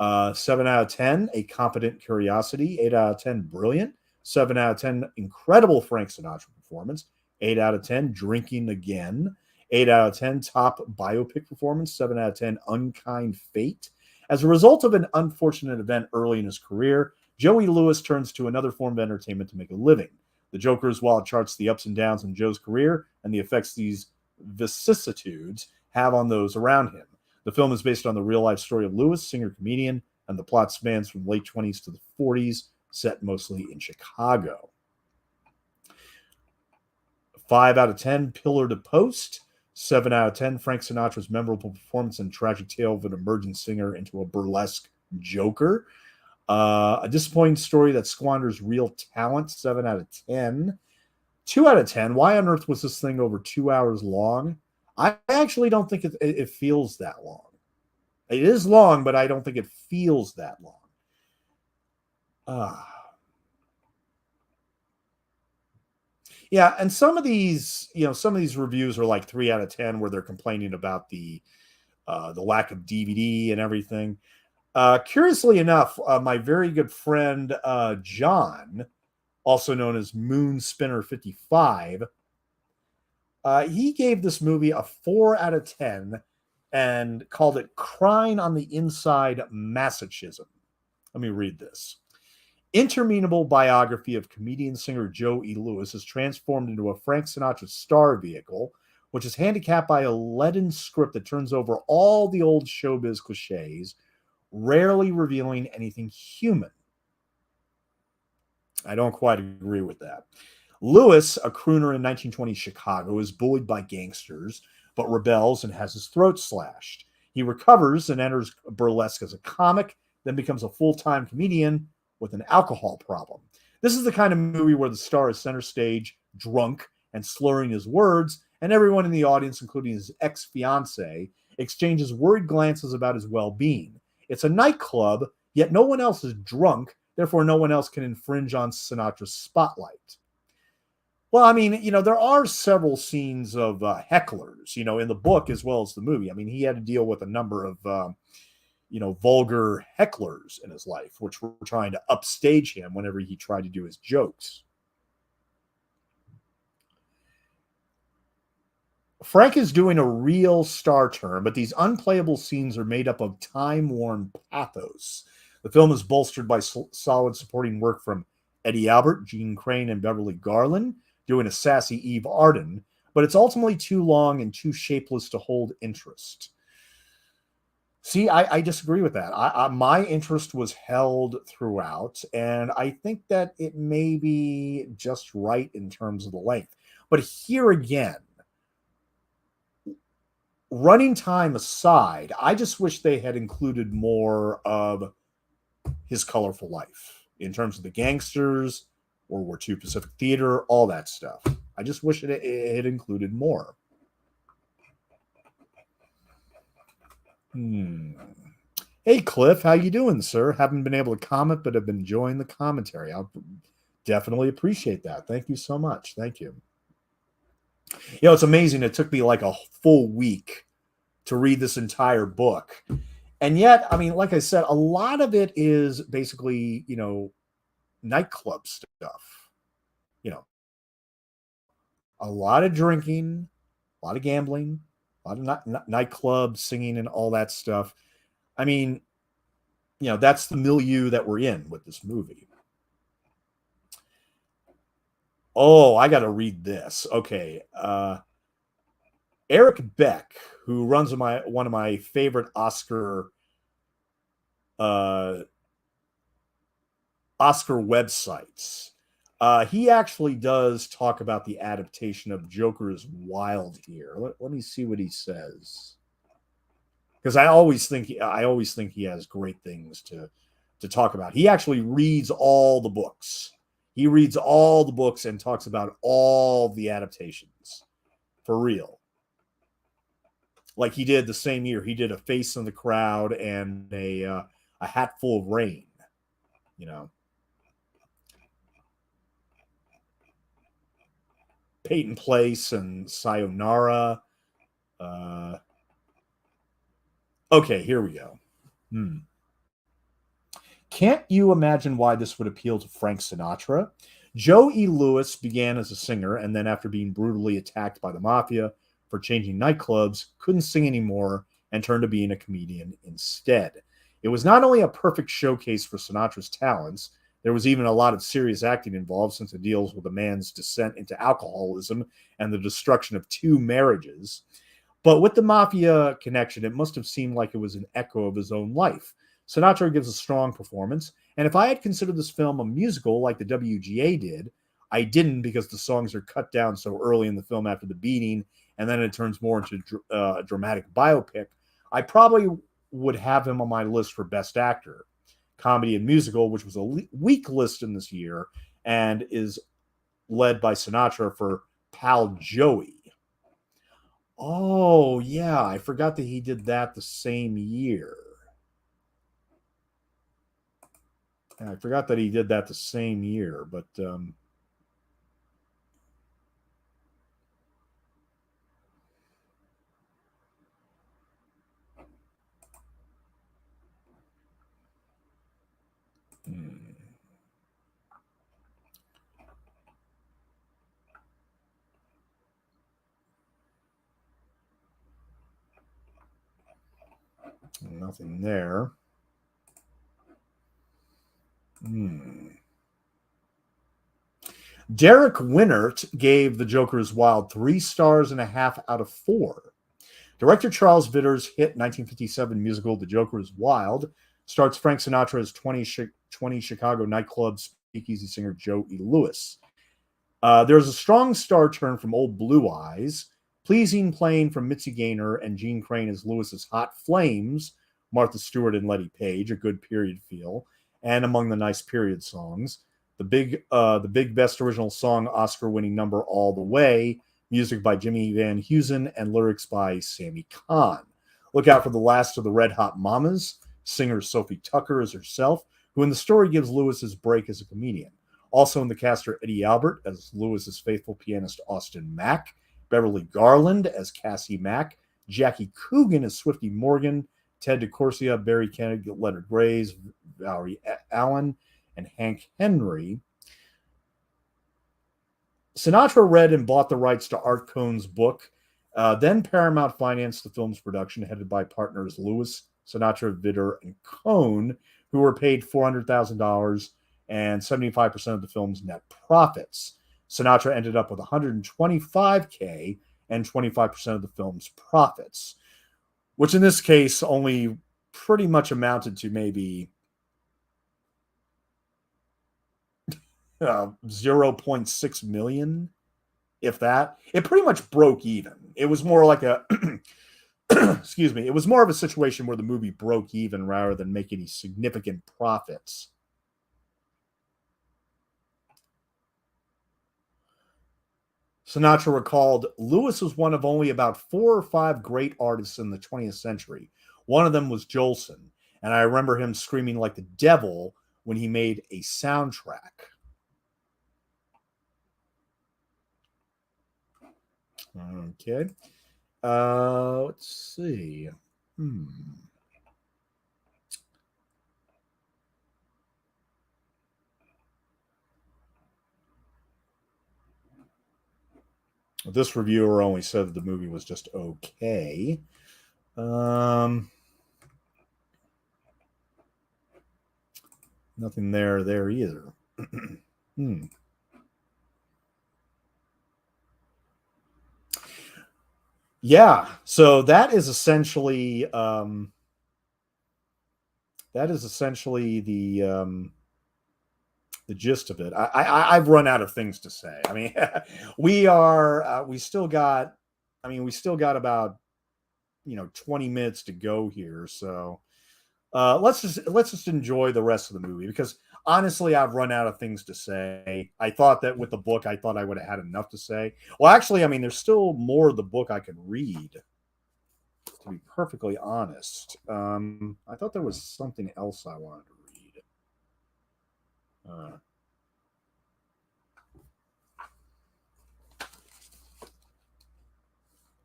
7 out of 10, a competent curiosity. 8 out of 10, brilliant. 7 out of 10, incredible Frank Sinatra performance. 8 out of 10, drinking again. 8 out of 10, top biopic performance. 7 out of 10, unkind fate. As a result of an unfortunate event early in his career, Joey Lewis turns to another form of entertainment to make a living. The Joker is Wild charts the ups and downs in Joe's career and the effects these vicissitudes have on those around him. The film is based on the real-life story of Lewis, singer-comedian, and the plot spans from the late 20s to the 40s, set mostly in Chicago. 5 out of 10, Pillar to Post. 7 out of 10, Frank Sinatra's memorable performance and tragic tale of an emerging singer into a burlesque Joker. A disappointing story that squanders real talent. 7 out of 10. 2 out of 10, why on earth was this thing over 2 hours long? I actually don't think it feels that long. It is long, but I don't think it feels that long. Yeah, and some of these reviews are like 3 out of 10 where they're complaining about the lack of DVD and everything. Curiously enough, my very good friend John, also known as Moon Spinner 55, he gave this movie a 4 out of 10 and called it crying on the inside masochism. Let me read this. Interminable biography of comedian-singer Joe E. Lewis is transformed into a Frank Sinatra star vehicle, which is handicapped by a leaden script that turns over all the old showbiz cliches, rarely revealing anything human. I don't quite agree with that. Lewis, a crooner in 1920 Chicago, is bullied by gangsters, but rebels and has his throat slashed. He recovers and enters burlesque as a comic, then becomes a full-time comedian with an alcohol problem. This is the kind of movie where the star is center stage, drunk, and slurring his words, and everyone in the audience, including his ex-fiancée, exchanges worried glances about his well-being. It's a nightclub, yet no one else is drunk, therefore no one else can infringe on Sinatra's spotlight. Well, I mean, there are several scenes of hecklers, in the book as well as the movie. I mean, he had to deal with a number of vulgar hecklers in his life, which were trying to upstage him whenever he tried to do his jokes. Frank is doing a real star turn, but these unplayable scenes are made up of time-worn pathos. The film is bolstered by solid supporting work from Eddie Albert, Jeanne Crain, and Beverly Garland, doing a sassy Eve Arden, but it's ultimately too long and too shapeless to hold interest. See, I disagree with that. My interest was held throughout, and I think that it may be just right in terms of the length. But here again, running time aside, I just wish they had included more of his colorful life in terms of the gangsters, World War II Pacific Theater, all that stuff. I just wish it had included more. Hey, Cliff, how you doing, sir? Haven't been able to comment, but have been enjoying the commentary. I'll definitely appreciate that. Thank you so much. Thank you. It's amazing. It took me like a full week to read this entire book. And yet, I mean, like I said, a lot of it is basically, nightclub stuff. A lot of drinking, a lot of gambling, a lot of nightclub singing and all that stuff. I mean, that's the milieu that we're in with this movie. Oh, I got to read this. Okay. Eric Beck, who runs one of my favorite Oscar websites, He actually does talk about the adaptation of Joker is Wild here. Let me see what he says, because I always think he has great things to talk about. He actually reads all the books. He reads all the books and talks about all the adaptations for real. Like he did the same year, he did A Face in the Crowd and a Hat Full of Rain. You know, Peyton Place and Sayonara. Uh, okay, here we go. Hmm. Can't you imagine why this would appeal to Frank Sinatra? Joe E. Lewis began as a singer, and then after being brutally attacked by the mafia for changing nightclubs, couldn't sing anymore and turned to being a comedian instead. It was not only a perfect showcase for Sinatra's talents, there was even a lot of serious acting involved since it deals with a man's descent into alcoholism and the destruction of two marriages. But with the mafia connection, it must have seemed like it was an echo of his own life. Sinatra gives a strong performance, and if I had considered this film a musical like the WGA did, I didn't because the songs are cut down so early in the film after the beating, and then it turns more into a dramatic biopic. I probably would have him on my list for Best Actor, Comedy and Musical, which was a weak list in this year, and is led by Sinatra for Pal Joey. Oh, yeah, I forgot that he did that the same year. I forgot that he did that the same year, but nothing there. Hmm. Derek Winnert gave The Joker is Wild 3.5 stars out of 4. Director Charles Vidor's hit 1957 musical The Joker is Wild starts Frank Sinatra as 20 Chicago nightclub speakeasy singer Joe E. Lewis. There's a strong star turn from Old Blue Eyes, pleasing playing from Mitzi Gaynor and Jeanne Crain as Lewis's Hot Flames, Martha Stewart and Letty Page, a good period feel, and among the nice period songs. The big best original song Oscar-winning number All the Way, music by Jimmy Van Heusen and lyrics by Sammy Cahn. Look out for the last of the Red Hot Mamas. Singer Sophie Tucker is herself, who in the story gives Lewis his break as a comedian. Also in the cast are Eddie Albert as Lewis's faithful pianist Austin Mack, Beverly Garland as Cassie Mack, Jackie Coogan as Swifty Morgan, Ted DeCorsia, Barry Kennedy, Leonard Graves, Valerie Allen, and Hank Henry. Sinatra read and bought the rights to Art Cohn's book. Then Paramount financed the film's production, headed by partners Lewis, Sinatra, Vidor, and Cohn, who were paid $400,000 and 75% of the film's net profits. Sinatra ended up with $125K and 25% of the film's profits, which in this case only pretty much amounted to maybe 0.6 million, if that. It pretty much broke even. It was more like a excuse me, it was more of a situation where the movie broke even rather than make any significant profits. Sinatra recalled, Lewis was one of only about 4 or 5 great artists in the 20th century. One of them was Jolson, and I remember him screaming like the devil when he made a soundtrack. Okay. Let's see. This reviewer only said that the movie was just okay. Nothing there either. Yeah, so that is essentially the the gist of it. I've run out of things to say. I mean, we still got, we still got about 20 minutes to go here. So let's just enjoy the rest of the movie, because honestly, I've run out of things to say. I thought that with the book, I thought I would have had enough to say. Well, actually, there's still more of the book I could read, to be perfectly honest. I thought there was something else I wanted to read.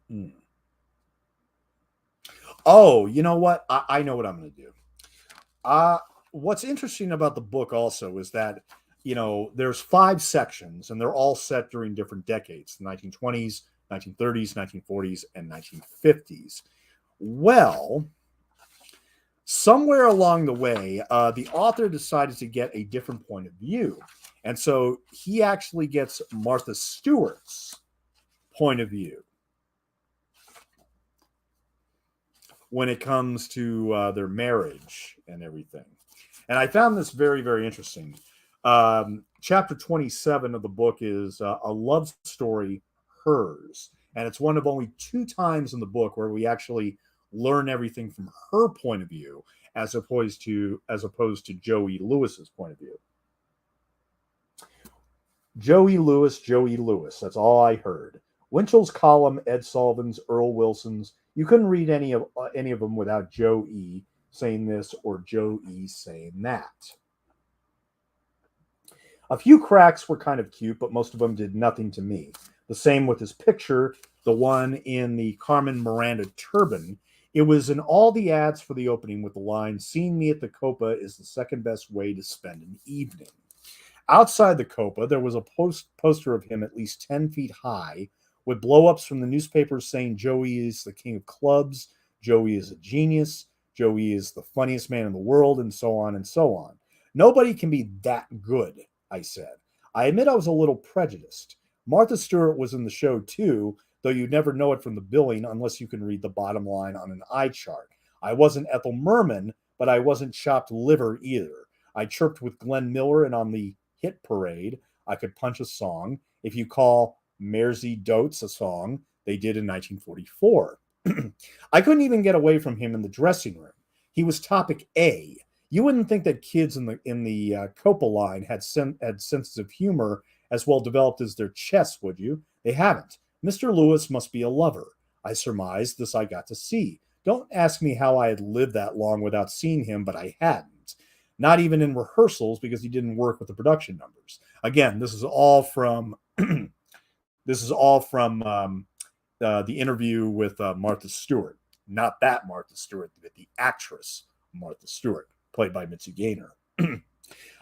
Hmm. Oh, you know what? I know what I'm going to do. What's interesting about the book also is that, there's 5 sections, and they're all set during different decades: the 1920s, 1930s, 1940s, and 1950s. Well, somewhere along the way, the author decided to get a different point of view. And so he actually gets Martha Stewart's point of view when it comes to their marriage and everything. And I found this very, very interesting. Chapter 27 of the book is a love story, Hers. And it's one of only 2 times in the book where we actually learn everything from her point of view, as opposed to Joey Lewis's point of view. Joey Lewis. That's all I heard. Winchell's column, Ed Sullivan's, Earl Wilson's. You couldn't read any of them without Joe E. saying this or Joe E. saying that. A few cracks were kind of cute, but most of them did nothing to me. The same with his picture, the one in the Carmen Miranda turban. It was in all the ads for the opening with the line, "Seeing me at the Copa is the second best way to spend an evening." Outside the Copa, there was a poster of him at least 10 feet high, with blow-ups from the newspapers saying Joey is the king of clubs, Joey is a genius, Joey is the funniest man in the world, and so on and so on. Nobody can be that good, I said. I admit I was a little prejudiced. Martha Stewart was in the show too, though you'd never know it from the billing unless you can read the bottom line on an eye chart. I wasn't Ethel Merman, but I wasn't chopped liver either. I chirped with Glenn Miller, and on the hit parade, I could punch a song. If you call Mersey Dotes a song, they did in 1944. I couldn't even get away from him in the dressing room. He was topic A. You wouldn't think that kids in the Copa line had senses of humor as well developed as their chests, would you? They haven't. Mr. Lewis must be a lover. I surmised this I got to see. Don't ask me how I had lived that long without seeing him, but I hadn't. Not even in rehearsals, because he didn't work with the production numbers. Again, this is all from the interview with Martha Stewart. Not that Martha Stewart, but the actress Martha Stewart, played by Mitzi Gaynor.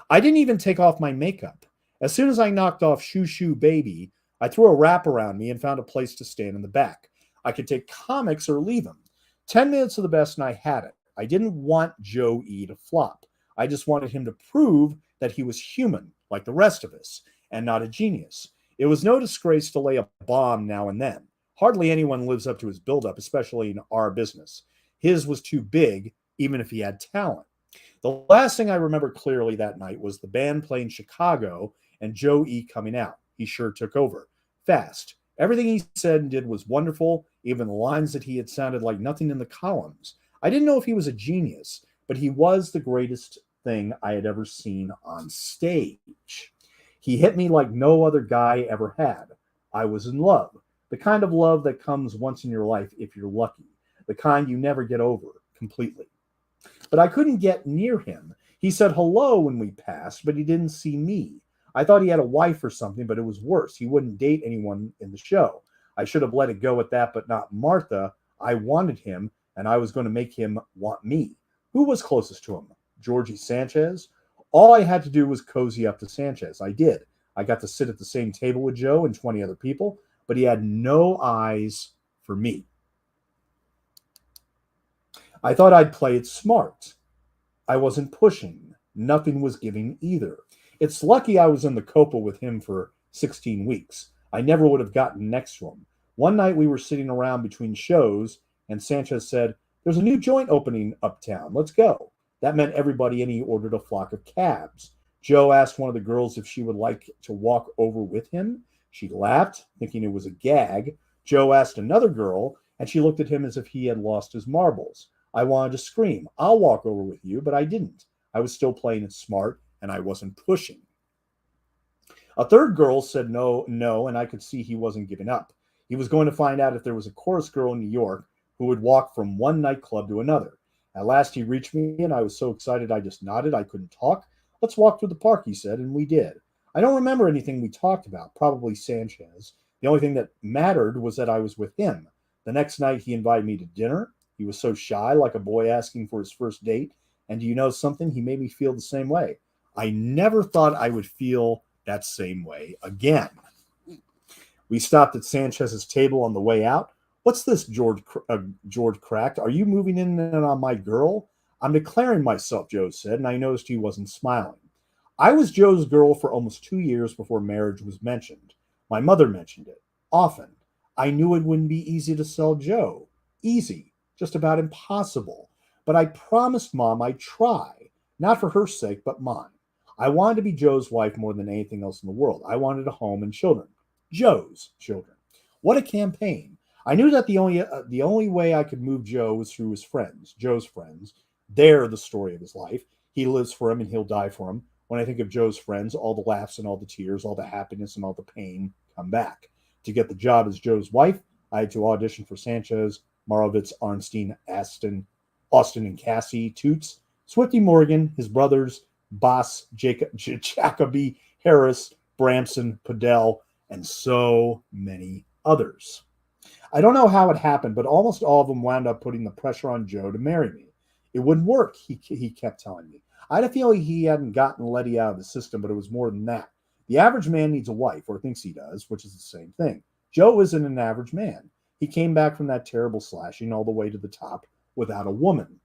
I didn't even take off my makeup. As soon as I knocked off Shoo Shoo Baby, I threw a wrap around me and found a place to stand in the back. I could take comics or leave them. 10 minutes of the best, and I had it. I didn't want Joe E. to flop. I just wanted him to prove that he was human, like the rest of us, and not a genius. It was no disgrace to lay a bomb now and then. Hardly anyone lives up to his buildup, especially in our business. His was too big, even if he had talent. The last thing I remember clearly that night was the band playing Chicago and Joe E. coming out. He sure took over. Fast. Everything he said and did was wonderful, even the lines that he had sounded like nothing in the columns. I didn't know if he was a genius, but he was the greatest thing I had ever seen on stage. He hit me like no other guy ever had. I was in love. The kind of love that comes once in your life if you're lucky. The kind you never get over completely. But I couldn't get near him. He said hello when we passed, but he didn't see me. I thought he had a wife or something, but it was worse. He wouldn't date anyone in the show. I should have let it go at that, but not Martha. I wanted him, and I was going to make him want me. Who was closest to him? Georgie Sanchez? All I had to do was cozy up to Sanchez. I did. I got to sit at the same table with Joe and 20 other people, but he had no eyes for me. I thought I'd play it smart. I wasn't pushing. Nothing was giving either. It's lucky I was in the Copa with him for 16 weeks. I never would have gotten next to him. One night we were sitting around between shows, and Sanchez said, "There's a new joint opening uptown. Let's go." That meant everybody, and he ordered a flock of cabs. Joe asked one of the girls if she would like to walk over with him. She laughed, thinking it was a gag. Joe asked another girl, and she looked at him as if he had lost his marbles. I wanted to scream, I'll walk over with you, but I didn't. I was still playing it smart, and I wasn't pushing. A third girl said no, no, and I could see he wasn't giving up. He was going to find out if there was a chorus girl in New York who would walk from one nightclub to another. At last he reached me, and I was so excited I just nodded. I couldn't talk. Let's walk through the park, he said, and we did. I don't remember anything we talked about, probably Sanchez. The only thing that mattered was that I was with him. The next night he invited me to dinner. He was so shy, like a boy asking for his first date. And do you know something? He made me feel the same way. I never thought I would feel that same way again. We stopped at Sanchez's table on the way out. What's this, George cracked? Are you moving in on my girl? I'm declaring myself, Joe said, and I noticed he wasn't smiling. I was Joe's girl for almost 2 years before marriage was mentioned. My mother mentioned it often. I knew it wouldn't be easy to sell Joe. Easy, just about impossible. But I promised Mom I'd try, not for her sake, but mine. I wanted to be Joe's wife more than anything else in the world. I wanted a home and children. Joe's children. What a campaign. I knew that the only way I could move Joe was through his friends, Joe's friends. They're the story of his life. He lives for him and he'll die for him. When I think of Joe's friends, all the laughs and all the tears, all the happiness and all the pain come back. To get the job as Joe's wife, I had to audition for Sanchez, Morovitz, Arnstein, Austin and Cassie, Toots, Swifty Morgan, his brothers, Boss, Jacoby, Harris, Bramson, Padell, and so many others. I don't know how it happened, but almost all of them wound up putting the pressure on Joe to marry me. It wouldn't work, he kept telling me. I had a feeling he hadn't gotten Letty out of the system, but it was more than that. The average man needs a wife, or thinks he does, which is the same thing. Joe isn't an average man. He came back from that terrible slashing all the way to the top without a woman.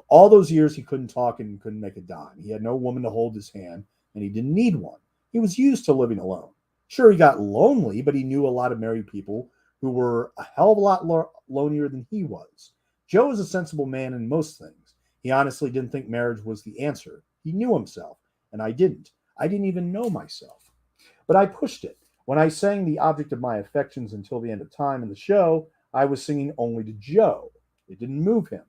All those years he couldn't talk and couldn't make a dime. He had no woman to hold his hand, and he didn't need one. He was used to living alone. Sure, he got lonely, but he knew a lot of married people who were a hell of a lot lonelier than he was. Joe is a sensible man in most things. He honestly didn't think marriage was the answer. He knew himself, and I didn't. I didn't even know myself. But I pushed it. When I sang The Object of My Affections Until the End of Time in the show, I was singing only to Joe. It didn't move him.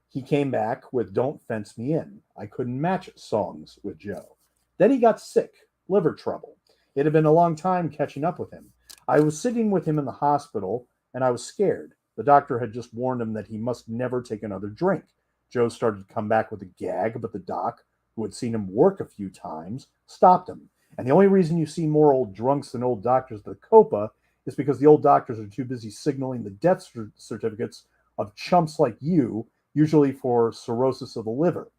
He came back with Don't Fence Me In. I couldn't match songs with Joe. Then he got sick, liver trouble. It had been a long time catching up with him. I was sitting with him in the hospital, and I was scared. The doctor had just warned him that he must never take another drink. Joe started to come back with a gag, but the doc, who had seen him work a few times, stopped him. And the only reason you see more old drunks than old doctors at the Copa is because the old doctors are too busy signaling the death certificates of chumps like you, usually for cirrhosis of the liver.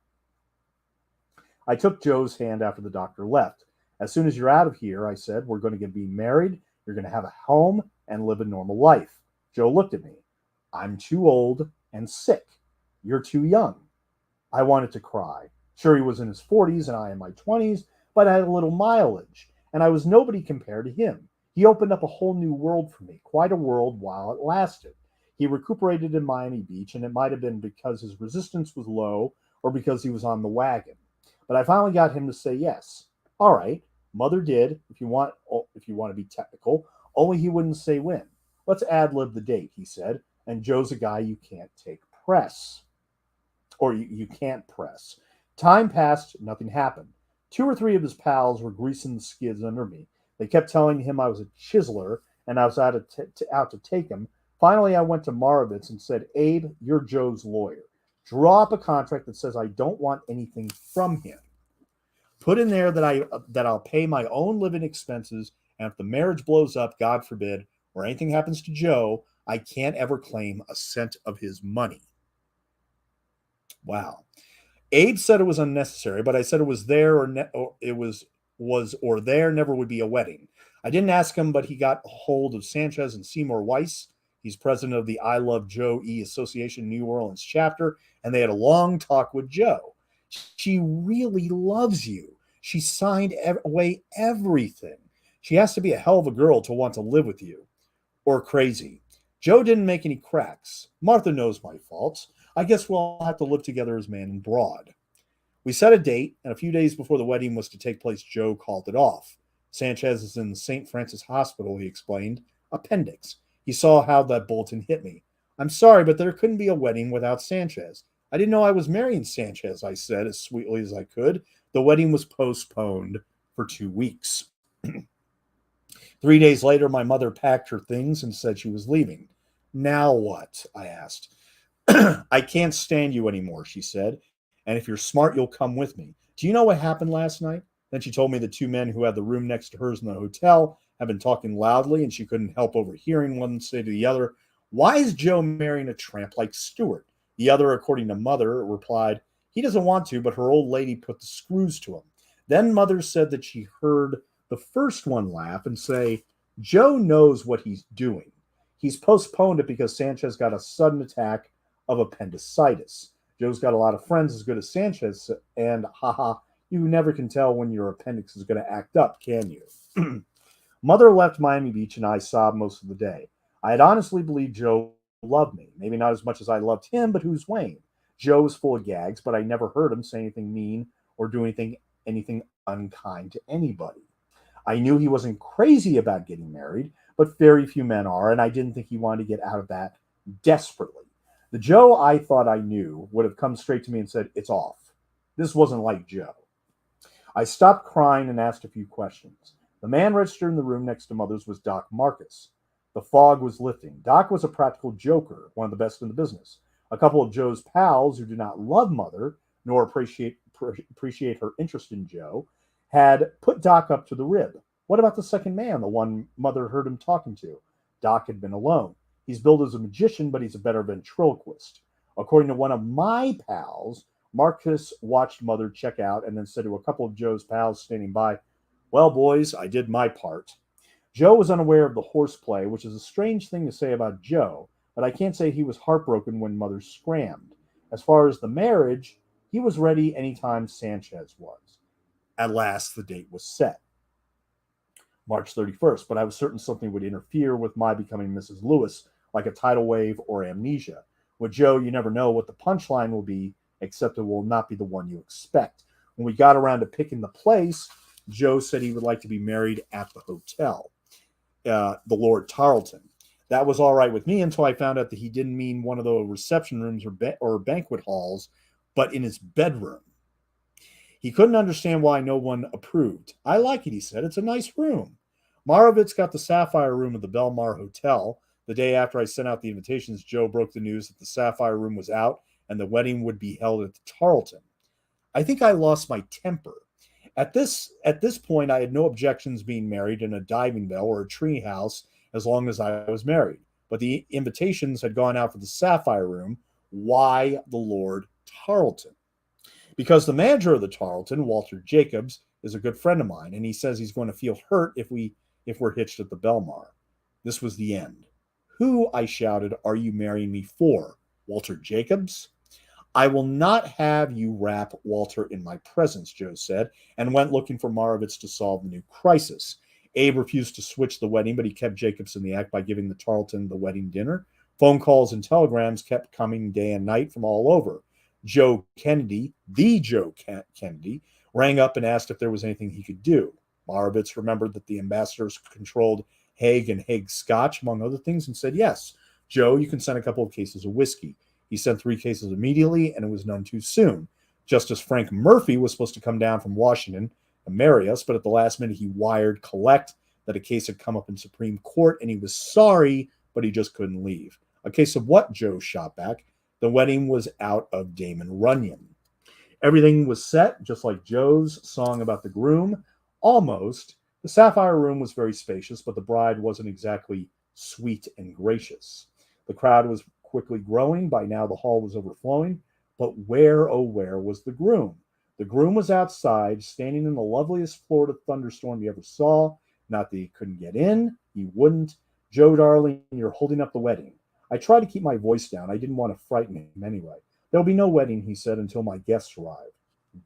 I took Joe's hand after the doctor left. As soon as you're out of here, I said, we're going to be married, you're going to have a home, and live a normal life. Joe looked at me. I'm too old and sick. You're too young. I wanted to cry. Sure, he was in his 40s and I in my 20s, but I had a little mileage, and I was nobody compared to him. He opened up a whole new world for me, quite a world while it lasted. He recuperated in Miami Beach, and it might have been because his resistance was low or because he was on the wagon. But I finally got him to say yes. All right, Mother did, if you want to be technical, only he wouldn't say when. Let's ad-lib the date, he said, and Joe's a guy you can't take press. Or you can't press. Time passed, nothing happened. 2 or 3 of his pals were greasing the skids under me. They kept telling him I was a chiseler and I was out to take him. Finally, I went to Morovitz and said, Abe, you're Joe's lawyer. Draw up a contract that says I don't want anything from him. Put in there that I'll pay my own living expenses, and if the marriage blows up, God forbid, or anything happens to Joe, I can't ever claim a cent of his money. Wow. Abe said it was unnecessary, but I said it was there or there never would be a wedding. I didn't ask him, but he got a hold of Sanchez and Seymour Weiss. He's president of the I Love Joe E Association New Orleans chapter, and they had a long talk with Joe. She really loves you. She signed away everything. She has to be a hell of a girl to want to live with you. Or crazy. Joe didn't make any cracks. Martha knows my faults. I guess we'll have to live together as man and broad. We set a date, and a few days before the wedding was to take place, Joe called it off. Sanchez is in the St. Francis Hospital, he explained. Appendix. He saw how that bulletin hit me. I'm sorry, but there couldn't be a wedding without Sanchez. I didn't know I was marrying Sanchez, I said as sweetly as I could. The wedding was postponed for 2 weeks. 3 days later, my mother packed her things and said she was leaving. Now what? I asked. I can't stand you anymore, she said. And if you're smart, you'll come with me. Do you know what happened last night? Then she told me the 2 men who had the room next to hers in the hotel had been talking loudly, and she couldn't help overhearing one say to the other, "Why is Joe marrying a tramp like Stewart?" The other, according to Mother, replied, "He doesn't want to, but her old lady put the screws to him." Then Mother said that she heard the first one laugh and say, "Joe knows what he's doing. He's postponed it because Sanchez got a sudden attack of appendicitis. Joe's got a lot of friends as good as Sanchez, and haha, you never can tell when your appendix is going to act up, can you?" Mother left Miami Beach, and I sobbed most of the day. I had honestly believed Joe loved me. Maybe not as much as I loved him, but who's Wayne? Joe was full of gags, but I never heard him say anything mean or do anything unkind to anybody. I knew he wasn't crazy about getting married, but very few men are, and I didn't think he wanted to get out of that desperately. The Joe I thought I knew would have come straight to me and said, "It's off." This wasn't like Joe. I stopped crying and asked a few questions. The man registered in the room next to Mother's was Doc Marcus. The fog was lifting. Doc was a practical joker, one of the best in the business. A couple of Joe's pals who did not love Mother, nor appreciate her interest in Joe, had put Doc up to the rib. What about the second man, the one Mother heard him talking to? Doc had been alone. He's billed as a magician, but he's a better ventriloquist. According to one of my pals, Marcus watched Mother check out and then said to a couple of Joe's pals standing by, "Well, boys, I did my part." Joe was unaware of the horseplay, which is a strange thing to say about Joe, but I can't say he was heartbroken when Mother scrammed. As far as the marriage, he was ready anytime Sanchez was. At last, the date was set. March 31st, but I was certain something would interfere with my becoming Mrs. Lewis, like a tidal wave or amnesia. With Joe, you never know what the punchline will be, except it will not be the one you expect. When we got around to picking the place, Joe said he would like to be married at the hotel, the Lord Tarleton. That was all right with me until I found out that he didn't mean one of the reception rooms or banquet halls, but in his bedroom. He couldn't understand why no one approved. "I like it," he said. "It's a nice room." Morovitz got the Sapphire Room at the Belmar Hotel. The day after I sent out the invitations, Joe broke the news that the Sapphire Room was out and the wedding would be held at the Tarleton. I think I lost my temper. At this point, I had no objections being married in a diving bell or a tree house as long as I was married. But the invitations had gone out for the Sapphire Room. Why the Lord Tarleton? Because the manager of the Tarleton, Walter Jacobs, is a good friend of mine, and he says he's going to feel hurt if we're hitched at the Belmar. This was the end. "Who," I shouted, "are you marrying me for? Walter Jacobs?" "I will not have you wrap Walter in my presence," Joe said, and went looking for Morovitz to solve the new crisis. Abe refused to switch the wedding, but he kept Jacobs in the act by giving the Tarleton the wedding dinner. Phone calls and telegrams kept coming day and night from all over. Joe Kennedy, the Joe Kennedy, rang up and asked if there was anything he could do. Morovitz remembered that the ambassadors controlled Haig and Haig Scotch, among other things, and said, "Yes, Joe, you can send a couple of cases of whiskey." He sent 3 cases immediately, and it was none too soon. Justice Frank Murphy was supposed to come down from Washington and marry us, but at the last minute he wired collect that a case had come up in Supreme Court, and he was sorry, but he just couldn't leave. "A case of what?" Joe shot back. "The wedding was out of Damon Runyon." Everything was set, just like Joe's song about the groom. Almost. The Sapphire Room was very spacious, but the bride wasn't exactly sweet and gracious. The crowd was quickly growing. By now the hall was overflowing. But where, oh where, was the groom? The groom was outside, standing in the loveliest Florida thunderstorm you ever saw. Not that he couldn't get in. He wouldn't. "Joe, darling, you're holding up the wedding." I tried to keep my voice down. I didn't want to frighten him anyway. "There'll be no wedding," he said, "until my guests arrive."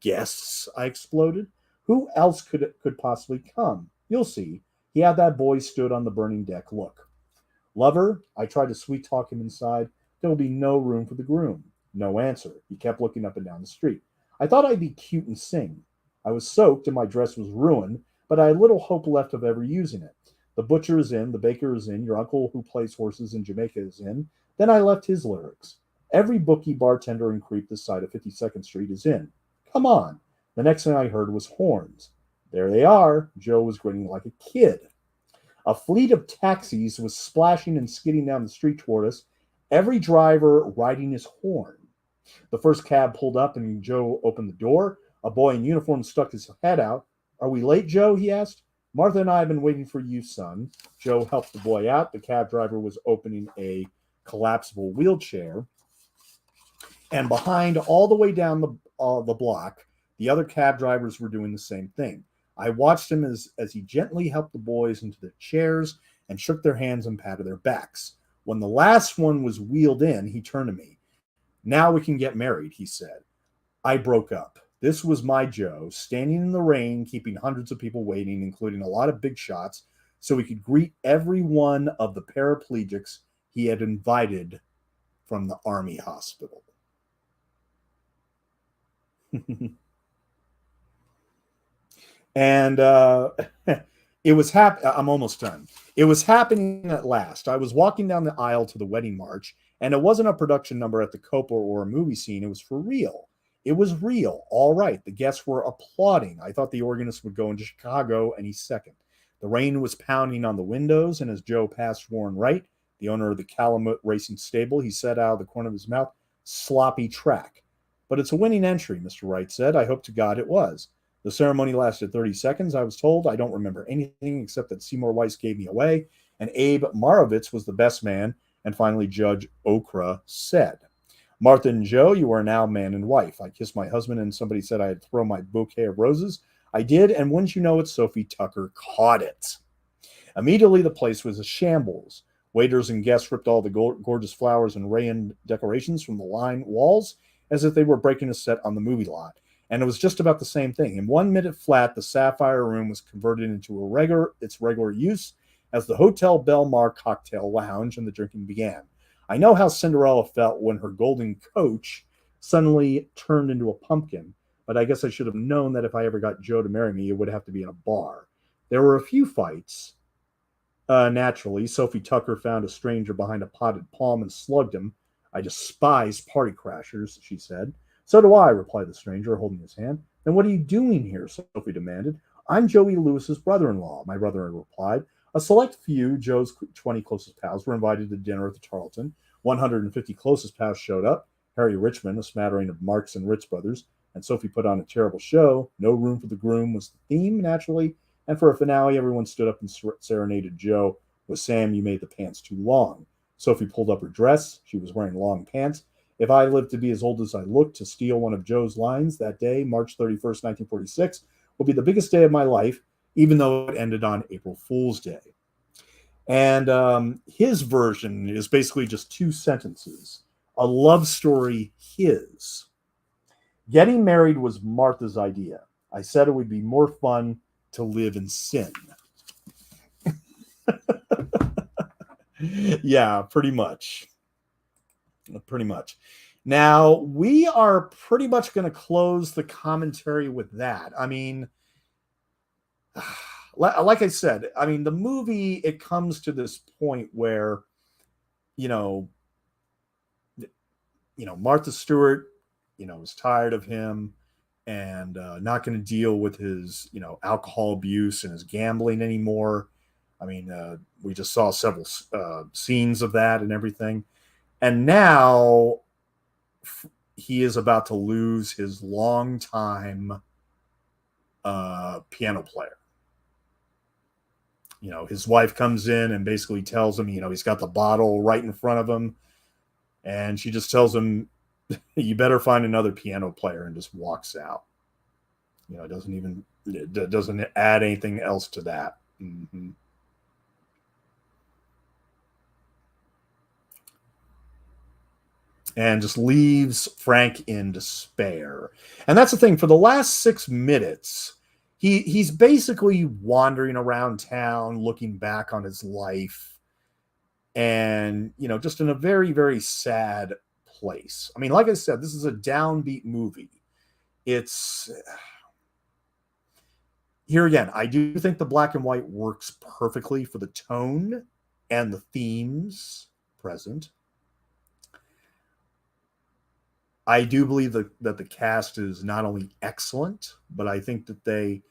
"Guests?" I exploded. "Who else could possibly come? You'll see." He had that boy stood on the burning deck. "Look." "Lover," I tried to sweet talk him inside, "there will be no room for the groom." No answer. He kept looking up and down the street. I thought I'd be cute and sing. I was soaked and my dress was ruined, but I had little hope left of ever using it. The butcher is in, the baker is in, your uncle who plays horses in Jamaica is in. Then I left his lyrics. Every bookie, bartender, and creep this side of 52nd Street is in. Come on. The next thing I heard was horns. There they are. Joe was grinning like a kid. A fleet of taxis was splashing and skidding down the street toward us, every driver riding his horn. The first cab pulled up and Joe opened the door. A boy in uniform stuck his head out. Are we late, Joe? He asked. Martha and I have been waiting for you, son. Joe helped the boy out. The cab driver was opening a collapsible wheelchair. And behind, all the way down the block, the other cab drivers were doing the same thing. I watched him as he gently helped the boys into their chairs and shook their hands and patted their backs. When the last one was wheeled in, he turned to me. Now we can get married, he said. I broke up. This was my Joe, standing in the rain, keeping hundreds of people waiting, including a lot of big shots, so he could greet every one of the paraplegics he had invited from the army hospital. And it was I'm almost done. It was happening at last. I was walking down the aisle to the wedding march, and it wasn't a production number at the Copa or a movie scene. It was for real. It was real. All right. The guests were applauding. I thought the organist would go into Chicago any second. The rain was pounding on the windows, and as Joe passed Warren Wright, the owner of the Calumet Racing Stable, he said out of the corner of his mouth, "Sloppy track." But it's a winning entry, Mr. Wright said. I hope to God it was. The ceremony lasted 30 seconds, I was told. I don't remember anything except that Seymour Weiss gave me away, and Abe Marovitz was the best man, and finally Judge Okra said, Martha and Joe, you are now man and wife. I kissed my husband, and somebody said I had thrown my bouquet of roses. I did, and wouldn't you know it, Sophie Tucker caught it. Immediately, the place was a shambles. Waiters and guests ripped all the gorgeous flowers and rayon decorations from the line walls as if they were breaking a set on the movie lot. And it was just about the same thing. In 1 minute flat, the Sapphire Room was converted into its regular use as the Hotel Belmar cocktail lounge, and the drinking began. I know how Cinderella felt when her golden coach suddenly turned into a pumpkin, but I guess I should have known that if I ever got Joe to marry me, it would have to be in a bar. There were a few fights. Naturally, Sophie Tucker found a stranger behind a potted palm and slugged him. I despise party crashers, she said. So do I, replied the stranger, holding his hand. Then what are you doing here? Sophie demanded. I'm Joey Lewis's brother-in-law, my brother replied. A select few, Joe's 20 closest pals, were invited to dinner at the Tarleton. 150 closest pals showed up. Harry Richmond, a smattering of Marx and Ritz brothers, and Sophie put on a terrible show. No room for the groom was the theme, naturally, and for a finale, everyone stood up and serenaded Joe with Sam, you made the pants too long. Sophie pulled up her dress. She was wearing long pants. If I lived to be as old as I look, to steal one of Joe's lines that day, March 31st, 1946, will be the biggest day of my life, even though it ended on April Fool's Day. And his version is basically just 2 sentences. A love story, his. Getting married was Martha's idea. I said it would be more fun to live in sin. Yeah, pretty much. Pretty much. Now, we are pretty much going to close the commentary with that. I mean, like I said, I mean, the movie, it comes to this point where, you know, Martha Stewart, is tired of him and not going to deal with his, alcohol abuse and his gambling anymore. I mean, we just saw several scenes of that and everything. And now he is about to lose his longtime piano player. His wife comes in and basically tells him, he's got the bottle right in front of him. And she just tells him, you better find another piano player, and just walks out. It doesn't add anything else to that. Mm-hmm. And just leaves Frank in despair. And that's the thing. For the last 6 minutes, he's basically wandering around town, looking back on his life, and just in a very, very sad place. I mean, like I said, this is a downbeat movie, it's here again. I do think the black and white works perfectly for the tone and the themes present. I do believe that the cast is not only excellent, but I think that they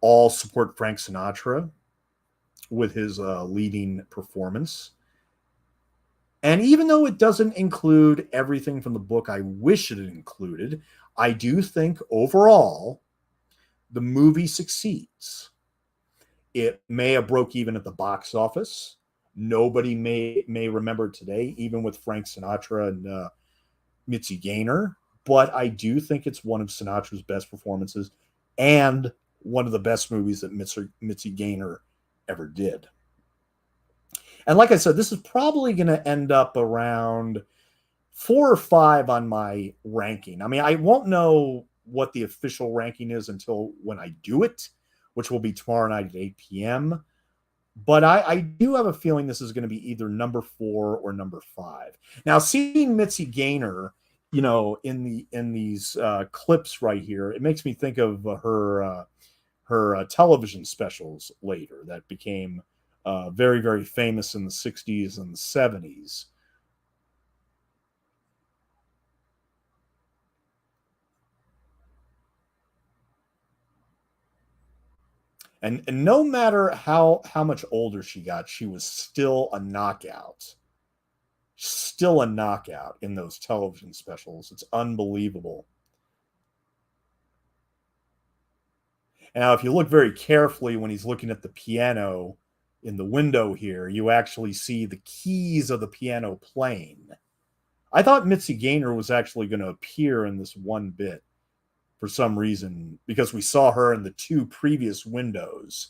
all support Frank Sinatra with his leading performance. And even though it doesn't include everything from the book I wish it had included, I do think overall the movie succeeds. It may have broke even at the box office. Nobody may remember today, even with Frank Sinatra and Mitzi Gaynor. But I do think it's one of Sinatra's best performances and one of the best movies that Mitzi Gaynor ever did. And like I said, this is probably going to end up around 4 or 5 on my ranking. I mean, I won't know what the official ranking is until when I do it, which will be tomorrow night at 8 p.m. But I do have a feeling this is going to be either number 4 or number 5. Now, seeing Mitzi Gaynor, in these clips right here, it makes me think of her television specials later that became very, very famous in the 60s and the 70s. And no matter how much older she got, she was still a knockout. Still a knockout in those television specials. It's unbelievable. Now, if you look very carefully when he's looking at the piano in the window here, you actually see the keys of the piano playing. I thought Mitzi Gaynor was actually going to appear in this one bit for some reason, because we saw her in the 2 previous windows.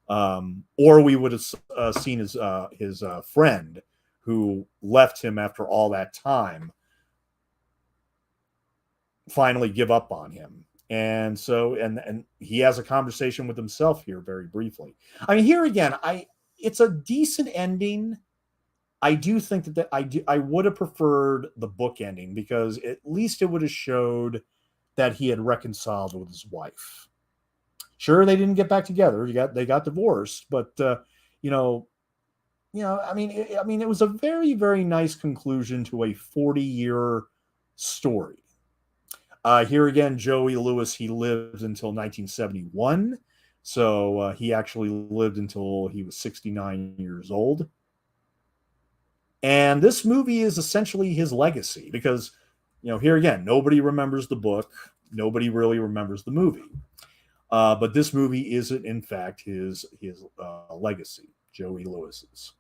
Or we would have seen his friend who left him after all that time finally give up on him. And so, and he has a conversation with himself here very briefly. I mean, here again, it's a decent ending. I do think that I would have preferred the book ending, because at least it would have showed that he had reconciled with his wife. Sure, they didn't get back together. They got divorced, but I mean, it was a very, very nice conclusion to a 40-year story. Here again, Joey Lewis, he lived until 1971. So he actually lived until he was 69 years old. And this movie is essentially his legacy, because, here again, nobody remembers the book. Nobody really remembers the movie. But this movie is, in fact, his legacy, Joey Lewis's.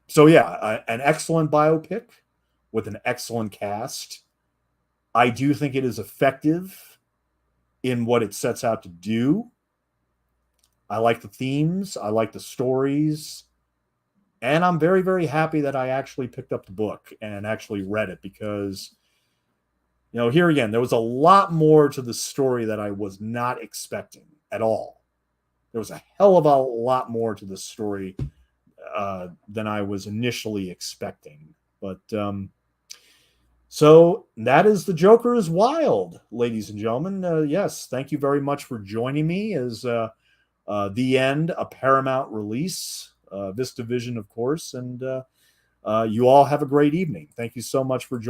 So yeah, an excellent biopic with an excellent cast. I do think it is effective in what it sets out to do. I like the themes. I like the stories. And I'm very, very happy that I actually picked up the book and actually read it, because, here again, there was a lot more to the story that I was not expecting at all. There was a hell of a lot more to the story than I was initially expecting. But so that is The Joker is Wild, ladies and gentlemen. Yes, thank you very much for joining me as The End, a Paramount release, Vista Vision, of course. And you all have a great evening. Thank you so much for joining.